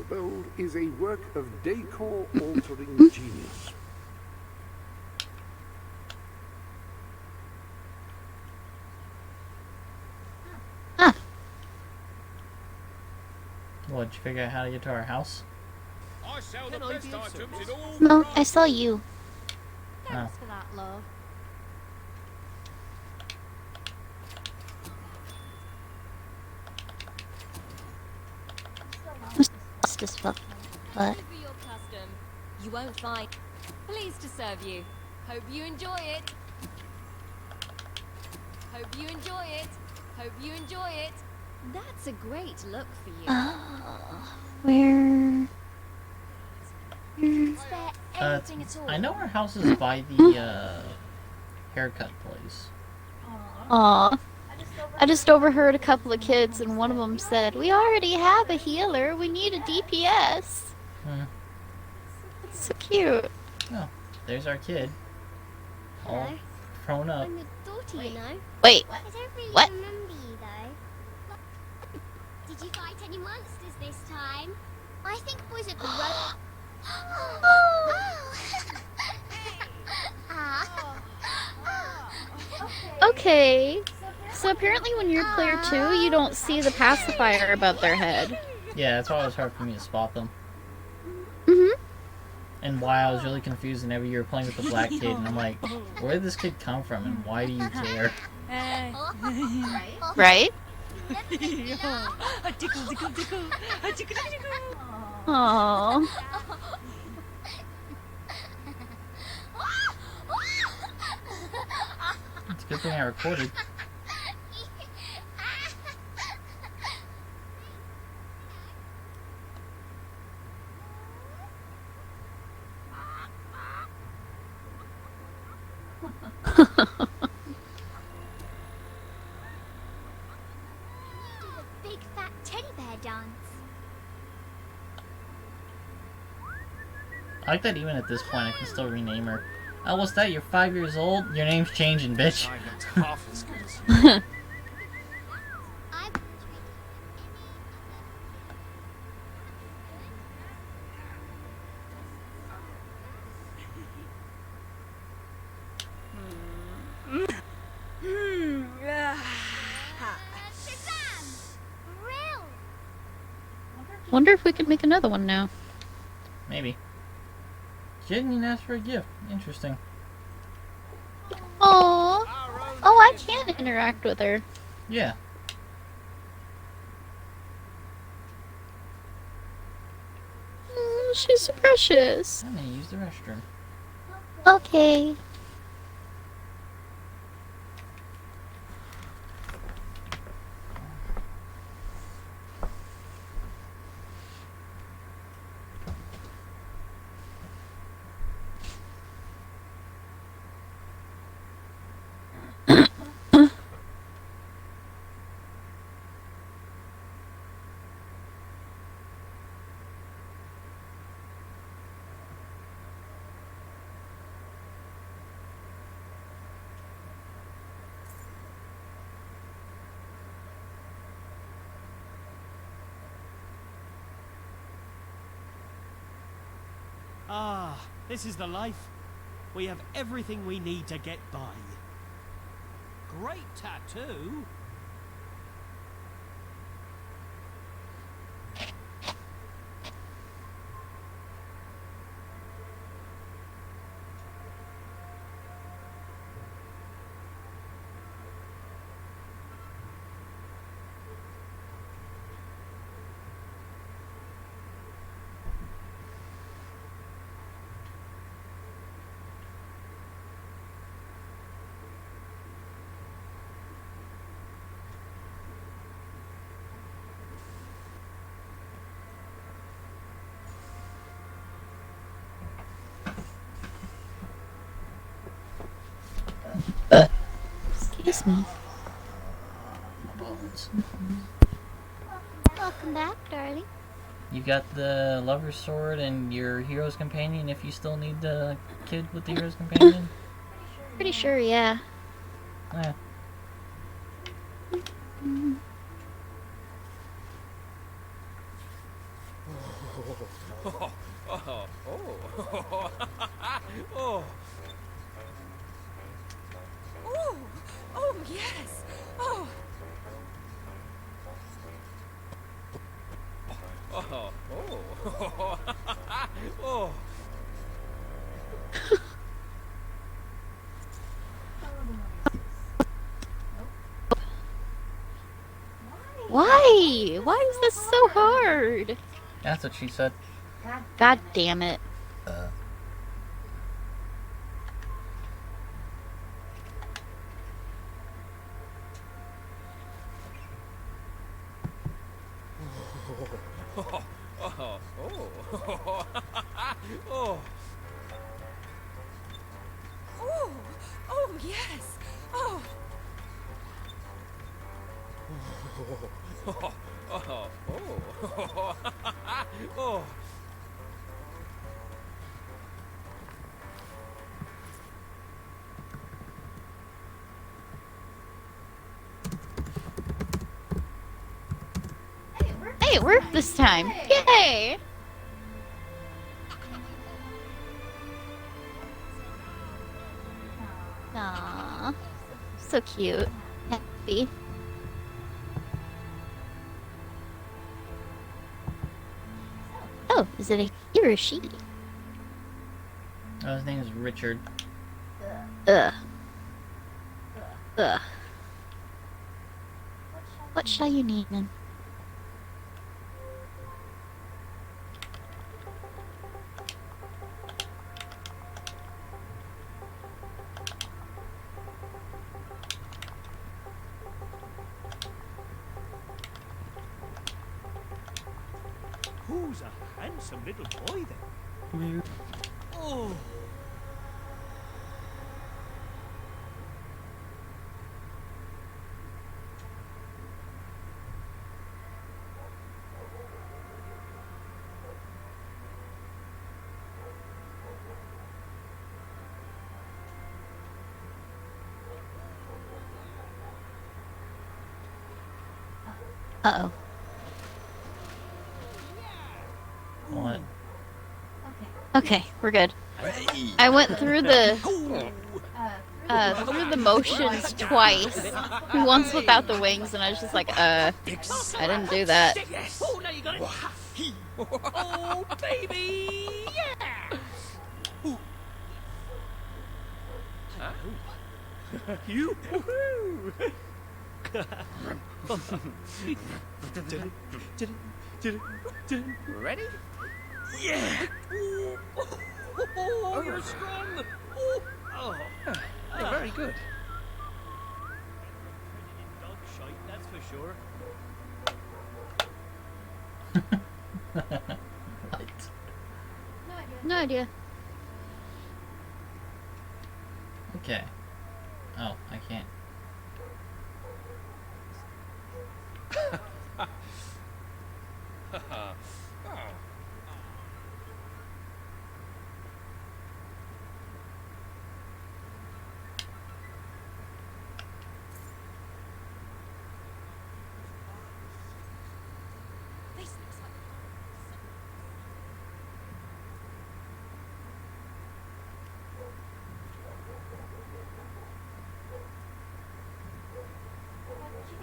Fable is a work of decor-altering genius. What, did you figure out how to get to our house? I sell the best items in all No, I saw you. Oh. For that, love. Lost as fuck. But For your custom, you won't find. Pleased to serve you. Hope you enjoy it. Hope you enjoy it. Hope you enjoy it. That's a great look for you. where? Is there anything at all? I know our house is by the haircut place. Aw. I just overheard a couple of kids, and one of them said, "We already have a healer. We need a DPS." That's so cute. Oh, there's our kid. All Hello. grown up. I'm your daughter, you know. Wait, I don't really what? remember you, though. Did you fight any monsters this time? I think boys at the road. Okay. So apparently when you're player 2, you don't see the pacifier above their head. Yeah, that's why it was hard for me to spot them. Mm-hmm. And why I was really confused whenever you were playing with the black kid, and I'm like, where did this kid come from, and why do you care? Right? Aww. It's a good thing I recorded. Big fat teddy bear dance. I like that even at this point I can still rename her. Oh, what's that? You're 5 years old? Your name's changing, bitch. Half as good as you. Wonder if we could make another one now. Maybe. She didn't even ask for a gift. Interesting. Aww. Oh, I can interact with her. Yeah. She's so precious. I'm gonna use the restroom. Okay. Ah, this is the life. We have everything we need to get by. Great tattoo. Excuse me. Bones. Welcome back, darling. You got the lover's sword and your hero's companion if you still need the kid with the hero's companion? Pretty sure, yeah. Yeah. Oh, oh, oh, oh. Oh, oh yes. Oh. Oh, oh, oh. Why? Why is this so hard? That's what she said. God damn it. Oh, oh, oh, oh. Oh, oh yes. Oh. Oh, oh, oh, oh. Hey, it worked this time. Yay! Aww. So cute. Happy. Oh, is it a he or a she? Oh, his name is Richard. Ugh. Ugh. What shall you name him? Who's a handsome little boy then? Oh. Uh-oh. What? Okay, we're good. I went through the motions twice. Once without the wings, and I was just like, I didn't do that. Oh, now you got it. Oh, baby, yeah. You. Ready? Yeah. Oh, you're strong. Oh. You're very good. Dog shite, that's for sure. No idea. Okay. Oh, I can't.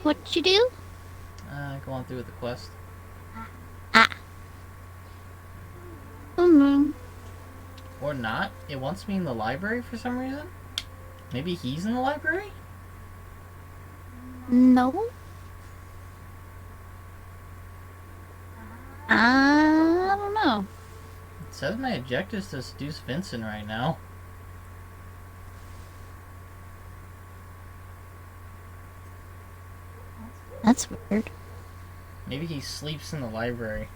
What'd you do? Go on through with the quest. Mm-hmm. Or not. It wants me in the library for some reason. Maybe he's in the library? No. I don't know. It says my objective is to seduce Vincent right now. That's weird. Maybe he sleeps in the library.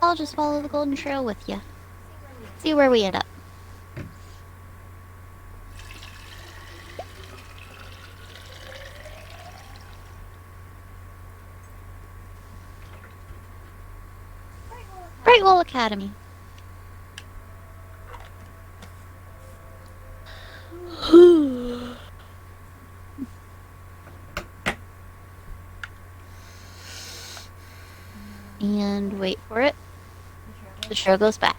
I'll just follow the golden trail with you. See where we end up. Brightwell Academy. And wait for it. The trail goes back.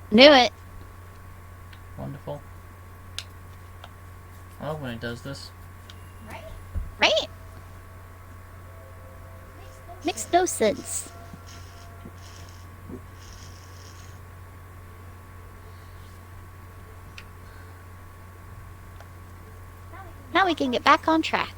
Knew it. Wonderful. I love when it does this. Right? Makes no sense. Now we can get back on track.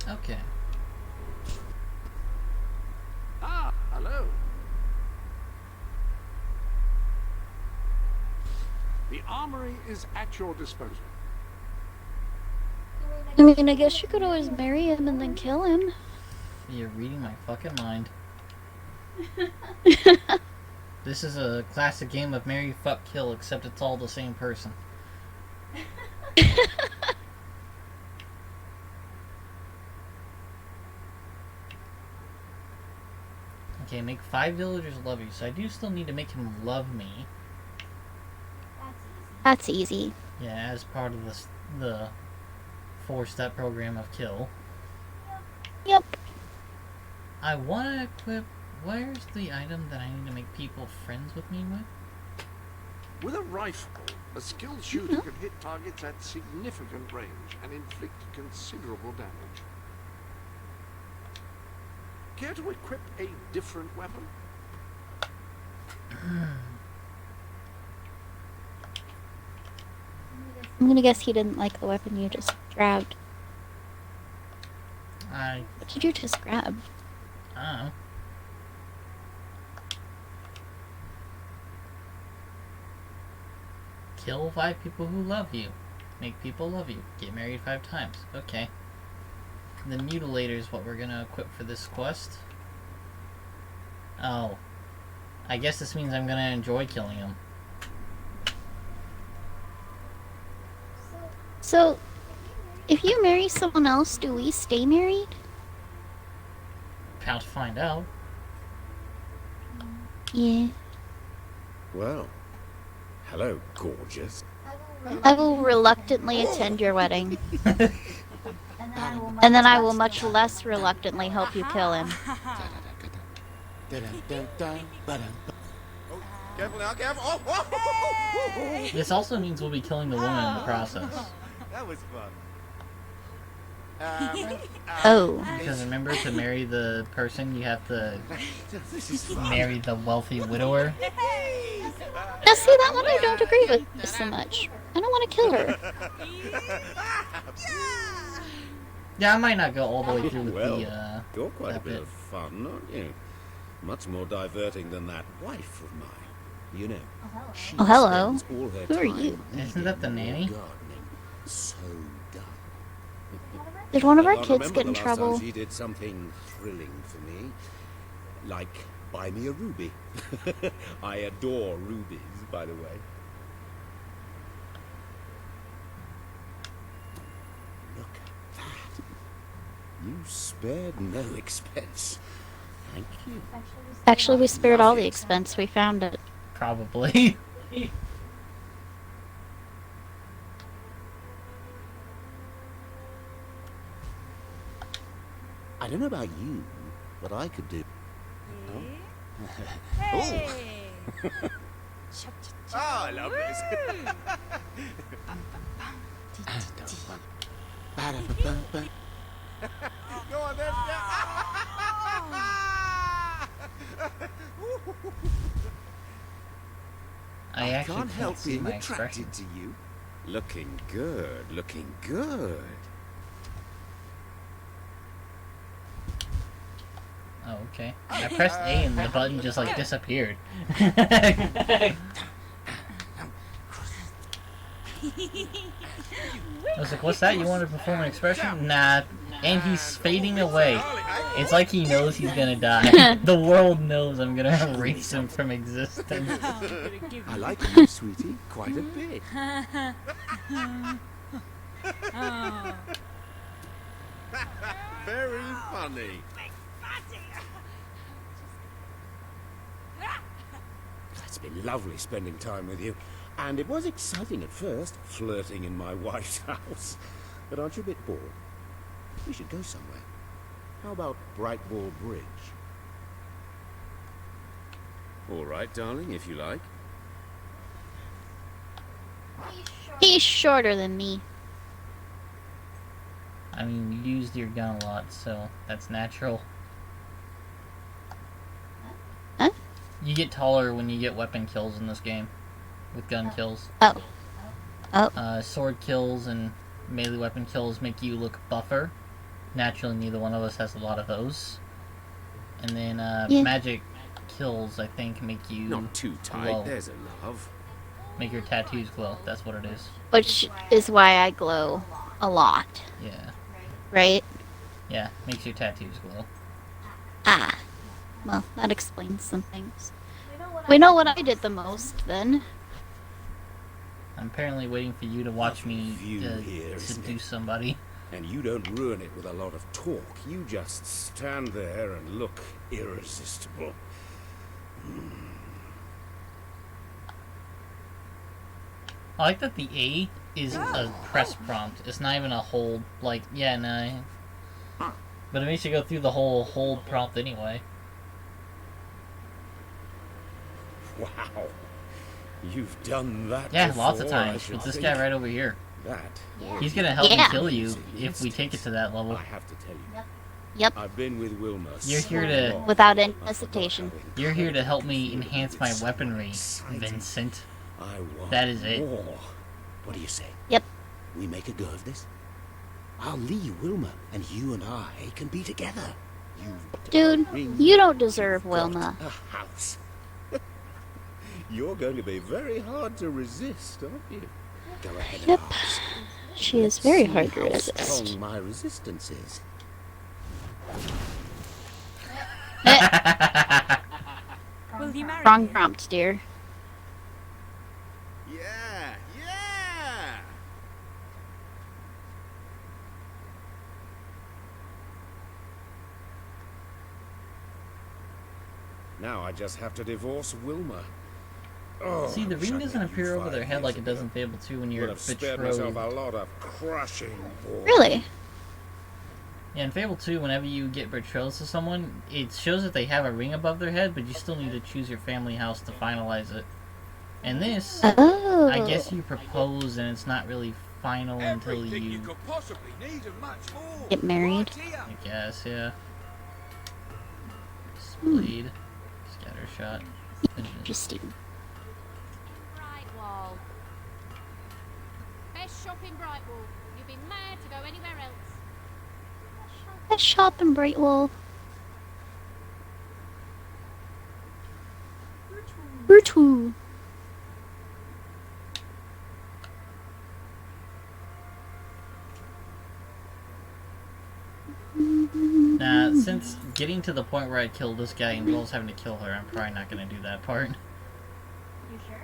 Okay. Ah, hello. The armory is at your disposal. I mean, I guess you could always marry him and then kill him. You're reading my fucking mind. This is a classic game of marry, fuck, kill, except it's all the same person. Okay, make 5 villagers love you, so I do still need to make him love me. That's easy. Yeah, as part of the 4-step program of kill. Yep. I want to equip... Where's the item that I need to make people friends with me with? With a rifle, a skilled shooter can hit targets at significant range and inflict considerable damage. Care to equip a different weapon? I'm gonna guess he didn't like the weapon you just grabbed. What did you just grab? I don't know. Kill 5 people who love you. Make people love you. Get married 5 times. Okay. The Mutilator is what we're gonna equip for this quest. Oh. I guess this means I'm gonna enjoy killing him. So, if you marry someone else, do we stay married? About to find out. Yeah. Well, hello, gorgeous. I will reluctantly attend your wedding. And then I will much less reluctantly help you kill him. Careful now, careful! Oh. This also means we'll be killing the woman in the process. That was fun. Oh. Because remember, to marry the person, you have to marry the wealthy widower. Now see, that one I don't agree with so much. I don't want to kill her. Yeah, I might not go all the way through with Well, the, you're quite a that bit bit. of fun, aren't you? Much more diverting than that wife of mine. You know, she Oh, hello. spends all her Who are time you? Isn't that the nanny? gardening. So dull. Did one of our I kids remember get in the last trouble? time she did something thrilling for me, like buy me a ruby. I adore rubies, by the way. Look at that. You spared no expense. Thank you. Actually, we spared all the expense. We found it. Probably. I don't know about you, but I could do. Hey. Oh. I love this. Go on then. I actually can't help see being my attracted to you. Looking good, looking good. Oh, okay. I pressed A and the button just like disappeared. I was like, what's that? You want to perform an expression? Nah. And he's fading away. It's like he knows he's gonna die. The world knows I'm gonna erase him from existence. I like you, sweetie, quite a bit. Very funny. It's been lovely spending time with you. And it was exciting at first, flirting in my wife's house. But aren't you a bit bored? We should go somewhere. How about Brightwall Bridge? All right, darling, if you like. He's shorter than me. I mean, you used your gun a lot, so that's natural. Huh? You get taller when you get weapon kills in this game. With gun kills. Oh. Oh. Sword kills and melee weapon kills make you look buffer. Naturally, neither one of us has a lot of those. And then magic kills, I think, make you not too tight. Glow. There's a love. Make your tattoos glow. That's what it is. Which is why I glow a lot. Yeah. Right? Yeah, makes your tattoos glow. Ah. Well, that explains some things. We know what I did the most, then. I'm apparently waiting for you to watch me seduce somebody. And you don't ruin it with a lot of talk. You just stand there and look irresistible. I like that the A is a press prompt. It's not even a hold. Like, yeah, no. But it makes you go through the whole hold prompt anyway. Wow. You've done that Yeah, before, lots of times. With this guy right over here. He's gonna help me kill you if we take it to that level. I have to tell you. Yep. I've been with Wilma. You're here to... Without any hesitation. You're here to help me enhance my weaponry, Vincent. I want that is it. More. What do you say? Yep. We make a go of this? I'll leave Wilma, and you and I can be together. Dude, you don't deserve Wilma. A house. You're going to be very hard to resist, aren't you? Go ahead and ask. She is very hard to How resist. strong my resistance is. Will you marry Wrong me? prompt, dear. Yeah, yeah. Now I just have to divorce Wilma. Oh, See, the ring doesn't appear over their head like it does in Fable 2 when you're Would have spared myself betrothed. a lot of crushing bore. Really? Yeah, in Fable 2, whenever you get betrothed to someone, it shows that they have a ring above their head, but you still need to choose your family house to finalize it. And this, Oh. I guess you propose and it's not really final until you could possibly need and much more. Get married. I guess, yeah. Splayed. Scatter shot. Interesting. Brightwall. Best shop in Brightwall. You'd be mad to go anywhere else. Let's shop in Brightwall. Virtu. Nah, since getting to the point where I kill this guy involves having to kill her, I'm probably not gonna do that part.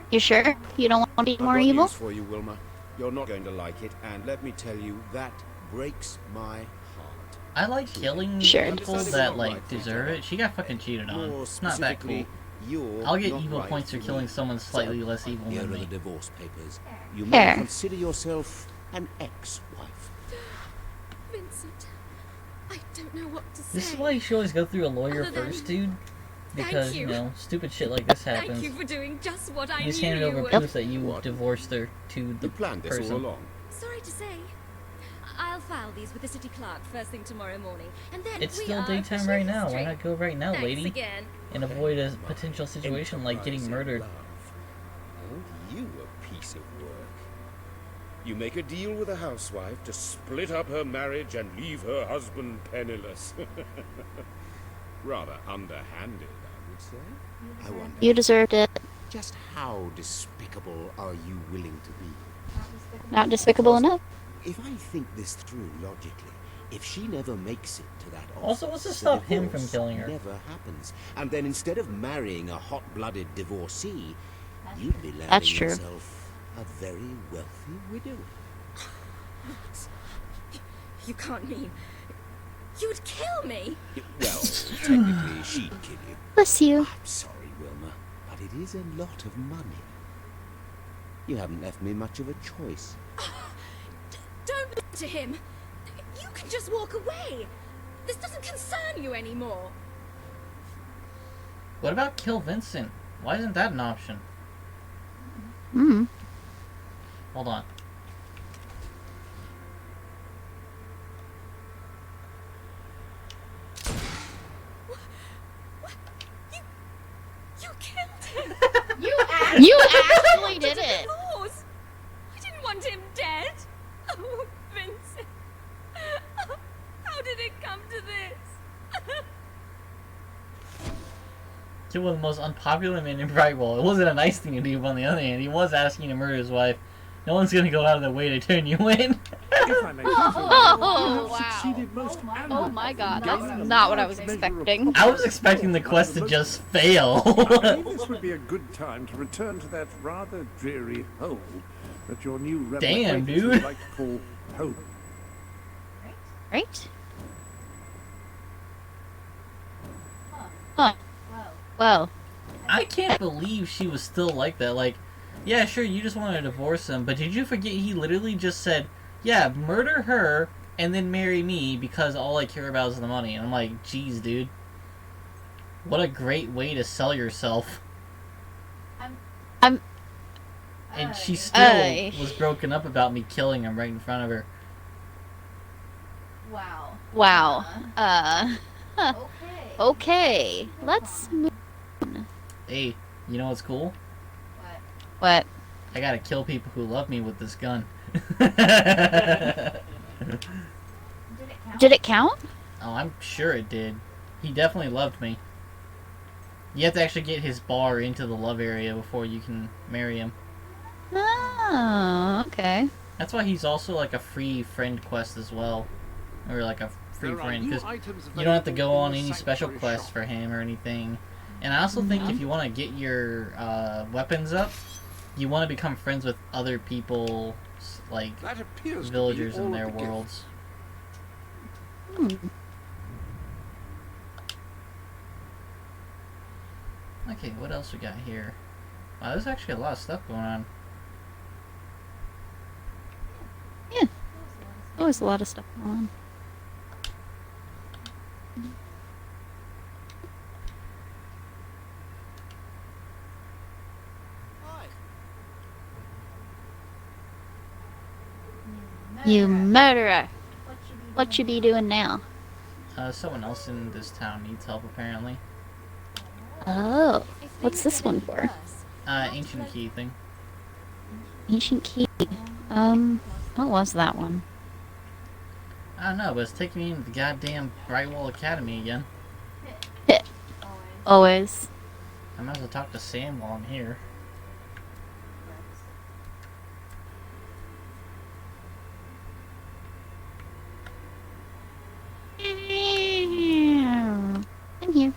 You sure? You don't want to be I've more got evil? news for you, Wilma. You're not going to like it, and let me tell you, that breaks my heart. I like killing people that, like, deserve it. She got fucking cheated on. It's not that cool. I'll get evil points for killing someone slightly less evil Here than are me. the divorce papers. You may consider yourself an ex-wife. Vincent, I don't know what to say. This is why you should always go through a lawyer Other than first, dude. Because, thank you you. know, stupid shit like this happens. Thank you for doing just what I You knew just handed you over would. proof that you divorced her to the planned this person. all along. Sorry to say, I'll file these with the city clerk first thing tomorrow morning, and then It's we still are daytime officially right now. Why straight. not go right now, Thanks lady? again. And avoid a potential situation like getting murdered. Oh, you a piece of work. You make a deal with a housewife to split up her marriage and leave her husband penniless. Rather underhanded, I would say. I wonder, You deserved it. just how despicable are you willing to be? Not despicable enough. If I think this through logically, if she never makes it to that office, Also, what's to the stop him from divorce killing her? never happens. And then instead of marrying a hot-blooded divorcee, you'd be landing That's true. yourself a very wealthy widow. You can't mean you would kill me. Well, technically, she'd kill you. Bless you. I'm sorry, Wilma, but it is a lot of money. You haven't left me much of a choice. Don't listen to him. You can just walk away. This doesn't concern you anymore. What about kill Vincent? Why isn't that an option? Hmm. Hold on. You killed him. You actually did it. Divorce. I didn't want him dead. Oh, Vincent. How did it come to this? Kill one of the most unpopular men in Brightwall. It wasn't a nice thing to do, but on the other hand, he was asking to murder his wife. No one's gonna go out of their way to turn you in. If I may Oh, you have succeeded most Oh my god, that's not what I was expecting. I was expecting the quest to just fail. I believe this would be a good time to return to that rather dreary home that your new rebel Damn, acquaintances dude. like to call home. Right? Huh. Well. I can't believe she was still like that. Like, yeah, sure, you just wanted to divorce him, but did you forget he literally just said, yeah, murder her and then marry me because all I care about is the money. And I'm like, geez, dude. What a great way to sell yourself. I'm And she still was broken up about me killing him right in front of her. Wow. Wow. Huh. Okay. Let's move. Hey, you know what's cool? What? I gotta kill people who love me with this gun. Did it count? Oh, I'm sure it did. He definitely loved me. You have to actually get his bar into the love area before you can marry him. Oh, okay. That's why he's also like a free friend quest as well. Or like a free There are friend, new because items you don't have to go available on in the any special sanctuary quests shop. for him or anything. And I also think if you want to get your weapons up, you want to become friends with other people, like that appears to be villagers all in of their the gift. worlds. Okay, what else we got here? Wow, there's actually a lot of stuff going on. Yeah. Always a lot of stuff going on. You murderer. What you be doing now? Someone else in this town needs help, apparently. Oh. What's this one for? Ancient key thing. Ancient key. What was that one? I don't know, but it's taking me into the goddamn Brightwall Academy again. Always. I might as well talk to Sam while I'm here. In here.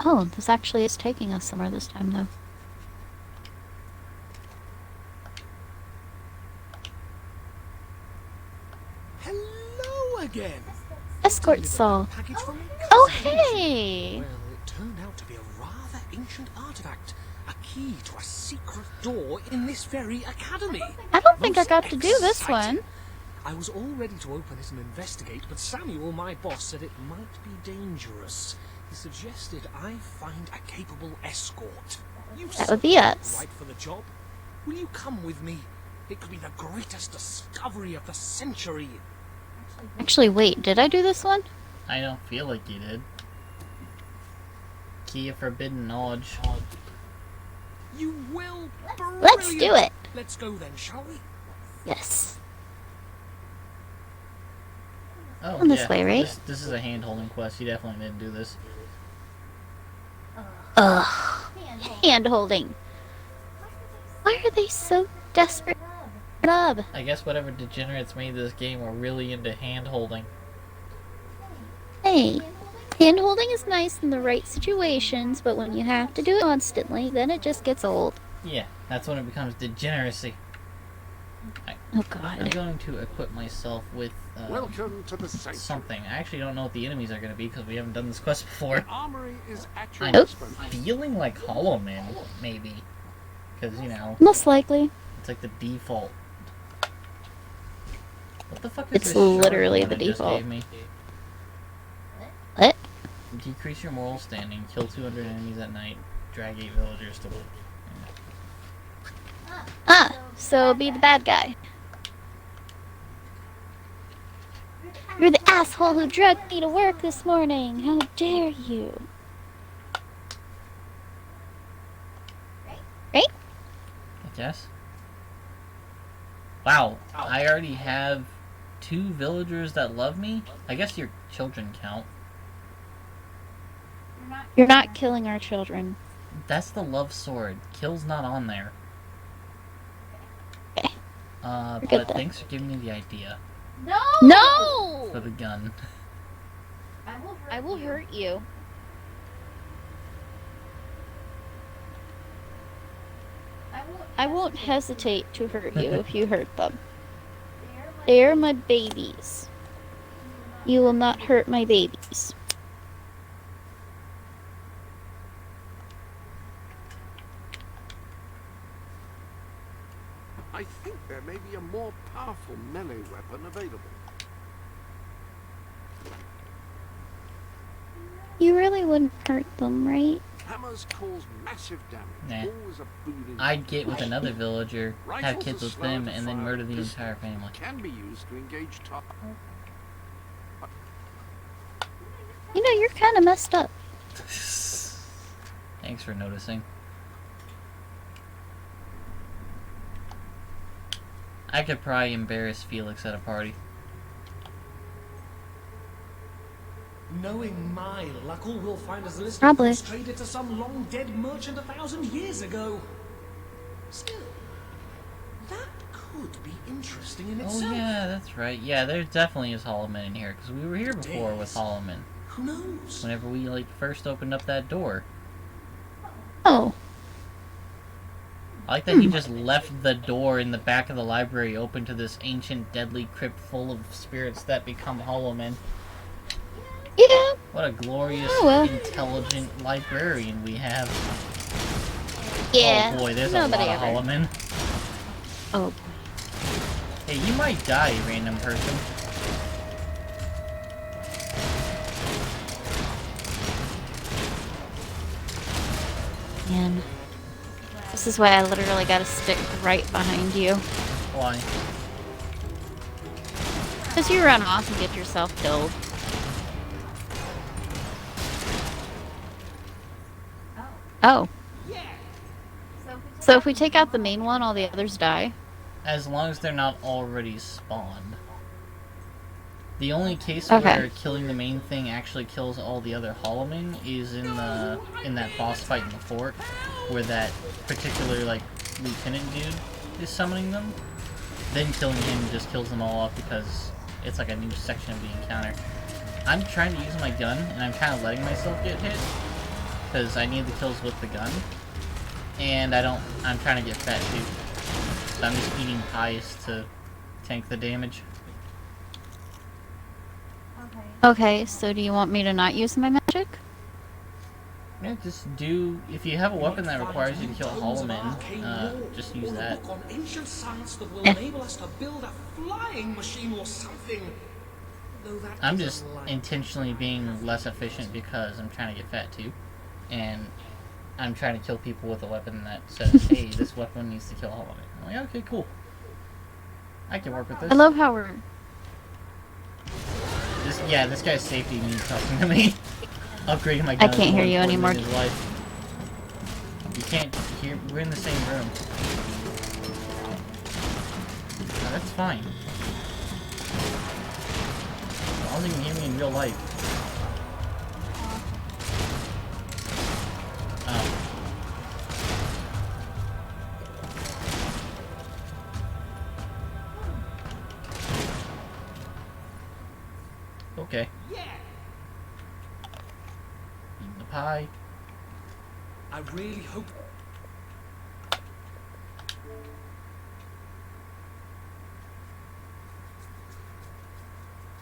Oh, this actually is taking us somewhere this time, though. Hello again. Escort Saul. Package from Oh, hey! Well, it turned out to be a rather ancient artifact. A key to a secret door in this very academy. I don't think I Most got to do this exciting. one. I was all ready to open it and investigate, but Samuel, my boss, said it might be dangerous. He suggested I find a capable escort. You That would be us. right for the job. Will you come with me? It could be the greatest discovery of the century. Actually, wait, did I do this one? I don't feel like you did. Key of Forbidden Knowledge. You will. Let's do Brilliant. it. Let's go then, shall we? Yes. Oh, On this yeah. way, right? This is a hand-holding quest. You definitely didn't do this. Ugh. Hand-holding. Why are they so desperate? Love. I guess whatever degenerates made this game were really into hand-holding. Hey, hand-holding is nice in the right situations, but when you have to do it constantly, then it just gets old. Yeah, that's when it becomes degeneracy. Oh god. I'm going to equip myself with Welcome to the sanctuary. something. I actually don't know what the enemies are going to be because we haven't done this quest before. The armory is at your I'm disposal. feeling like Hollow Man, maybe. Because, you know, Most likely. it's like the default. What the fuck is It's this shard literally one the it just default. gave me? What? Decrease your moral standing, kill 200 enemies at night, drag 8 villagers to work. Ah, so be the bad guy. You're the asshole who dragged me to work this morning. How dare you? Right? I guess. Wow, I already have 2 villagers that love me? I guess your children count. You're not killing our children. That's the love sword. Kill's not on there. Okay. But good then. thanks for giving me the idea No! No! for the gun. I will hurt you. I won't hesitate to hurt you if you hurt them. They're my babies. You will not hurt my babies. I think there may be a more powerful melee weapon available. You really wouldn't hurt them, right? Hammers cause massive damage. Nah. Always a boon in I'd get with another villager, have Rifles kids are with slower them, to and then fire, murder the pistols entire family. Can be used to engage targets. You know, you're kind of messed up. Thanks for noticing. I could probably embarrass Felix at a party. Knowing my luck, all we'll find is a list Probably. of goods traded to some long-dead merchant 1,000 years ago. Still, that could be interesting in Oh itself. yeah, that's right. Yeah, there definitely is Hollow Man in here, because we were here before with Hollow Man. Who knows? Whenever we, like, first opened up that door. Oh. I like that he just left the door in the back of the library open to this ancient, deadly crypt full of spirits that become Hollow Men. Yeah. What a glorious, Oh, well. intelligent librarian we have. Yeah. Oh boy, there's a lot nobody of ever. Hollow Men. Oh. Hey, you might die, you random person. Man. This is why I literally gotta stick right behind you. Why? Because you run off and get yourself killed. Oh. So if we take out the main one, all the others die? As long as they're not already spawned. The only case Okay. where killing the main thing actually kills all the other Hollow Men is in that boss fight in the fort, where that particular like lieutenant dude is summoning them. Then killing him just kills them all off because it's like a new section of the encounter. I'm trying to use my gun and I'm kind of letting myself get hit because I need the kills with the gun. And I'm trying to get fat too. So I'm just eating pies to tank the damage. Okay, so do you want me to not use my magic? Yeah, just do... If you have a weapon that requires you to kill Hollow Men, just use that. On ancient science that will enable us to build a flying machine or something. I'm just intentionally being less efficient because I'm trying to get fat too. And I'm trying to kill people with a weapon that says, hey, this weapon needs to kill Hollow Men. I'm like, okay, cool. I can work with this. I love how we're... This guy's safety needs talking to me. Upgrading my gun. I can't hear you anymore. You can't hear... We're in the same room. No, that's fine. As long as you can hear me in real life. Oh. Okay. Eating the pie. I really hope.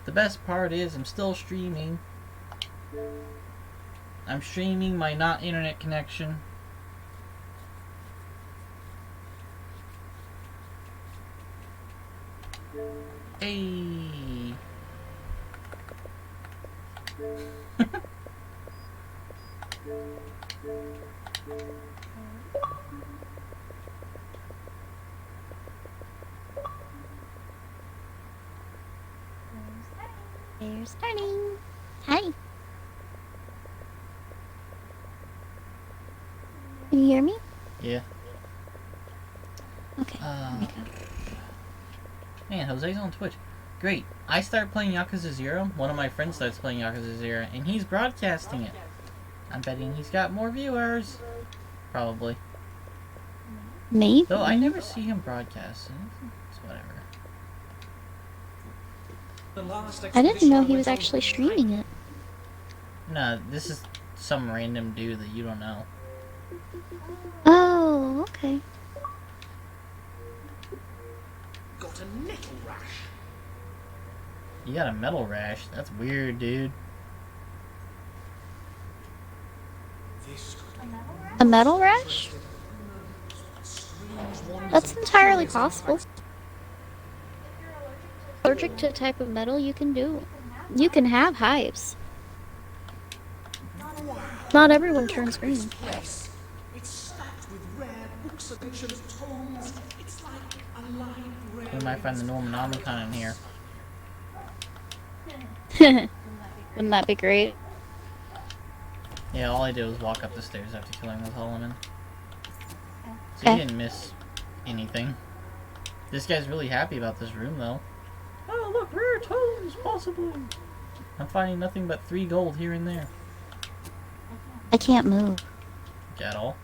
The best part is I'm still streaming. I'm streaming my not internet connection. Hey. There's Tiny. Hi. Can you hear me? Yeah. Okay. Man, Jose's on Twitch. Great. I start playing Yakuza 0. One of my friends starts playing Yakuza 0, and he's broadcasting it. I'm betting he's got more viewers. Probably. Maybe. Though I never see him broadcast. It's whatever. I didn't know he was actually streaming it. No, this is some random dude that you don't know. Oh, okay. Got a nettle rash. You got a metal rash? That's weird, dude. A metal rash? That's entirely possible. Allergic to a type of metal, you can have hives. Not everyone turns green. It's stacked with rare books of ancient tomes. It's like a library. We might find the Normonomicon in here. Wouldn't that be great? Yeah, all I did was walk up the stairs after killing those Hollow Men. So you didn't miss anything. This guy's really happy about this room, though. Oh, look, rare tomes, possibly. I'm finding nothing but 3 gold here and there. I can't move. At all.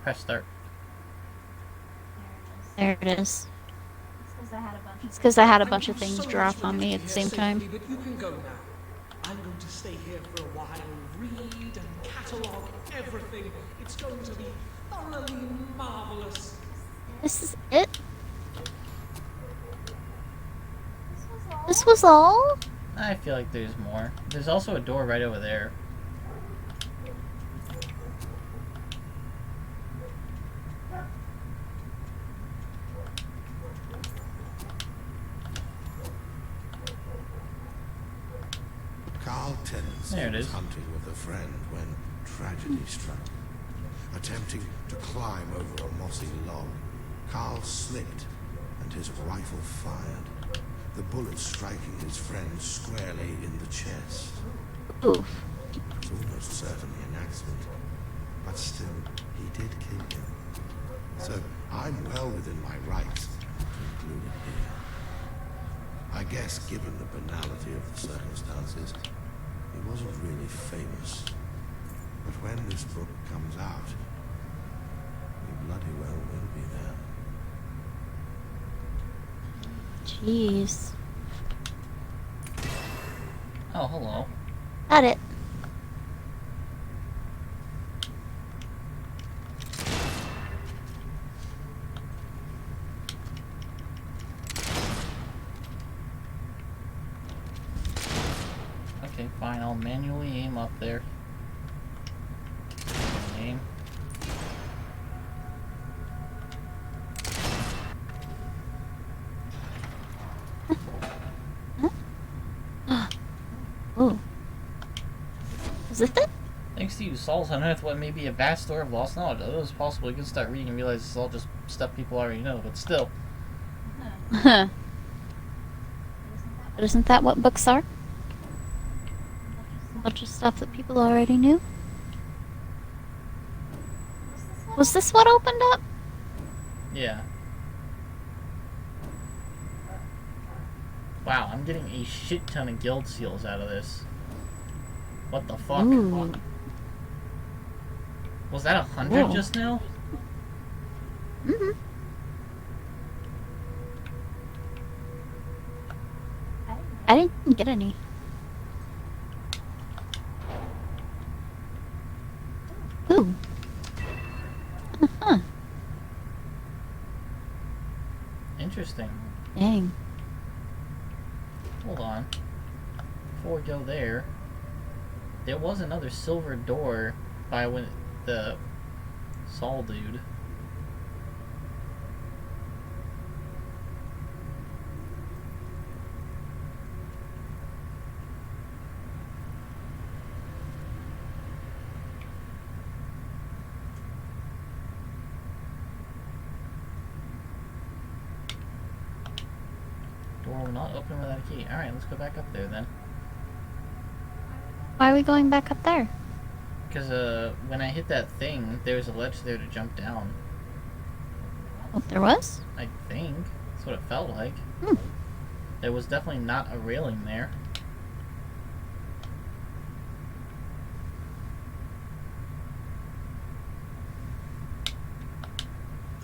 Press start. There it is. It's because I had a bunch of things drop on me at the same time. But you can go now. I'm going to stay here for a while, read and catalogue everything. It's going to be thoroughly marvelous. This is it? This was all? I feel like there's more. There's also a door right over there. Carl Tennyson was hunting with a friend when tragedy struck. Attempting to climb over a mossy log, Carl slipped and his rifle fired, the bullet striking his friend squarely in the chest. Oof. It was almost certainly an accident, but still, he did kill him. So I'm well within my rights to include it here. I guess, given the banality of the circumstances, he wasn't really famous. But when this book comes out, he bloody well will be there. Jeez. Oh, hello. Got it. manually aim up there. Aim. Ooh. Is this it? Thanks to you, Saul's unearthed what may be a vast store of lost knowledge. Although it's possible you can start reading and realize it's all just stuff people already know, but still. Huh. But isn't that what books are? A bunch of stuff that people already knew? Was this what opened up? Yeah. Wow, I'm getting a shit ton of guild seals out of this. What the fuck? Ooh. Was that 100 Whoa. just now? Mm-hmm. I didn't get any. Ooh. Huh. Interesting. Dang. Hold on. Before we go there, there was another silver door by when the Saul dude. Door will not open without a key. Alright, let's go back up there then. Why are we going back up there? Because when I hit that thing, there was a ledge there to jump down. Oh, there was? I think. That's what it felt like. Hmm. There was definitely not a railing there.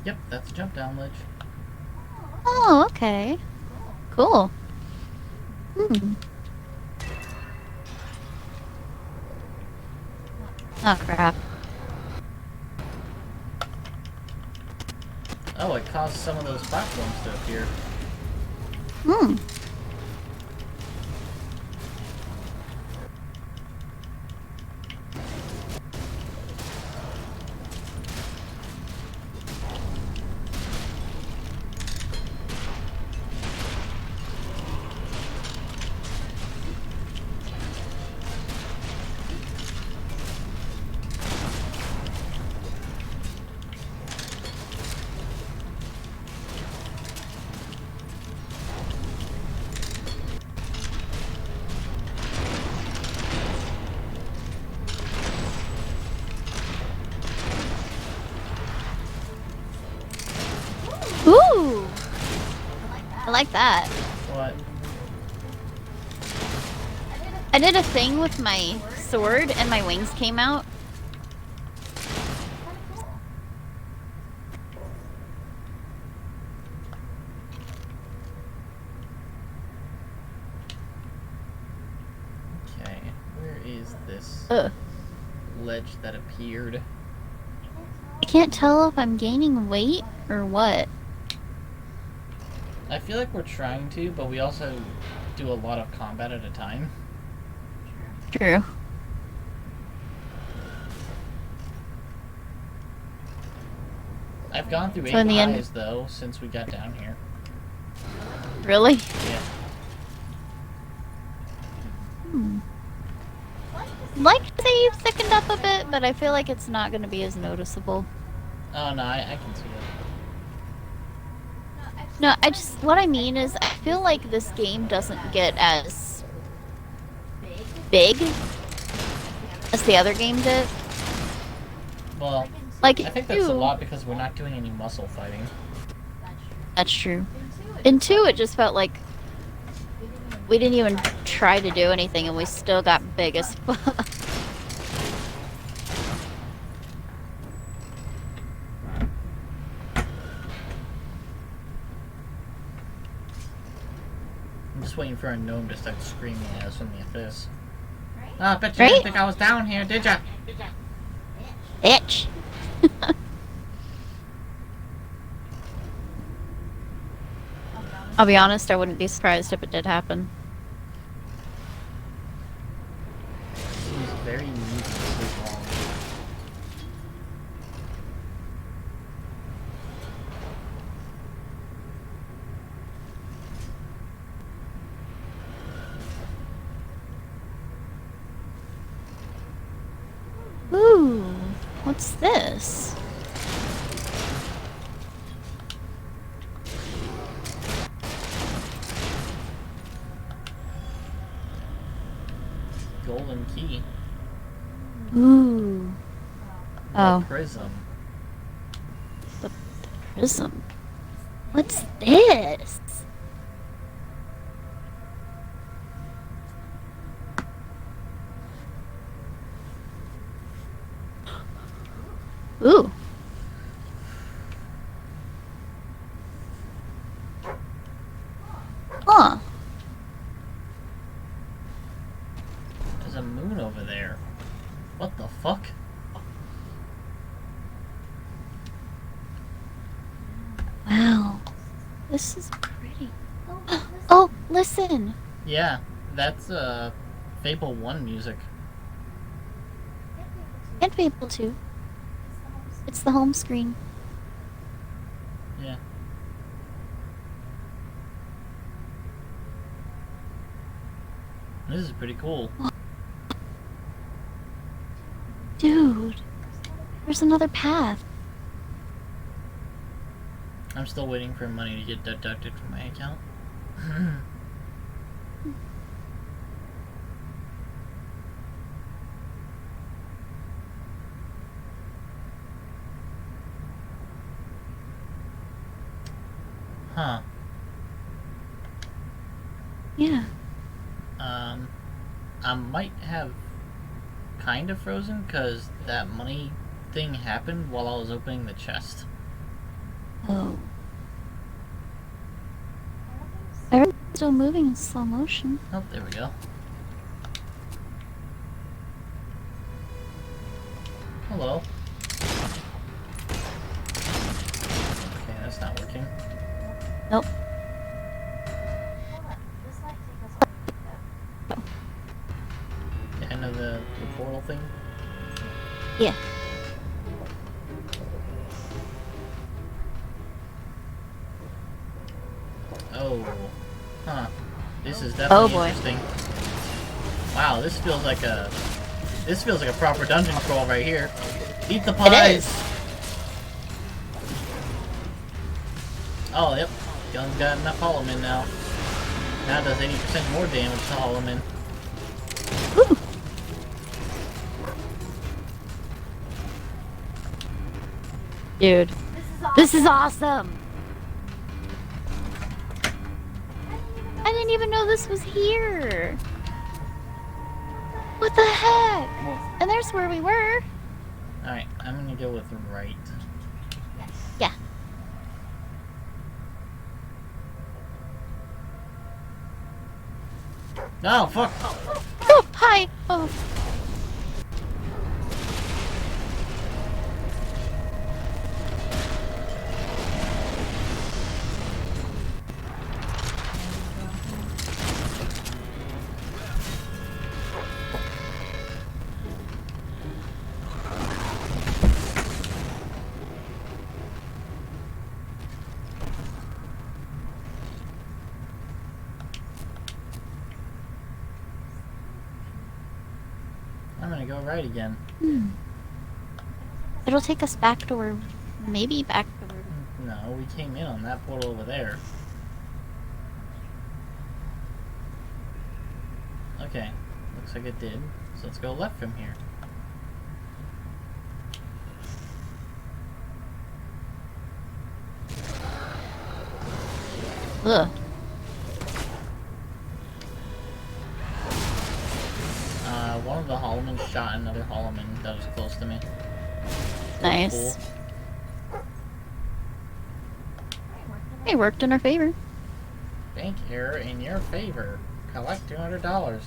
Yep, that's a jump down ledge. Oh, okay. Cool. Hmm. Oh, crap. Oh, it caused some of those platforms to appear. Hmm. Ooh! I like that. What? I did a thing with my sword and my wings came out. Okay, where is this Ugh. ledge that appeared? I can't tell if I'm gaining weight or what. I feel like we're trying to, but we also do a lot of combat at a time. True. I've gone through So 8 in the end- highs, though, since we got down here. Really? Yeah. Hmm. Like to say you've thickened up a bit, but I feel like it's not going to be as noticeable. Oh, no, I can see it. No, what I mean is, I feel like this game doesn't get as big as the other game did. Well, Like, I think that's a two- lot because we're not doing any muscle fighting. That's true. In 2, it just felt like we didn't even try to do anything and we still got big as fuck. I'm just waiting for a gnome to start screaming at us from the abyss. Ah, I bet you Right? didn't think I was down here, did ya? Itch. I'll be honest, I wouldn't be surprised if it did happen. What's this? Golden key. Ooh. Oh. Prism. The prism. What's this? Ooh. Huh. There's a moon over there. What the fuck? Wow. This is pretty. Oh, listen. Yeah, that's Fable 1 music. And Fable 2. It's the home screen. Yeah. This is pretty cool. Dude. There's another path. I'm still waiting for money to get deducted from my account. Huh. Yeah. I might have kind of frozen because that money thing happened while I was opening the chest. Oh. Everything's still moving in slow motion. Oh, there we go. Hello. Okay, that's not working. Nope. The end of the portal thing? Yeah. Oh. Huh. This is definitely Oh, boy. interesting. Wow, this feels like a proper dungeon crawl right here. Eat the pies! Oh, yep. Gun's got enough hollow men now. Now it does 80% more damage to hollow men. Dude. This is awesome! I didn't even know this was here! What the heck? And there's where we were. Alright, I'm gonna go with right. Yeah. Oh, fuck! Oh, hi! Oh. I'm gonna go right again. It'll take us back to where... Maybe back to where... No, we came in on that portal over there. Okay, looks like it did. So let's go left from here. Ugh. One of the Hollowmen shot another Hollowman that was close to me. Nice. Cool. It worked in our favor. Bank error in your favor. Collect $200.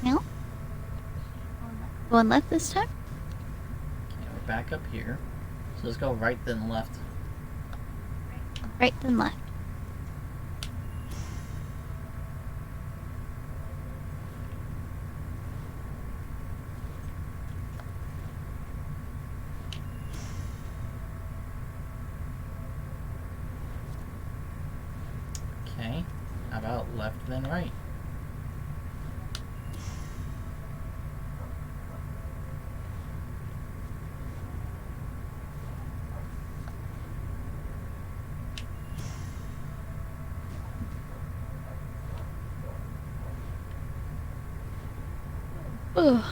No? Going left this time? Okay, we're back up here. So let's go right then left. Right then left. Okay. How about left then right? Ugh.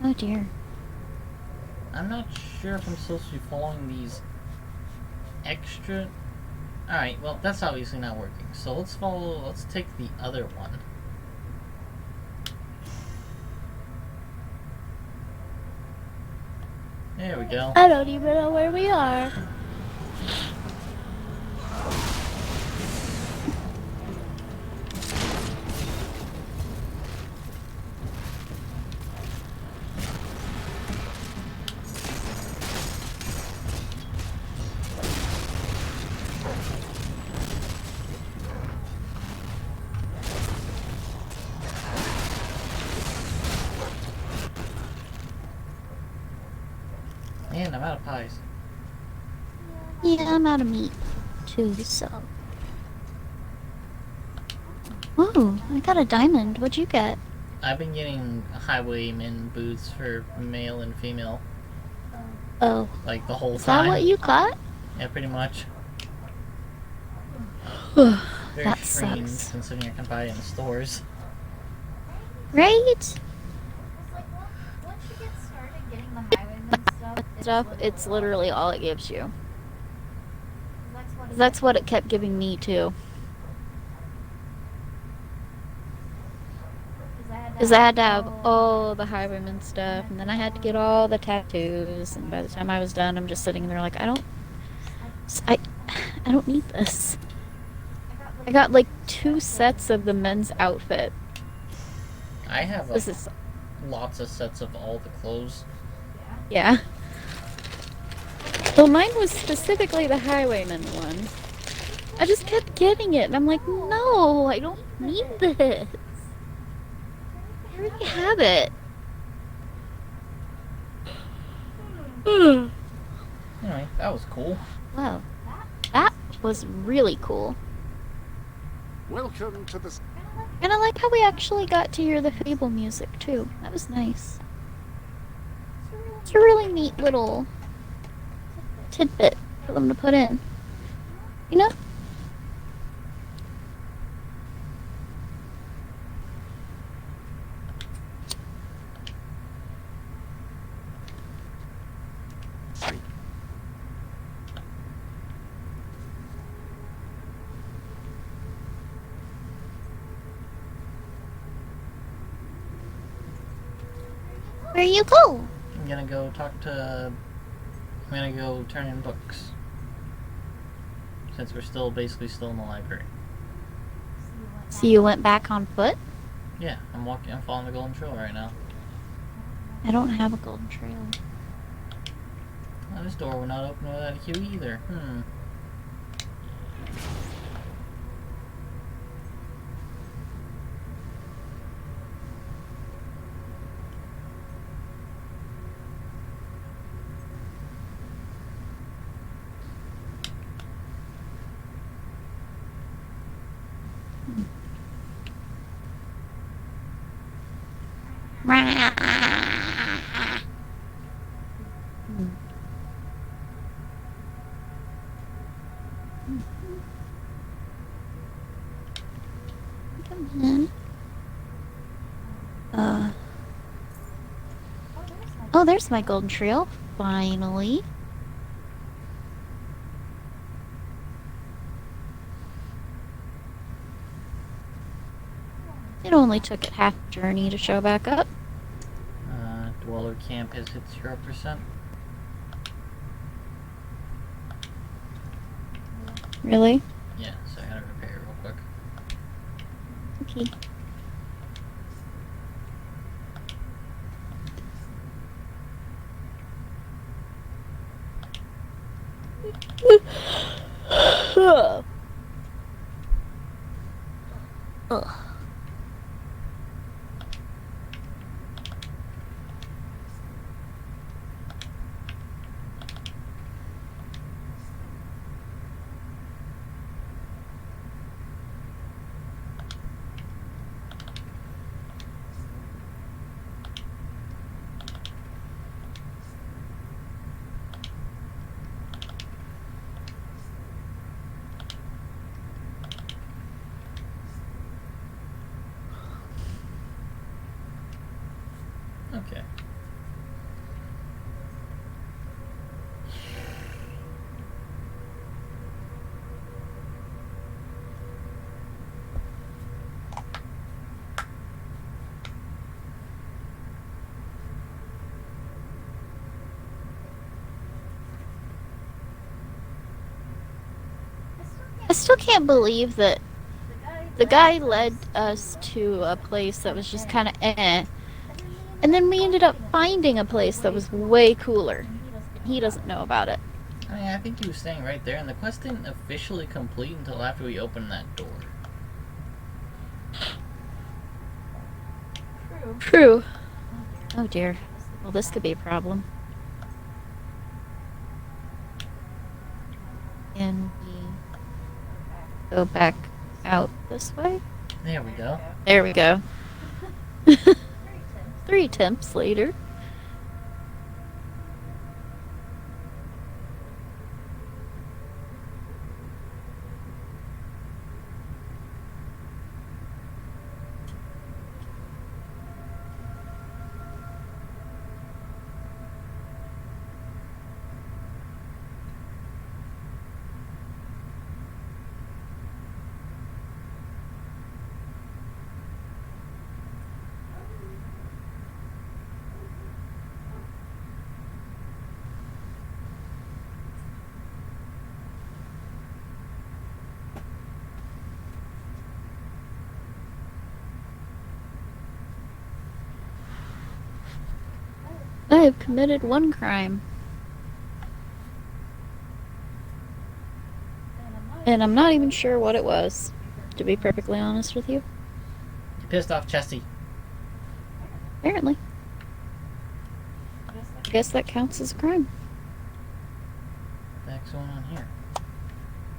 Oh dear. I'm not sure if I'm supposed to be following these extra... Alright, well, that's obviously not working. So let's take the other one. There we go. I don't even know where we are. And I'm out of pies. Yeah, I'm out of meat too, so. Ooh, I got a diamond. What'd you get? I've been getting highwayman boots for male and female. Oh. Like the whole Is time. that what you got? Yeah, pretty much. Very That strange sucks. considering I can buy it in stores. Right? Once you get started getting the highwayman stuff, It's literally all it gives you. That's what it kept giving me too. Because I had to have all the highwayman stuff, and then I had to get all the tattoos, and by the time I was done, I'm just sitting there like, I don't need this. I got like 2 sets of the men's outfit. I have This is... lots of sets of all the clothes. Yeah. Well, mine was specifically the highwayman one. I just kept getting it, and I'm like, no, I don't need this. I already have it. Anyway, that was cool. Wow. That was really cool. Welcome to the... And I like how we actually got to hear the Fable music, too. That was nice. It's a really neat little tidbit for them to put in. You know? Where you go? I'm gonna go talk to... I'm gonna go turn in books. Since we're basically still in the library. So you went back on foot? Yeah, I'm following the golden trail right now. I don't have a golden trail. Oh, this door would not open without a key either. Come in. Oh, there's my golden trail. Finally. It only took it half a journey to show back up. Dweller camp has hit 0%. Really? Yeah, so I gotta repair it real quick. Okay. Okay. I still can't believe that the guy led us to a place that was just kind of eh, and then we ended up finding a place that was way cooler. He doesn't know about it. I mean, I think he was staying right there, and the quest didn't officially complete until after we opened that door. True. Oh dear. Well, this could be a problem. And we go back out this way? There we go. There we go. 3 attempts later. I have committed 1 crime. And I'm not even sure what it was, to be perfectly honest with you. You pissed off Chesty. Apparently. I guess that counts as a crime. What the heck's going on here?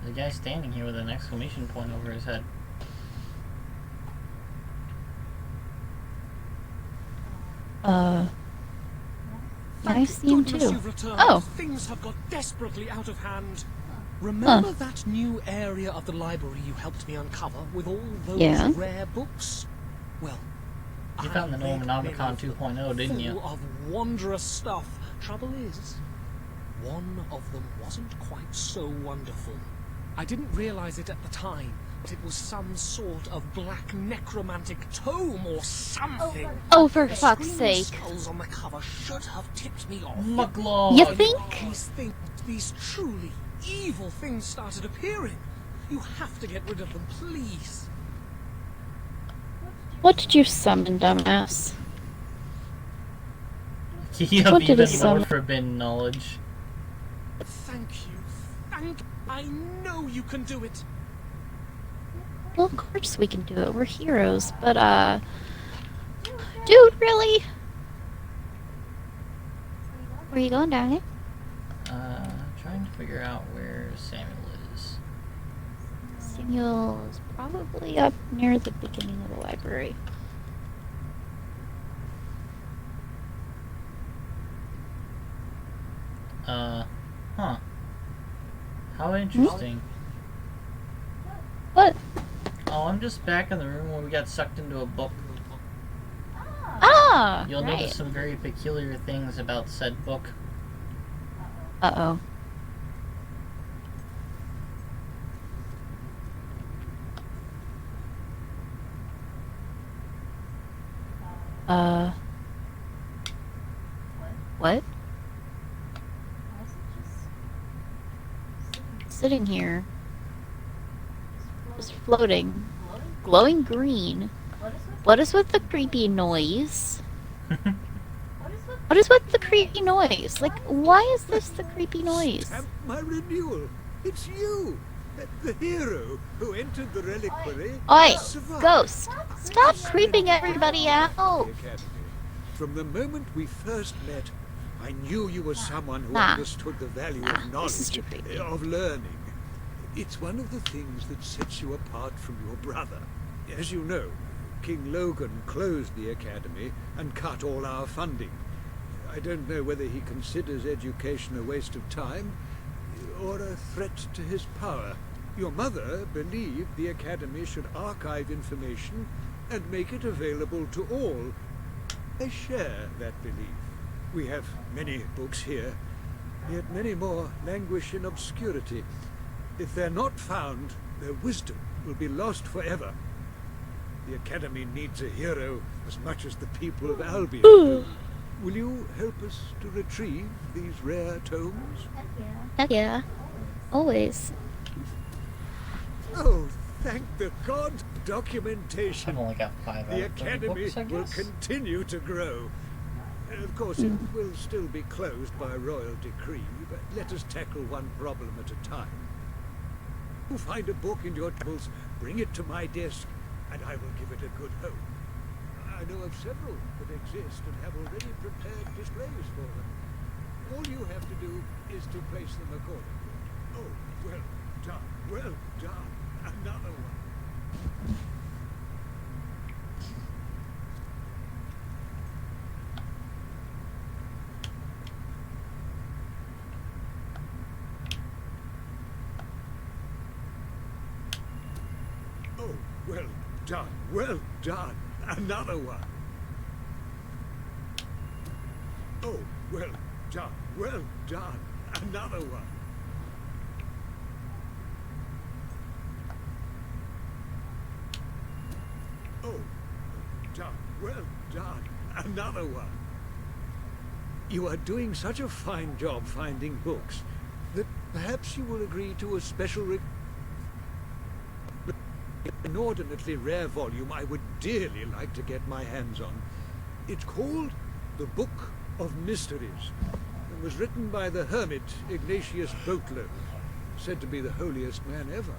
There's a guy standing here with an exclamation point over his head. Nice theme too. Oh. Things have got desperately out of hand. Remember that new area of the library you helped me uncover with all those rare books? Well, you found the Necronomicon 2.0, didn't you? Full of wondrous stuff. Trouble is, one of them wasn't quite so wonderful. I didn't realize it at the time, but it was some sort of black necromantic tome or something. Oh, for fuck's sake. Skulls on the cover should have tipped me off. Mucklord. You think? These truly evil things started appearing. You have to get rid of them, please. What did you summon, dumbass? You have even more forbidden knowledge. Thank you. I know you can do it. Well, of course we can do it. We're heroes, but, dude, really? Where are you going, down here? Trying to figure out where Samuel is. Samuel is probably up near the beginning of the library. Huh. How interesting. What? Oh, I'm just back in the room where we got sucked into a book. Ah! You'll notice some very peculiar things about said book. Uh-oh. What? Sitting here. Just floating. Glowing green. What is with the creepy noise? What is with the creepy noise? Like, why is this the creepy noise? My renewal. It's you, the hero who entered the reliquary. Oi, Ghost! Stop creeping everybody out! From the moment we first met, I knew you were someone who understood the value of knowledge, of learning. It's one of the things that sets you apart from your brother. As you know, King Logan closed the academy and cut all our funding. I don't know whether he considers education a waste of time or a threat to his power. Your mother believed the academy should archive information and make it available to all. I share that belief. We have many books here, yet many more languish in obscurity. If they're not found, their wisdom will be lost forever. The Academy needs a hero as much as the people of Albion do. Will you help us to retrieve these rare tomes? Heck yeah. Always. Oh, thank the god! Documentation. I've only got 5 out The of 30 Academy books, I will guess. continue to grow. Of course, it will still be closed by royal decree, but let us tackle one problem at a time. You find a book in your travels, bring it to my desk, and I will give it a good home. I know of several that exist and have already prepared displays for them. All you have to do is to place them accordingly. Oh, well done, well done. Another one. Oh, well done, well done. Another one. Oh, well done, well done. Another one. Oh, done, well done. Another one. You are doing such a fine job finding books that perhaps you will agree to a special inordinately rare volume I would dearly like to get my hands on. It's called The Book of Mysteries and was written by the hermit Ignatius Boatload, said to be the holiest man ever.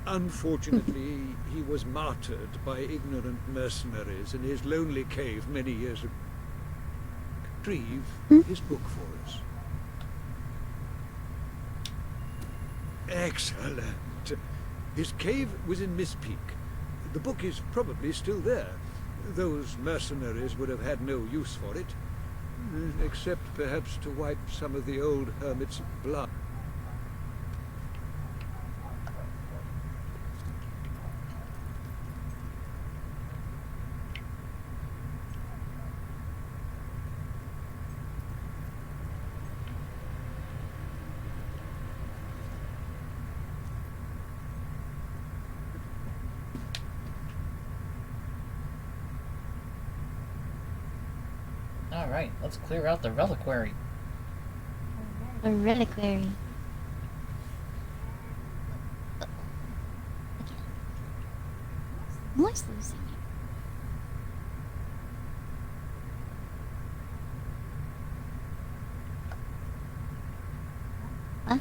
Unfortunately, he was martyred by ignorant mercenaries in his lonely cave many years ago. Retrieve his book for us. Excellent. His cave was in Miss Peak. The book is probably still there. Those mercenaries would have had no use for it, except perhaps to wipe some of the old hermit's blood. Alright, let's clear out the reliquary. A reliquary. What's losing it? Huh?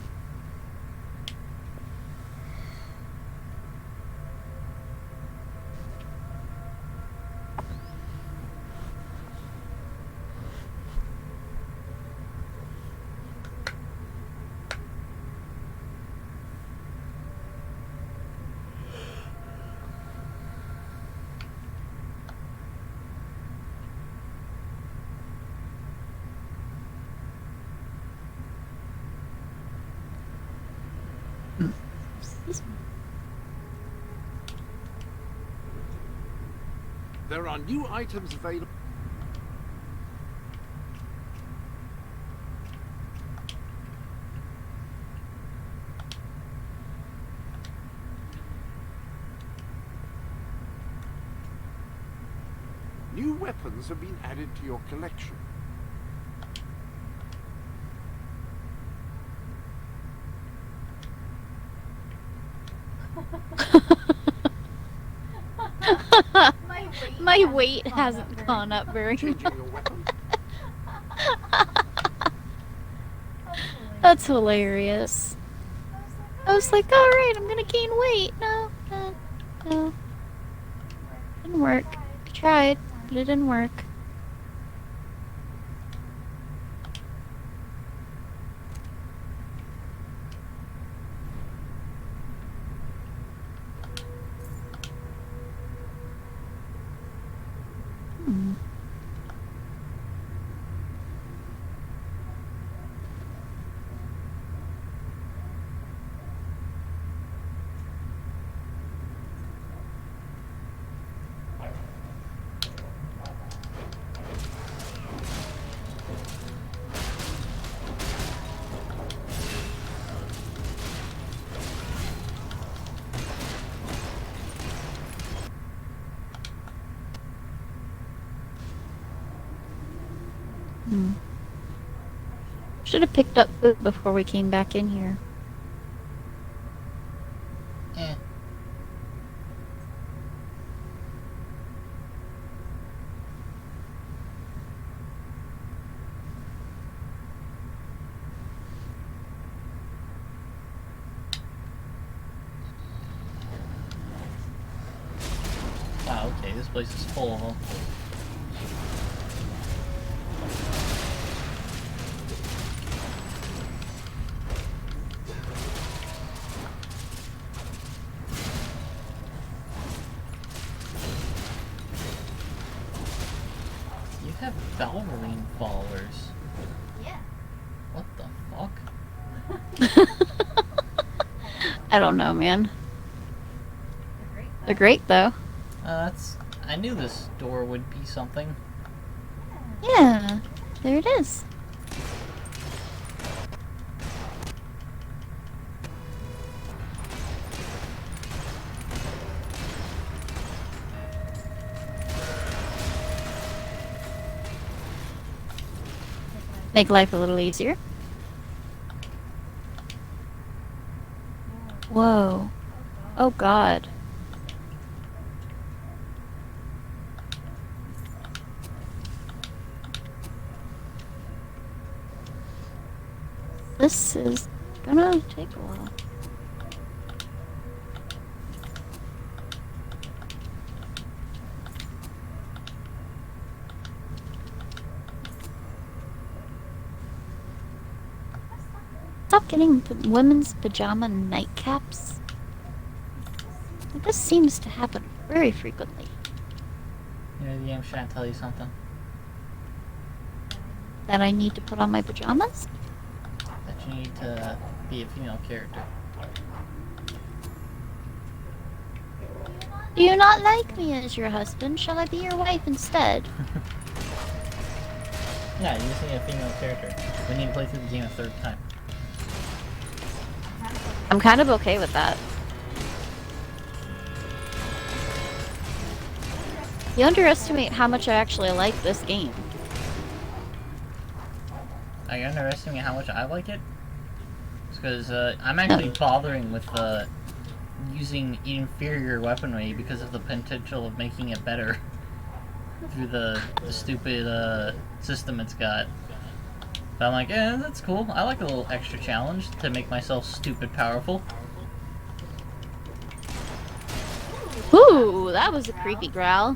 There are new items available. New weapons have been added to your collection. My weight hasn't gone up very much. That's hilarious. I was like, alright, I'm gonna gain weight. No. Didn't work. I tried, but it didn't work. Should have picked up food before we came back in here. Eh. Wow, okay, this place is full of them. You have ballerine followers. Yeah. What the fuck? I don't know, man. They're great, though. I knew this door would be something. Yeah, there it is. Make life a little easier. Whoa. Oh god. This is gonna take a while. Stop getting women's pajama nightcaps. This seems to happen very frequently. You know, the game's trying to tell you something. That I need to put on my pajamas? That you need to be a female character. Do you not like me as your husband? Shall I be your wife instead? Yeah, you just need a female character. We need to play through the game a third time. I'm kind of okay with that. You underestimate how much I actually like this game. Are you underestimating how much I like it? It's because I'm actually bothering with using inferior weaponry because of the potential of making it better through the stupid system it's got. But I'm like, eh, that's cool. I like a little extra challenge to make myself stupid powerful. Ooh, that was a creepy growl.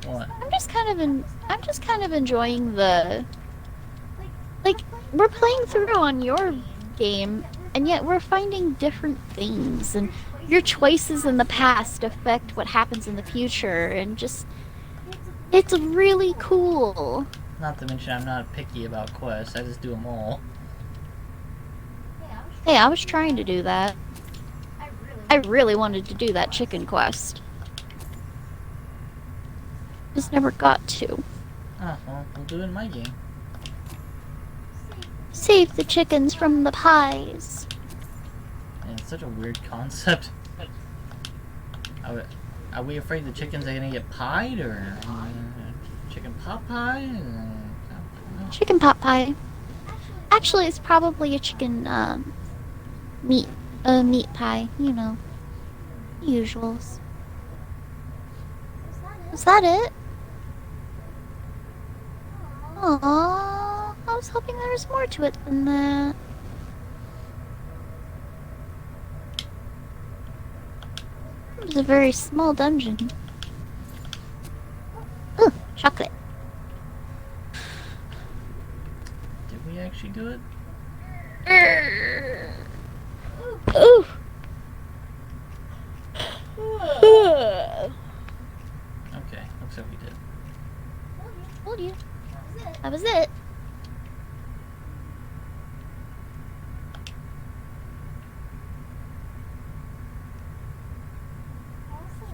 What? I'm just kind of enjoying the, like, we're playing through on your game, and yet we're finding different things, and your choices in the past affect what happens in the future, and just, it's really cool. Not to mention I'm not picky about quests, I just do them all. Hey, I was trying to do that. I really wanted to do that chicken quest. Just never got to. Oh, well, we'll do it in my game. Save the chickens from the pies. And it's such a weird concept. Are we afraid the chickens are gonna get pied, or chicken pot pie? Chicken pot pie. Actually, it's probably a chicken meat pie. You know, usuals. Is that it? Aww, I was hoping there was more to it than that. It was a very small dungeon. Ooh, chocolate. Did we actually do it? Ooh. Okay, looks like we did. Told you. That was it.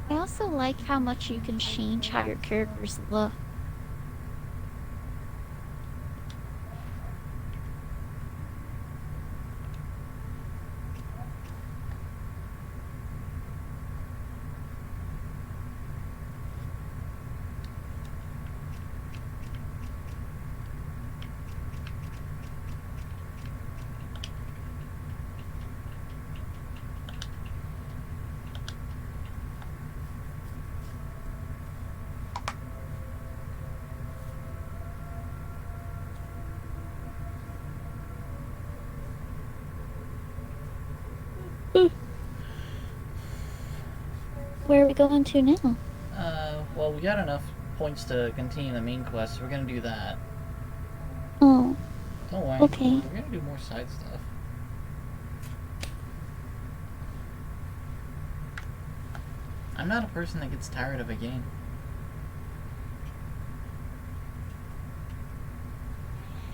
I also like how much you can change how your characters look. where are we going to now? Well, we got enough points to continue the main quest, so we're gonna do that. Oh. Don't worry. Okay. We're gonna do more side stuff. I'm not a person that gets tired of a game.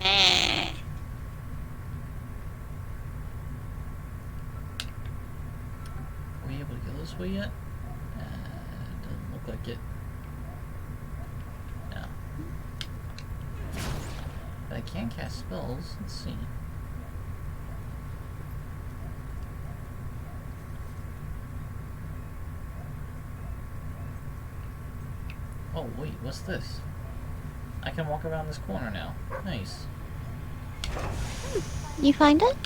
Are we able to go this way yet? Doesn't look like it. No. But I can cast spells. Let's see. Oh wait, what's this? I can walk around this corner now. Nice. You find it?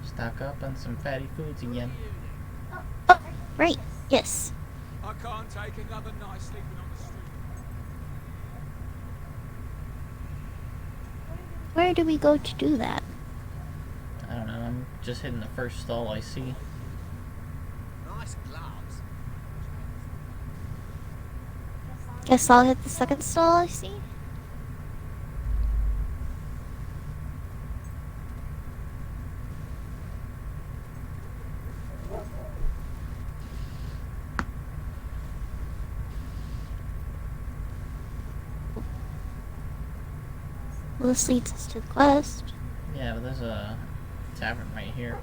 Stock up on some fatty foods again. Oh, right. Yes. I can't take another night sleeping on the street. Where do we go to do that? I don't know, I'm just hitting the first stall I see. Nice gloves. Guess I'll hit the second stall I see. Well, this leads us to the quest. Yeah, but there's a tavern right here.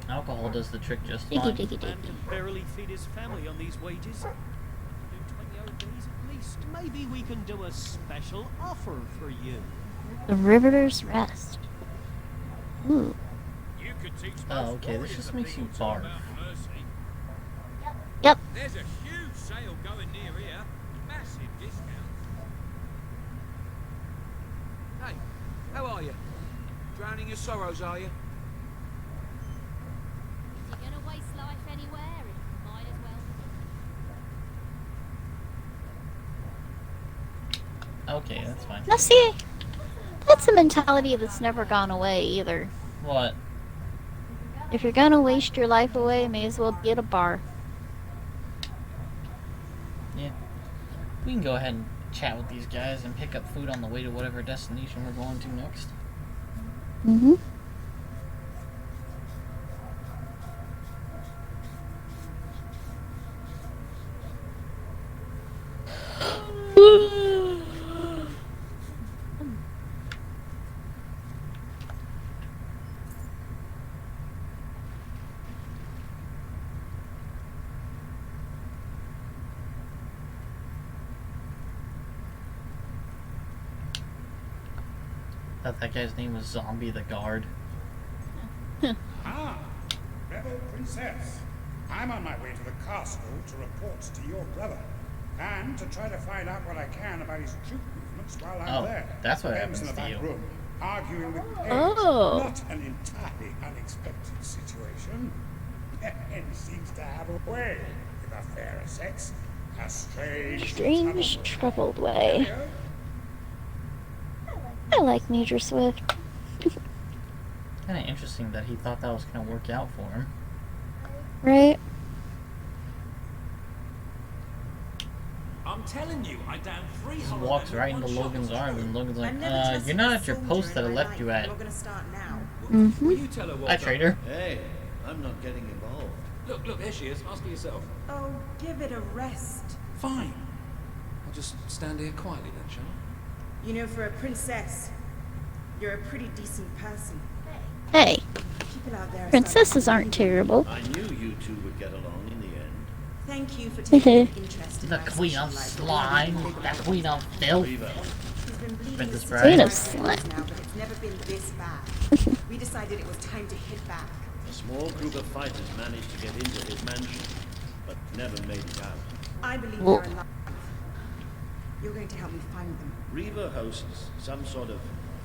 Alcohol does the trick just Diggy, fine. diggy, diggy. Man can barely feed his family on these wages. Do 20 OBs at least. Maybe we can do a special offer for you. The River's Rest. Ooh. You could teach Oh, okay, this just makes you barf. Yep. There's a huge sale going near here. Massive discounts. Hey, how are you? Drowning your sorrows, are you? If you're gonna waste life anywhere, it might as well. Okay, that's fine. Now see, that's a mentality that's never gone away either. What? If you're gonna waste your life away, may as well be at a bar. Yeah. We can go ahead and chat with these guys and pick up food on the way to whatever destination we're going to next. Mm-hmm. Thought that guy's name was Zombie the Guard. Ah, Rebel Princess. I'm on my way to the castle to report to your brother, and to try to find out what I can about his troop movements while I'm there. That's what Ben's in happens the to back you. room, arguing with Paige. Oh. Not an entirely unexpected situation. Ben seems to have a way with the fairer sex. A Strange, troubled way. I like Major Swift. Kinda interesting that he thought that was gonna work out for him. Right? I'm telling you, I downed 3 He walks right into Logan's arms and Logan's like, you're not at your post that I left you at. Mm-hmm. You tell her what. Hi, trader. Hey, I'm not getting involved. Look, there she is. Ask her yourself. Oh, give it a rest. Fine. I'll just stand here quietly then, shall I? You know, for a princess, you're a pretty decent person. Hey, People out there are princesses starting aren't to terrible. I knew you two would get along in the end. Thank you for taking an interest in The my queen of social slime, life. the queen of filth. He's been bleeding Princess us Bride. Queen of slime. now, but it's never been this bad. We decided it was time to hit back. A small group of fighters managed to get into his mansion, but never made it out. I believe Whoa. they're alive. You're going to help me find them, Reaver hosts some sort of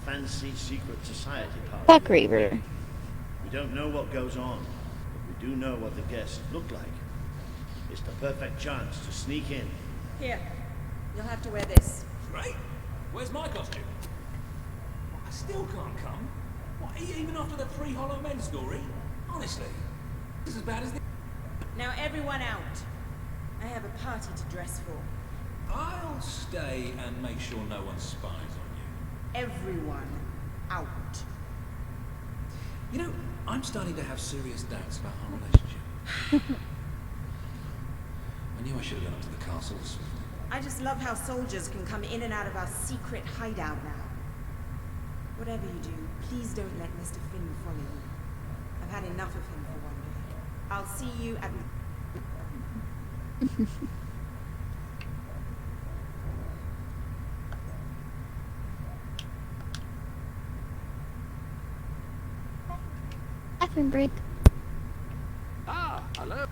fancy secret society party. Fuck Reaver. We don't know what goes on, but we do know what the guests look like. It's the perfect chance to sneak in. Here, you'll have to wear this. Great. Where's my costume? What, I still can't come? What, even after the Three Hollow Men story? Honestly, this is as bad as the... Now everyone out. I have a party to dress for. I'll stay and make sure no one spies on you. Everyone out. You know, I'm starting to have serious doubts about our relationship. I knew I should have gone up to the castles. I just love how soldiers can come in and out of our secret hideout now. Whatever you do, please don't let Mr. Finn follow you. I've had enough of him for one day. I'll see you at... Bathroom break. Ah, hello.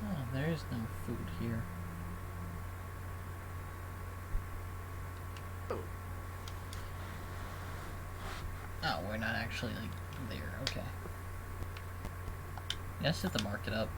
Oh, there is no food here. Oh, we're not actually, like, there. Okay. Yeah, let's set the market up.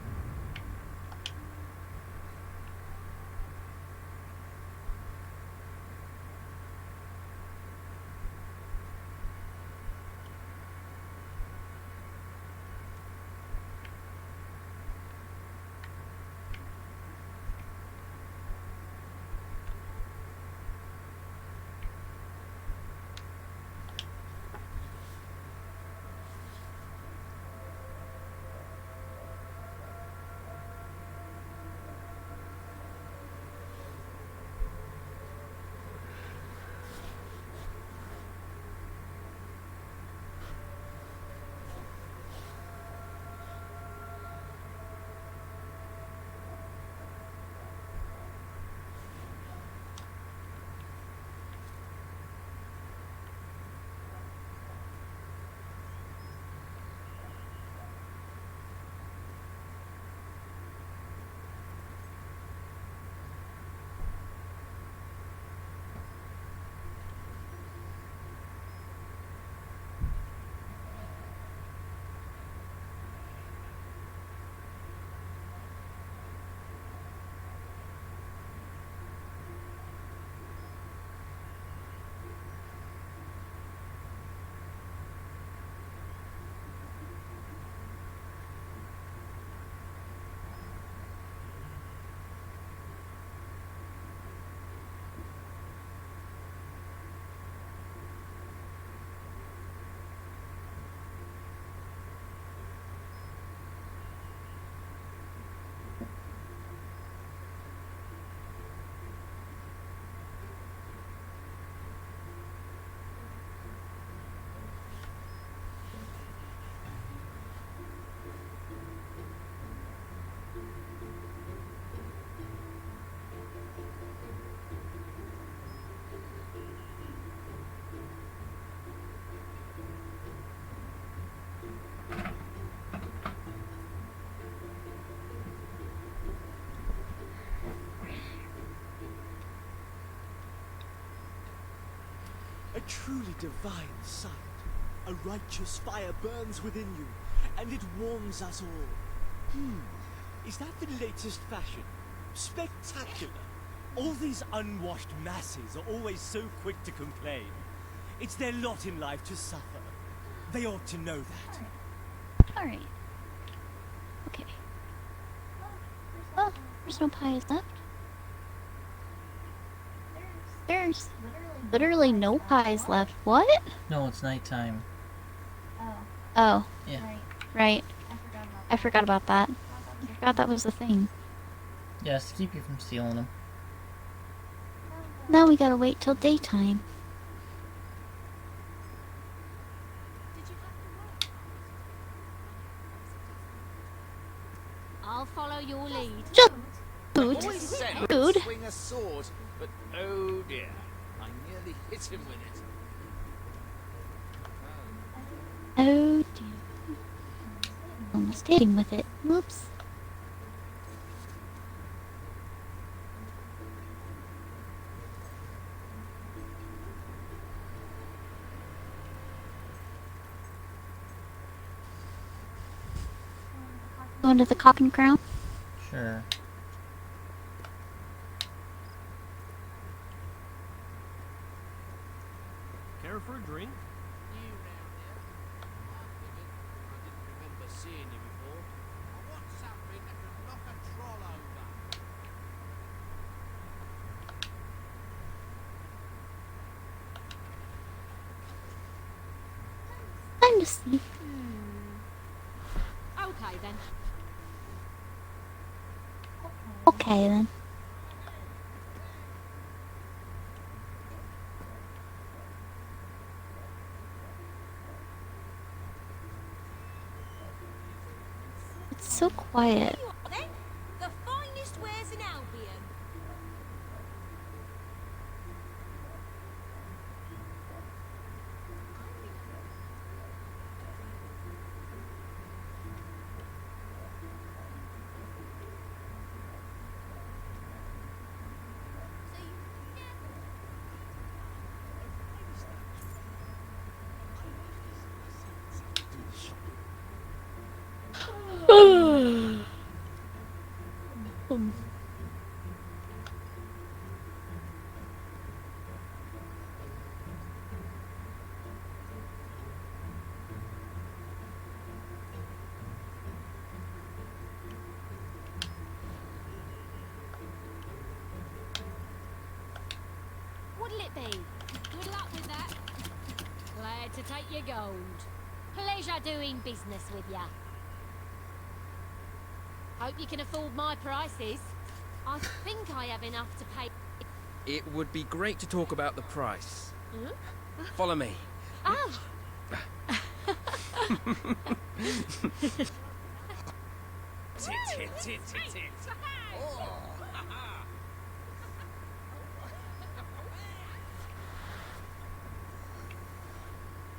truly divine sight. A righteous fire burns within you, and it warms us all. Is that the latest fashion? Spectacular. All these unwashed masses are always so quick to complain. It's their lot in life to suffer. They ought to know that. Alright. Okay. Well, there's no pies left. There's literally no pies left. What? No, it's nighttime. Oh. Yeah. Right. I forgot about that. I forgot that was the thing. Yes, to keep you from stealing them. Now we gotta wait till daytime. I'll follow your lead. Just The food. boy said he Food. could swing a sword, but oh dear, I nearly hit him with it. Oh dear. Almost hit him with it. Whoops. Going to the Cock and Crown? Sure. Care for a drink? You round here? I figured I didn't remember seeing you before. I want something that can knock a troll over. Time to sleep. Okay then. Okay then. It's so quiet. Then, the finest wares in Albion. What'll it be? Good luck with that. Glad to take your gold. Pleasure doing business with ya. Hope you can afford my prices. I think I have enough to pay. It would be great to talk about the price. Hmm? Follow me. Oh.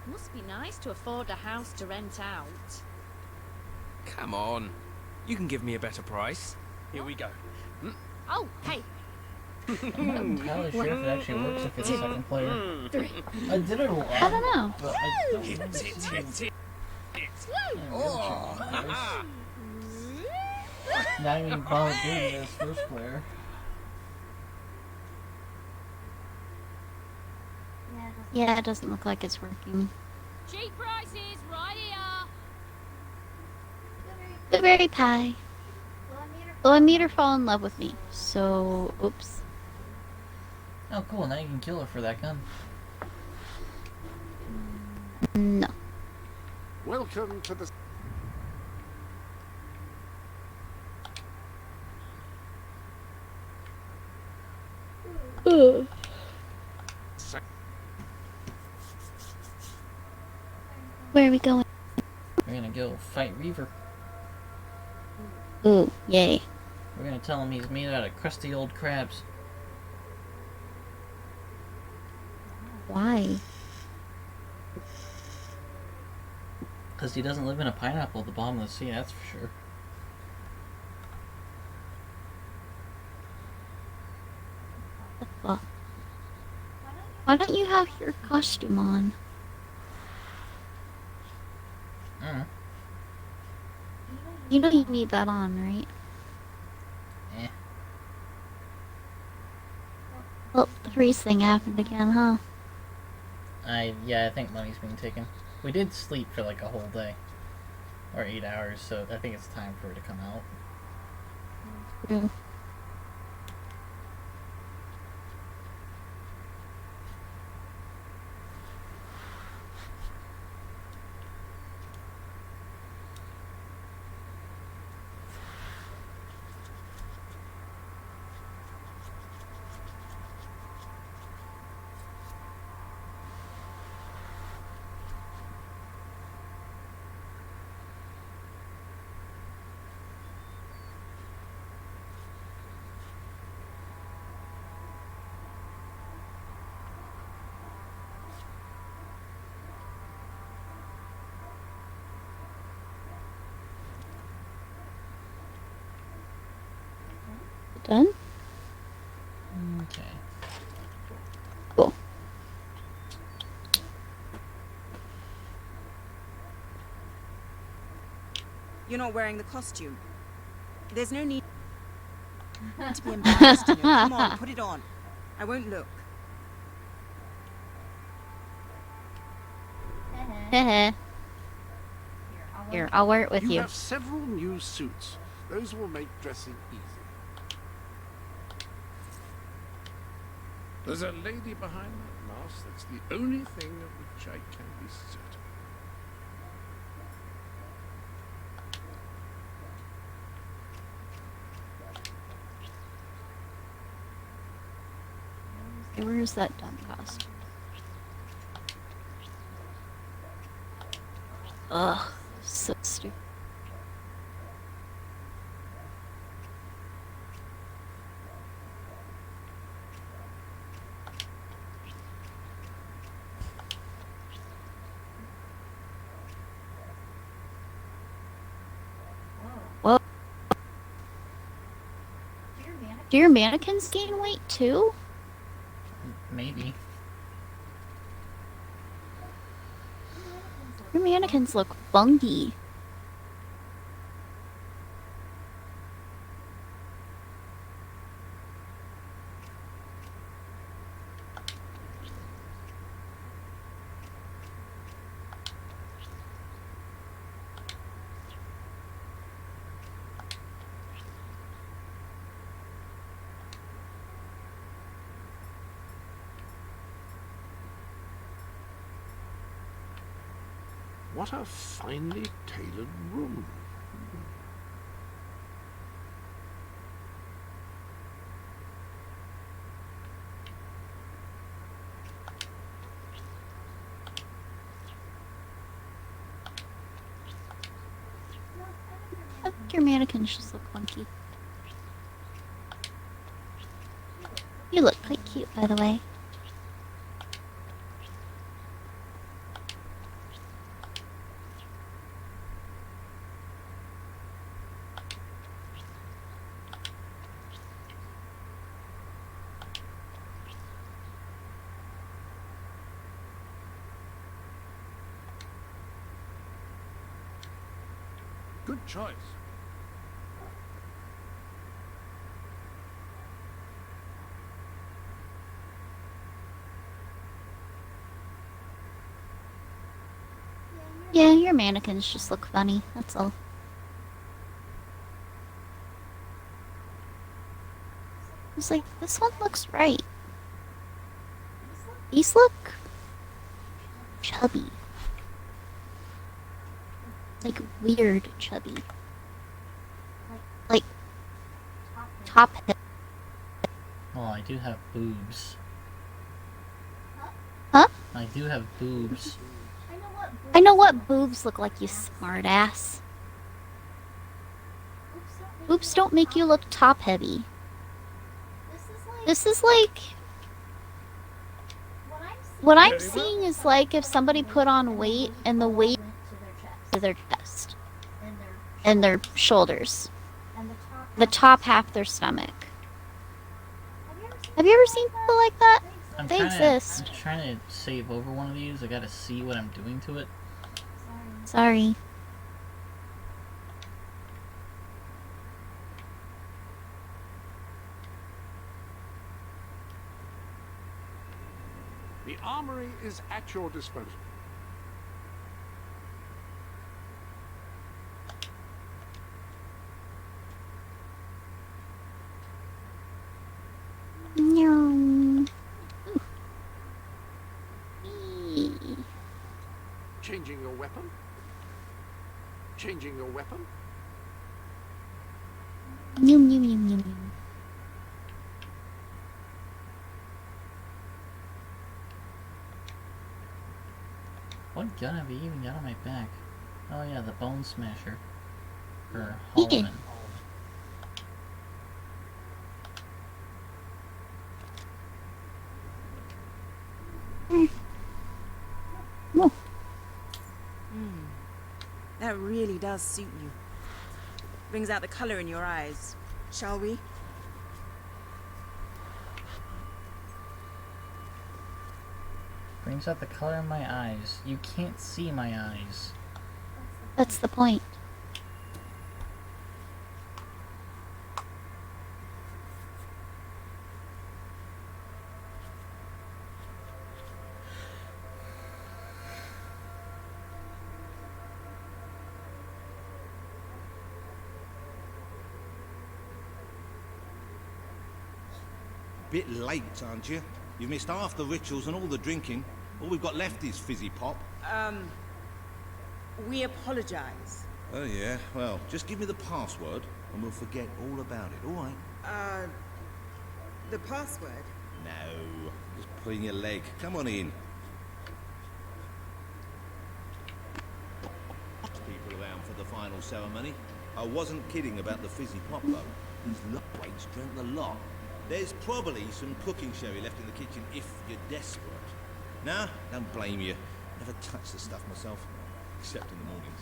Must be nice to afford a house to rent out. Come on. You can give me a better price. Here we go. Oh, hey. I'm not entirely sure if it actually works if it's a second player. I did it a lot. I don't know. But I don't Hit, hit, hit, hit. Oh. Not even bother doing it as first player. Yeah, it doesn't look like it's working. Cheap prices right here. Blueberry pie. Will I meet her fall in love with me? So, oops. Oh, cool. Now you can kill her for that gun. No. Welcome to the... Where are we going? We're gonna go fight Reaver. Ooh, yay. We're gonna tell him he's made out of crusty old crabs. Why? Because he doesn't live in a pineapple at the bottom of the sea, that's for sure. Well, Why don't you have your costume on? You know you need that on, right? Eh. Well, the freeze thing happened again, huh? Yeah, I think money's being taken. We did sleep for like a whole day. Or 8 hours, so I think it's time for it to come out. True. Done? Okay. Cool. You're not wearing the costume. There's no need to be embarrassed, you know. Come on, put it on. I won't look. Heh. Here, I'll wear it with You you. have several new suits. Those will make dressing easy. There's a lady behind that mask. That's the only thing of which I can be certain. Okay, where's that dumb costume? Ugh, so stupid. Whoa. Do your mannequins gain weight too? Maybe. Your mannequins look funky. What a finely tailored room. I think your mannequins just look funky. You look quite cute, by the way. Good choice. Yeah, your mannequins just look funny, that's all. It's like, this one looks right. These look chubby. Like, weird chubby. Like, top hip. Oh, I do have boobs. Huh? I do have boobs. I know what boobs look like, you smartass. Boobs don't make you look top heavy. This is like... What I'm seeing is like if somebody put on weight and the weight to their chest. And their shoulders. The top half their stomach. Have you ever seen people like that? They exist. I'm trying to save over one of these. I gotta see what I'm doing to it. Sorry. The armory is at your disposal. No. Changing your weapon? Changing your weapon? Yum, yum, yum, yum, yum. What gun have you even got on my back? Oh yeah, the Bone Smasher. For Holloman. That really does suit you. Brings out the color in your eyes. Shall we? Brings out the color in my eyes. You can't see my eyes. That's the point. Bit late, aren't you? You've missed half the rituals and all the drinking. All we've got left is fizzy pop. We apologize. Oh yeah, well, just give me the password and we'll forget all about it, all right? The password? No, just pulling your leg. Come on in. People around for the final ceremony. I wasn't kidding about the fizzy pop though. These lightweights drank the lot. There's probably some cooking sherry left in the kitchen if you're desperate. Nah, don't blame you. Never touch the stuff myself, except in the mornings.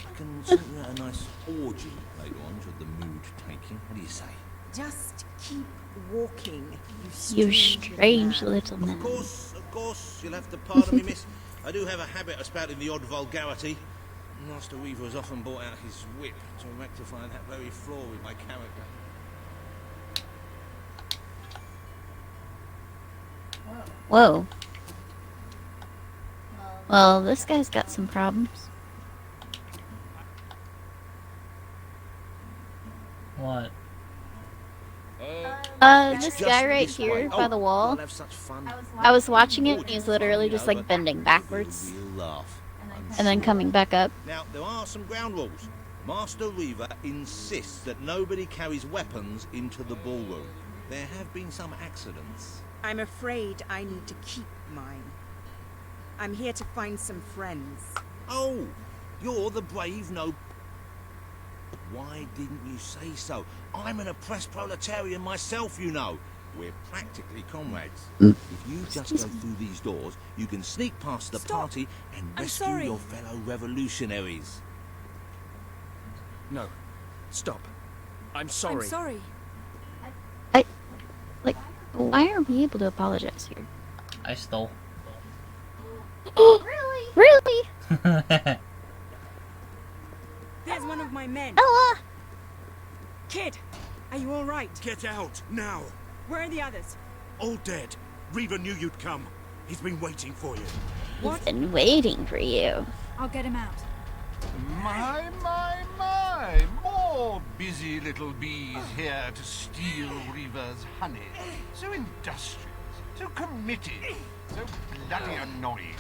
I can sort you out a nice orgy later on should the mood take you. What do you say? Just keep walking, You strange little man. Of course, you'll have to pardon me, miss. I do have a habit of spouting the odd vulgarity. Master Reaver has often brought out his whip to rectify that very flaw with my character. Whoa. Well, this guy's got some problems. What? This guy right here by the wall. I was watching it, and he's literally just like bending backwards. And then coming back up. Now, there are some ground rules. Master Reaver insists that nobody carries weapons into the ballroom. There have been some accidents. I'm afraid I need to keep mine. I'm here to find some friends. Oh, you're the brave no. Why didn't you say so? I'm an oppressed proletarian myself, you know. We're practically comrades. If you just go through these doors, you can sneak past the party and rescue your fellow revolutionaries. No. Stop. I'm sorry. I'm sorry. Why are we able to apologize here? I stole. Really? Really? There's one of my men. Ella! Kid, are you all right? Get out, now! Where are the others? All dead. Reaver knew you'd come. He's been waiting for you. He's been waiting for you. I'll get him out. My! More busy little bees here to steal Reaver's honey. So industrious, so committed, so bloody annoying.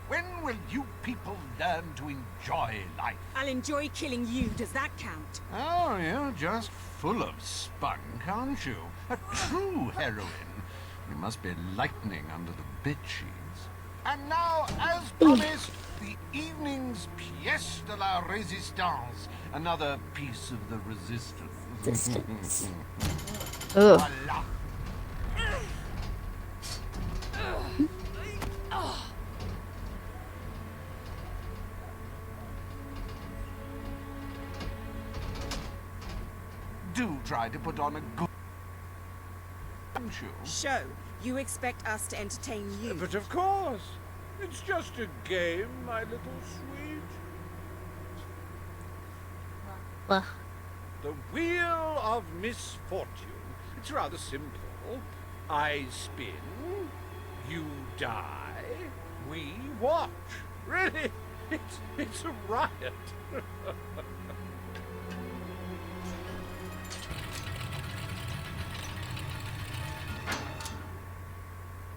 When will you people learn to enjoy life? I'll enjoy killing you. Does that count? Oh, you're just full of spunk, aren't you? A true heroine. You must be lightning under the bedsheets. And now, as promised, the evening's pièce de la résistance. Another piece of the resistance. Ugh. Voila. Do try to put on a good you? Show. You expect us to entertain you? But of course. It's just a game, my little sweet. Ugh. The Wheel of Misfortune. It's rather simple. I spin, you die, we watch. Really, it's a riot.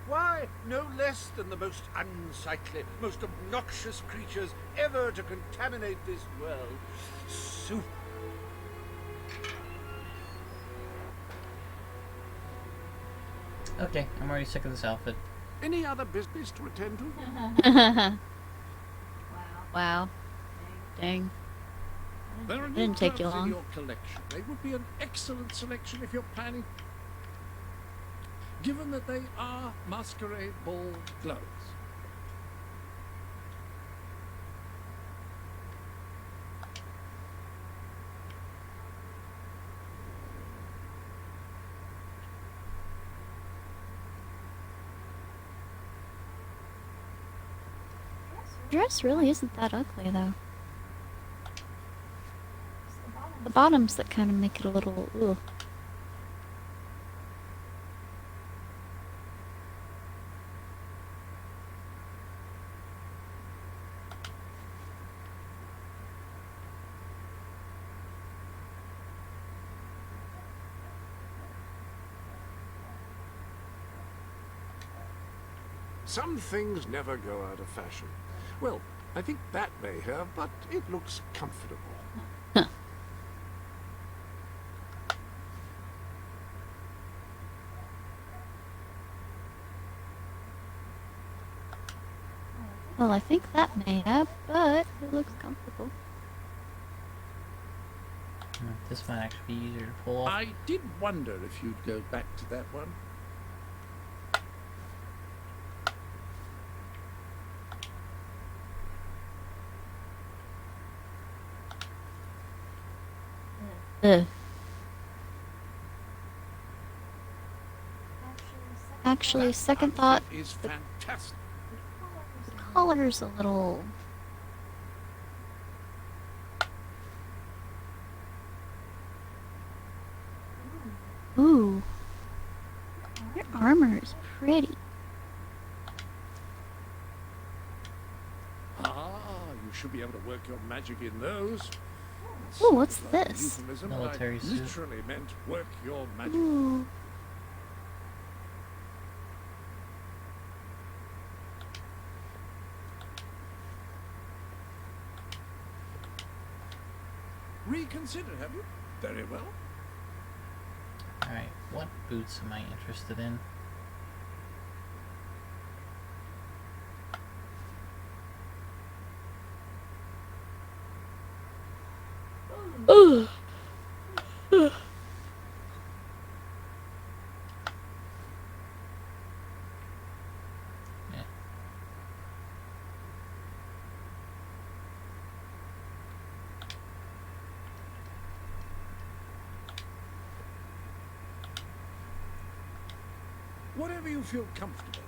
Why, no less than the most unsightly, most obnoxious creatures ever to contaminate this world. Soup. Okay, I'm already sick of this outfit. Any other business to attend to? Wow. Dang. There are Didn't take you gloves in long. your collection. They would be an excellent selection if you're planning. Given that they are masquerade ball gloves. Dress really isn't that ugly, though. The bottoms that kind of make it a little, ooh. Some things never go out of fashion. Well, I think that may have, but it looks comfortable. Well, I think that may have, but it looks comfortable. This might actually be easier to pull off. I did wonder if you'd go back to that one. Ugh. Actually, second thought, Is fantastic. the collar's a little... Ooh. Your armor is pretty. Ah, you should be able to work your magic in those. Ooh, what's Like this? euphemism, but Military I suit. literally meant work your magic. Ooh. Reconsider, have you? Very well. Alright, what boots am I interested in? Ugh. Whatever you feel comfortable.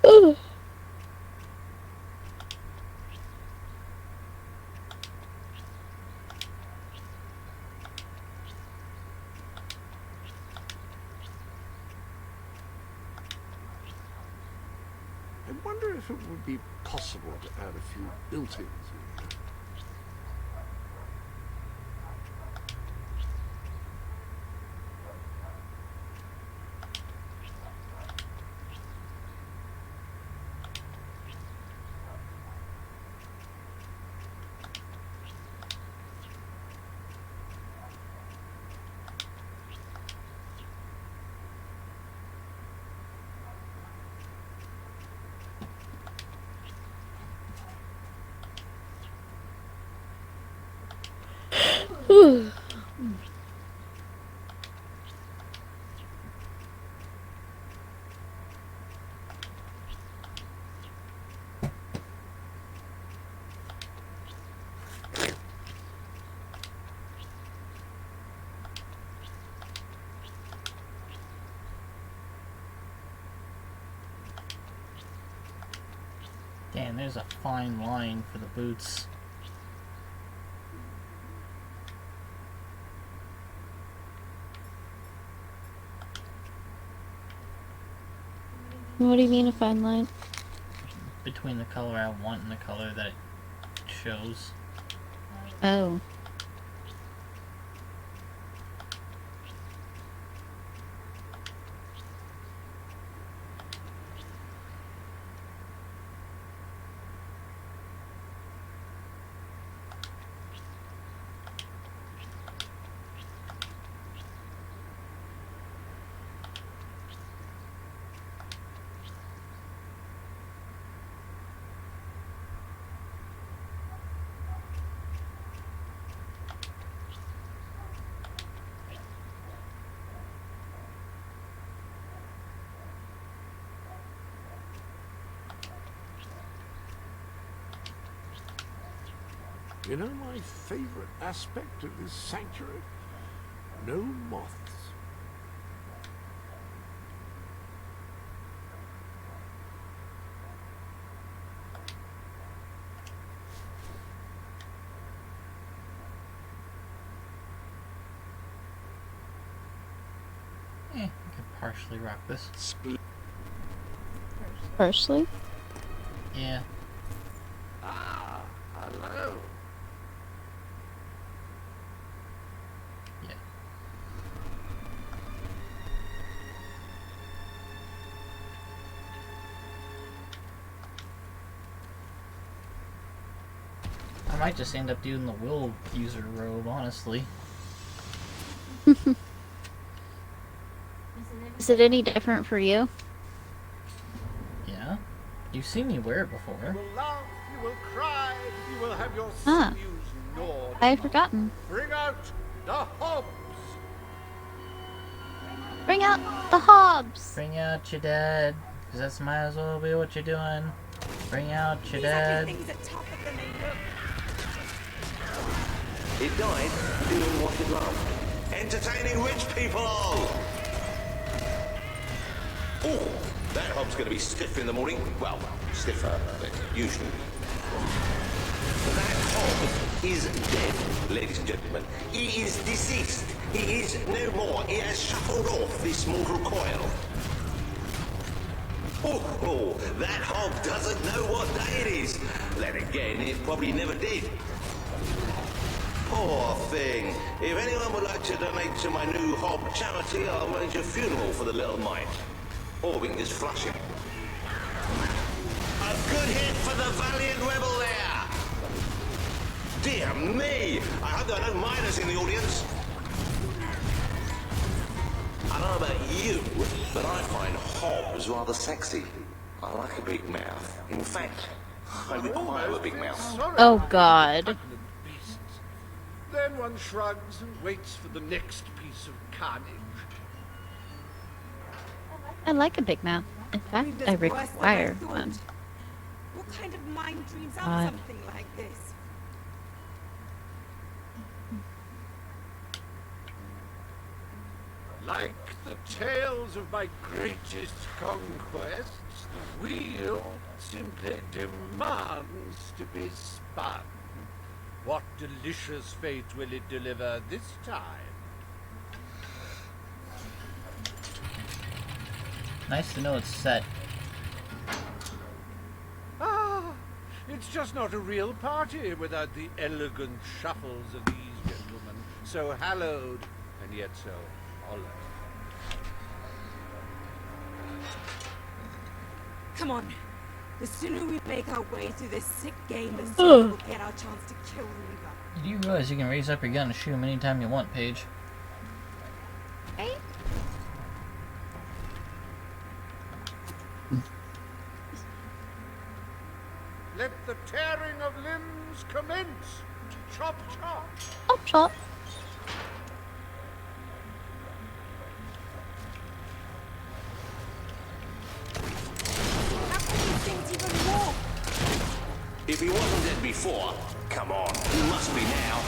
Ugh. wonder if it would be possible to add a few built-ins in here. Damn, there's a fine line for the boots. What do you mean a fine line? Between the color I want and the color that it shows. Oh. You know my favorite aspect of this sanctuary? No moths. I could partially rock this. Partially? Yeah. Ah, hello. I might just end up doing the will user robe, honestly. Is it any different for you? Yeah. You've seen me wear it before. You will laugh, you will cry, you will have your Ah. sinews gnawed. I had forgotten. Bring out the hobs. Bring out the hobs! Bring out your dad, because that's might as well be what you're doing. Bring out your dad. It died doing what it loved. Entertaining rich people! Oh, that hob's going to be stiff in the morning. Well, stiffer than usual. That hob is dead, ladies and gentlemen. He is deceased. He is no more. He has shuffled off this mortal coil. Oh, that hob doesn't know what day it is. Then again, it probably never did. Poor thing. If anyone would like to donate to my new hob charity, I'll arrange a funeral for the little mite. Or we can just flush him. A good hit for the valiant rebel there! Dear me! I hope there are no miners in the audience. I don't know about you, but I find hobs rather sexy. I like a big mouth. In fact, I require a big mouth. Oh god. Then one shrugs and waits for the next piece of carnage. I like a big mouth. In fact, I require one. What kind of mind dreams God. up something like this? Like the tales of my greatest conquests, the wheel simply demands to be spun. What delicious fate will it deliver this time? Nice to know it's set. It's just not a real party without the elegant shuffles of these gentlemen, so hallowed and yet so hollow. Come on. The sooner we make our way through this sick game, the sooner we'll get our chance to kill Reaver. Do you realize you can raise up your gun and shoot him anytime you want, Paige? Hey. Let the tearing of limbs commence. Chop, chop. Chop, chop. If he wasn't dead before, come on, he must be now.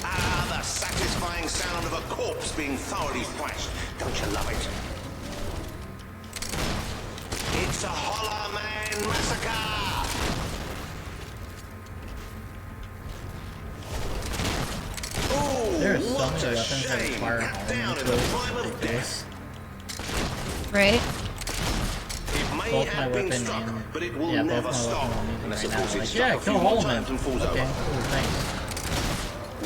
Ah, the satisfying sound of a corpse being thoroughly thrashed. Don't you love it? It's a Hollow Man massacre! Ooh, There's so what many a weapons that shame! require Cut down in the prime of death. Right? It may Both my have been weapon struck, and but it will yeah, never both my stop. weapon I'm Unless, using of right course, now. it's Like, yeah, struck a kill few more Hollow Man. times and falls Okay, over. cool, thanks.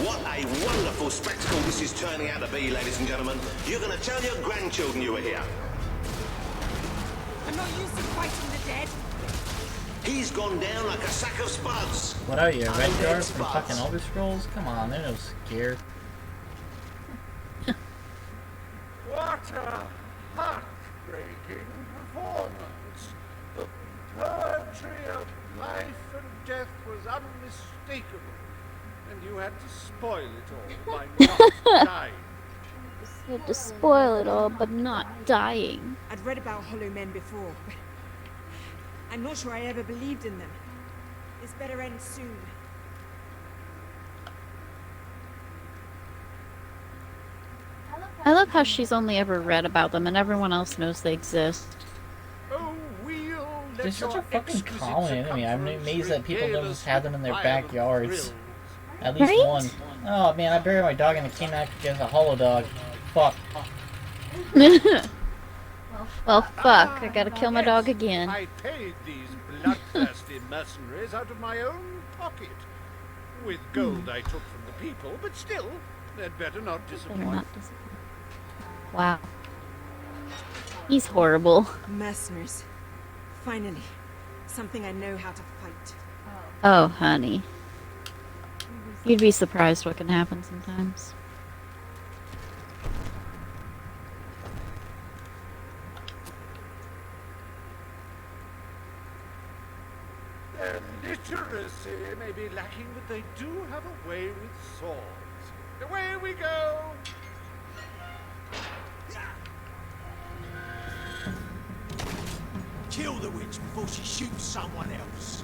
What a wonderful spectacle this is turning out to be, ladies and gentlemen. You're going to tell your grandchildren you were here. I'm not used to fighting the dead. He's gone down like a sack of spuds. What are you, a red Undead guard from spuds. fucking Elder Scrolls? Come on, they're no scare. What a heartbreaking performance. The poetry of life and death was unmistakable, and you had to spoil it all by not dying. You had to spoil it all, but not dying. I'd read about Hollow Men before, but I'm not sure I ever believed in them. This better end soon. I love how she's only ever read about them and everyone else knows they exist. Oh, we'll let There's such a your fucking exquisite common enemy. I'm circumference amazed that people regale don't us just have them in their with violent backyards. thrills. At least Right? one. Oh man, I buried my dog and it came back against a hollow dog. Fuck. Well, fuck. I gotta kill my dog again. I paid these bloodthirsty mercenaries out of my own pocket. With gold I took from the people, but still, they'd better not Better disappoint. not disappoint. Wow. He's horrible. Mercenaries. Finally, something I know how to fight. Oh, honey. You'd be surprised what can happen sometimes. Their literacy may be lacking, but they do have a way with swords. Away we go! Kill the witch before she shoots someone else.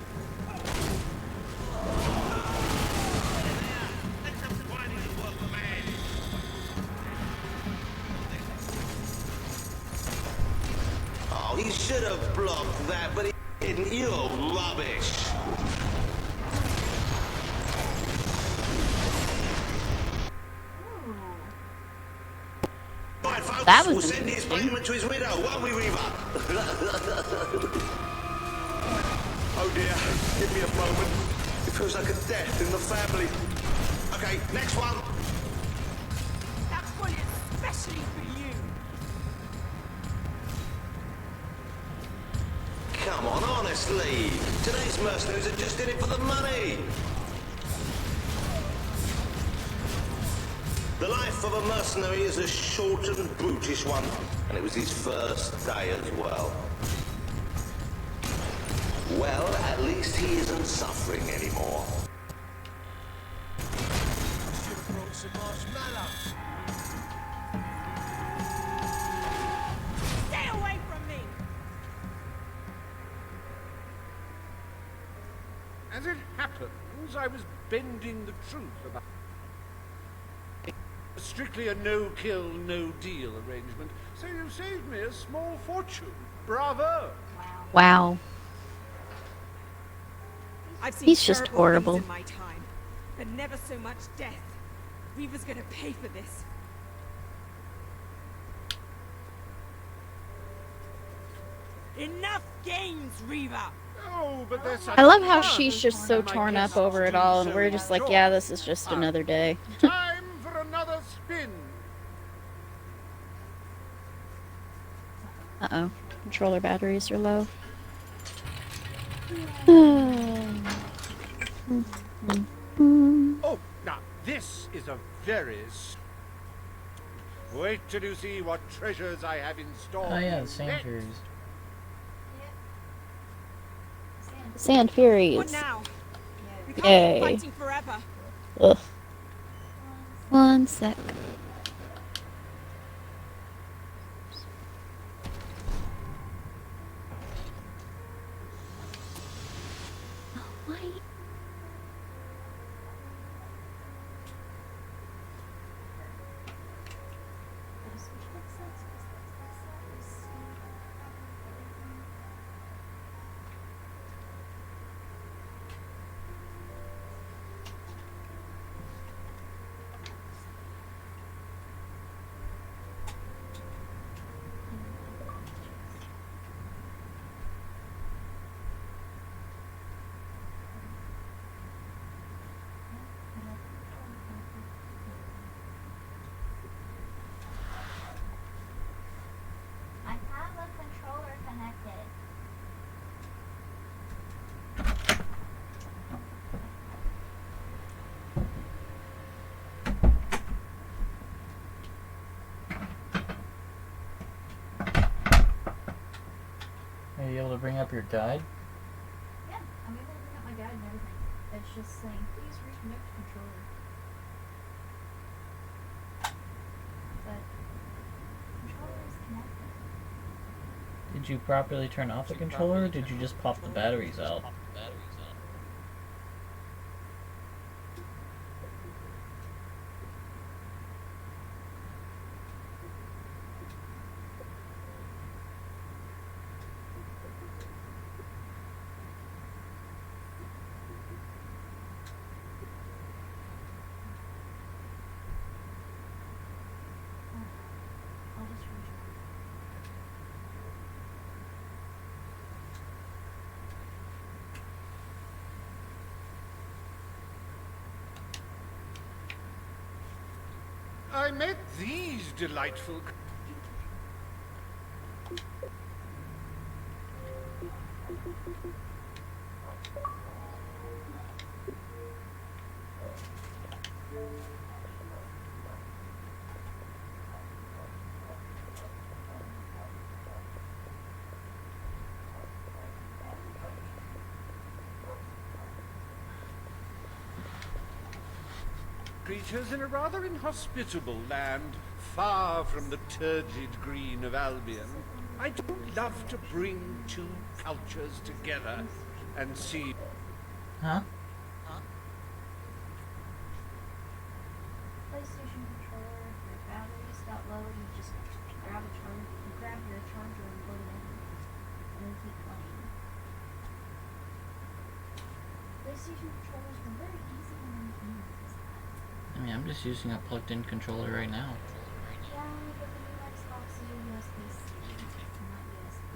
Oh, he should have blocked that, but he didn't. You're rubbish. Right, folks, That was we'll send his interesting. payment to his widow, won't we, Reaver? Oh dear, give me a moment. It feels like a death in the family. Okay, next one. That's one especially for you. Come on, honestly. Today's mercenaries are just in it for the money. The life of a mercenary is a short and brutish one, and it was his first day as well. Well, at least he isn't suffering anymore. Should have brought some marshmallows. Stay away from me! As it happens, I was bending the truth about strictly a no-kill, no-deal arrangement, so you saved me a small fortune. Bravo! Wow. I've seen He's just terrible horrible. things in my time, but never so much death. Reaver's gonna pay for this. Enough games, Reaver! Oh, but they're such I love how fun. she's just so torn up over it all, and we're just like, yeah, this is just another day. Time for another spin. Uh-oh. Controller batteries are low. Oh, now this is a very... Wait till you see what treasures I have in store. Oh yeah, the Sand Furies. Sand Furies. What now? We can't Yay. keep fighting forever. Ugh. One sec. I have a controller connected. Are you able to bring up your guide? Yeah, I'm able to bring up my guide and everything. It's just saying, please reconnect controller. But controller is connected. Did you properly turn off the controller, or did you just pop the batteries out? I'll just rejoin. I met these delightful... creatures in a rather inhospitable land, far from the turgid green of Albion. I do love to bring two cultures together and see... Huh? PlayStation controller, your batteries got low, you just grab your charger and plug it in, and then keep playing. PlayStation controllers were very easy to maintain. I mean, I'm just using a plugged-in controller right now. Yeah, but the new Xboxes are USB-C, not USB.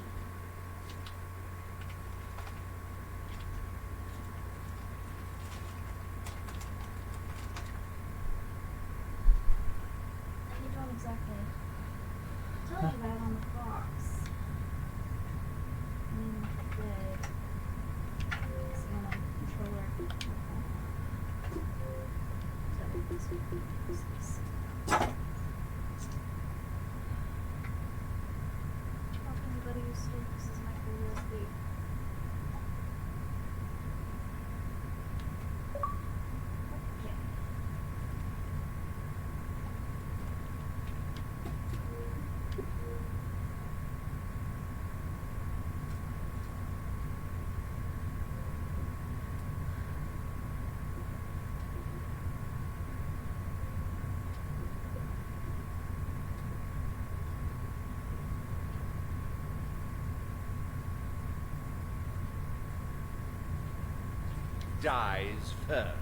You don't exactly tell you that on the box. I mean, the controller. Anybody who said this is micro USB. Okay. Dies first.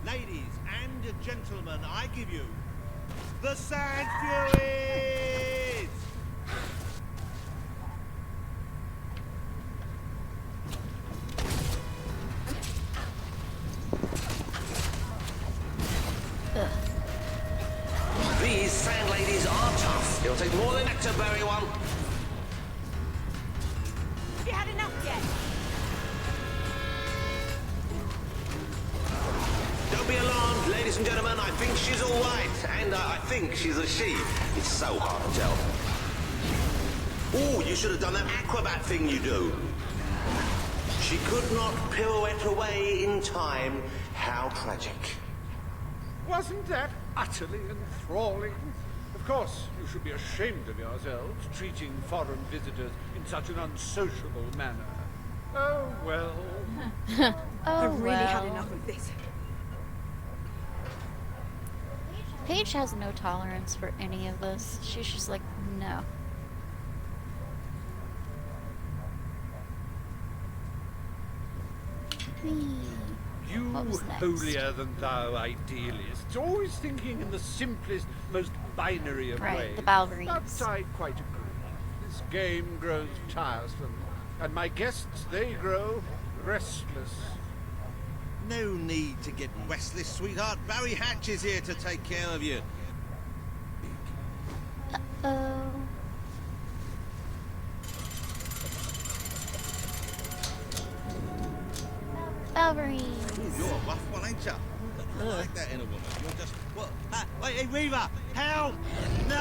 Ladies and gentlemen, I give you the Sand Furies! It'll take more than that to bury one. Have you had enough yet? Don't be alarmed, ladies and gentlemen. I think she's all right. And I think she's a she. It's so hard to tell. Oh, you should have done that acrobat thing you do. She could not pirouette away in time. How tragic. Wasn't that utterly enthralling? Of course, you should be ashamed of yourselves, treating foreign visitors in such an unsociable manner. Oh, well. I've really had enough of this. Paige has no tolerance for any of this. She's just like, no. You holier-than-thou idealists, always thinking in the simplest, most binary of ways. The ballerines. That I quite agree. This game grows tiresome, and my guests, they grow restless. No need to get restless, sweetheart. Barry Hatch is here to take care of you. Uh-oh. Ballerines. Ooh, you're a rough one, ain't you? I like that in a woman. You're just... What? Wait, hey, Reaver! Help! No!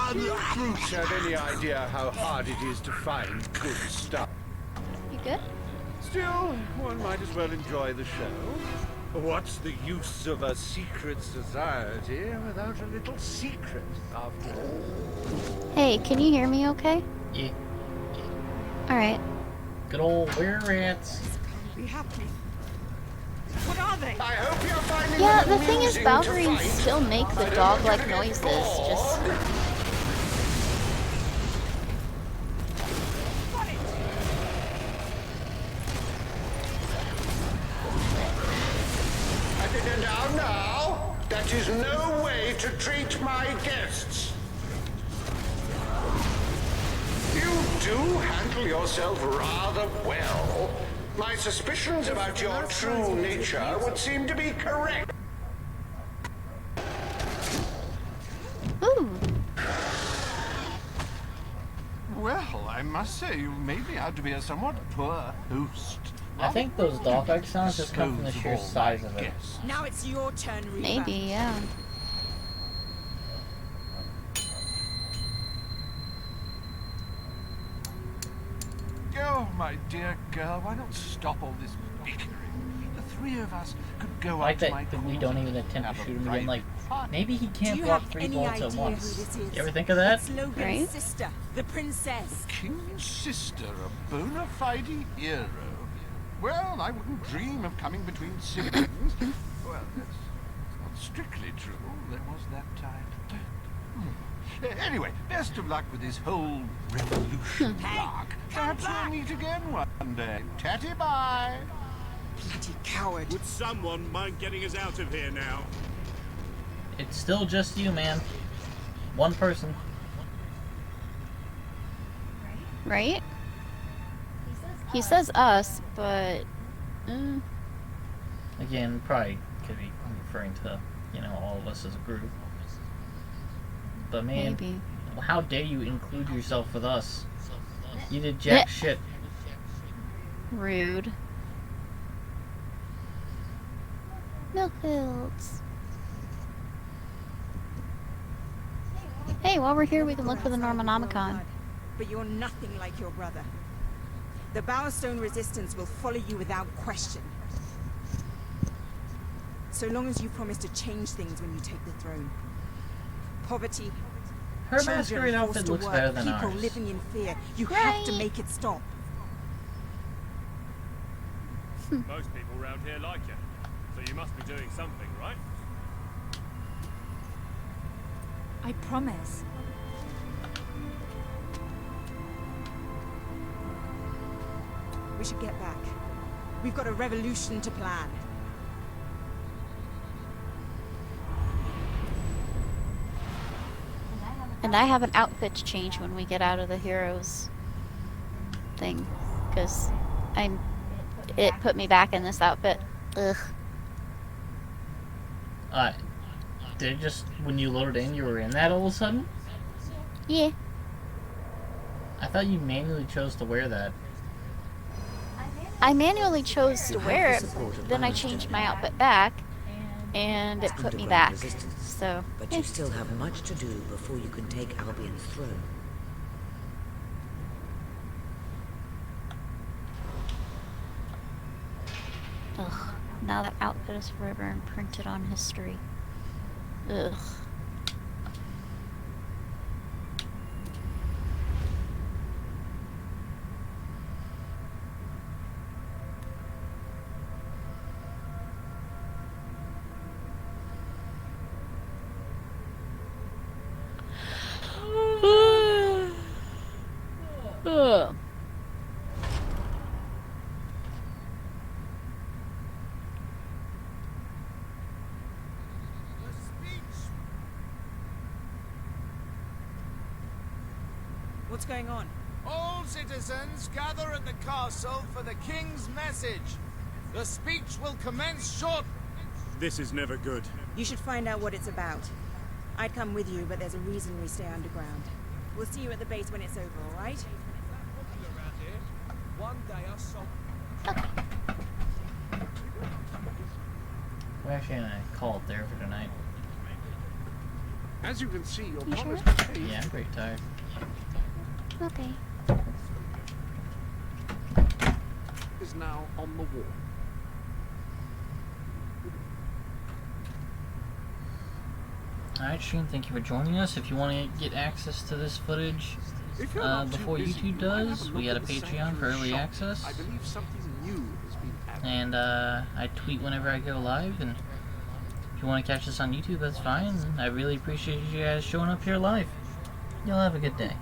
Oh, dear. Brutes have any idea how hard it is to find good stuff. You good? Still, one might as well enjoy the show. What's the use of a secret society without a little secret, after all? Hey, can you hear me okay? Yeah. Alright. Good old were-rats. Be happy. What are they? I hope you're finding Yeah, the thing is, ballerines still make the dog-like noises, just... Now, that is no way to treat my guests. You do handle yourself rather well. My suspicions about your true nature would seem to be correct. Ooh. Well, I must say, you made me out to be a somewhat poor host. I think those dog-like sounds just come from the sheer size of it. Now it's your turn, Reaver. Maybe, yeah. Oh, my dear girl, why not stop all this bickering? The three of us could go I like up to my that we don't even attempt to shoot him again. Like, maybe he Do can't you block have 3 any bullets at idea once. who this is? You ever think of that? It's Logan's Right? sister, the princess. King's sister, a bona fide hero. Well, I wouldn't dream of coming between siblings. Well, that's not strictly true. There was that time. Anyway, best of luck with this whole revolution lark. Perhaps we'll meet again one day. Tatty bye. Bloody coward. Would someone mind getting us out of here now? It's still just you, man. One person. Right? He says us, but... Again, probably could be referring to, you know, all of us as a group. But man, Maybe. how dare you include yourself with us? You did jack shit. Rude. Milkfields. Hey, while we're here, we can look for the Normonomicon. But you're nothing like your brother. The Bowerstone Resistance will follow you without question. So long as you promise to change things when you take the throne. Poverty, Her children masquerade forced outfit to looks work, better than people ours. living in fear. You have to make it stop. Most people around here like you, so you must be doing something, right? I promise. We should get back. We've got a revolution to plan. And I have an outfit to change when we get out of the heroes thing. Because it put me back in this outfit. Ugh. Alright. Did it just, when you loaded in, you were in that all of a sudden? Yeah. I thought you manually chose to wear that. I manually chose to wear it, then I changed my outfit back, and it put me back. So, But you still have much to do before you can take Albion's throne. ugh. Now that outfit is forever imprinted on history. Ugh. Ugh. What's going on? All citizens gather at the castle for the king's message. The speech will commence shortly. This is never good. You should find out what it's about. I'd come with you, but there's a reason we stay underground. We'll see you at the base when it's over, all right? One day I saw. We're actually gonna call it there for tonight. As you can see, your You promise sure? to pay Yeah, I'm pretty tired. Okay. is now on the wall. Alright, stream, thank you for joining us. If you want to get access to this footage before YouTube does, we got a Patreon for early access. I believe something new has been added. And I tweet whenever I go live, and if you want to catch us on YouTube, that's fine. I really appreciate you guys showing up here live. Y'all have a good day.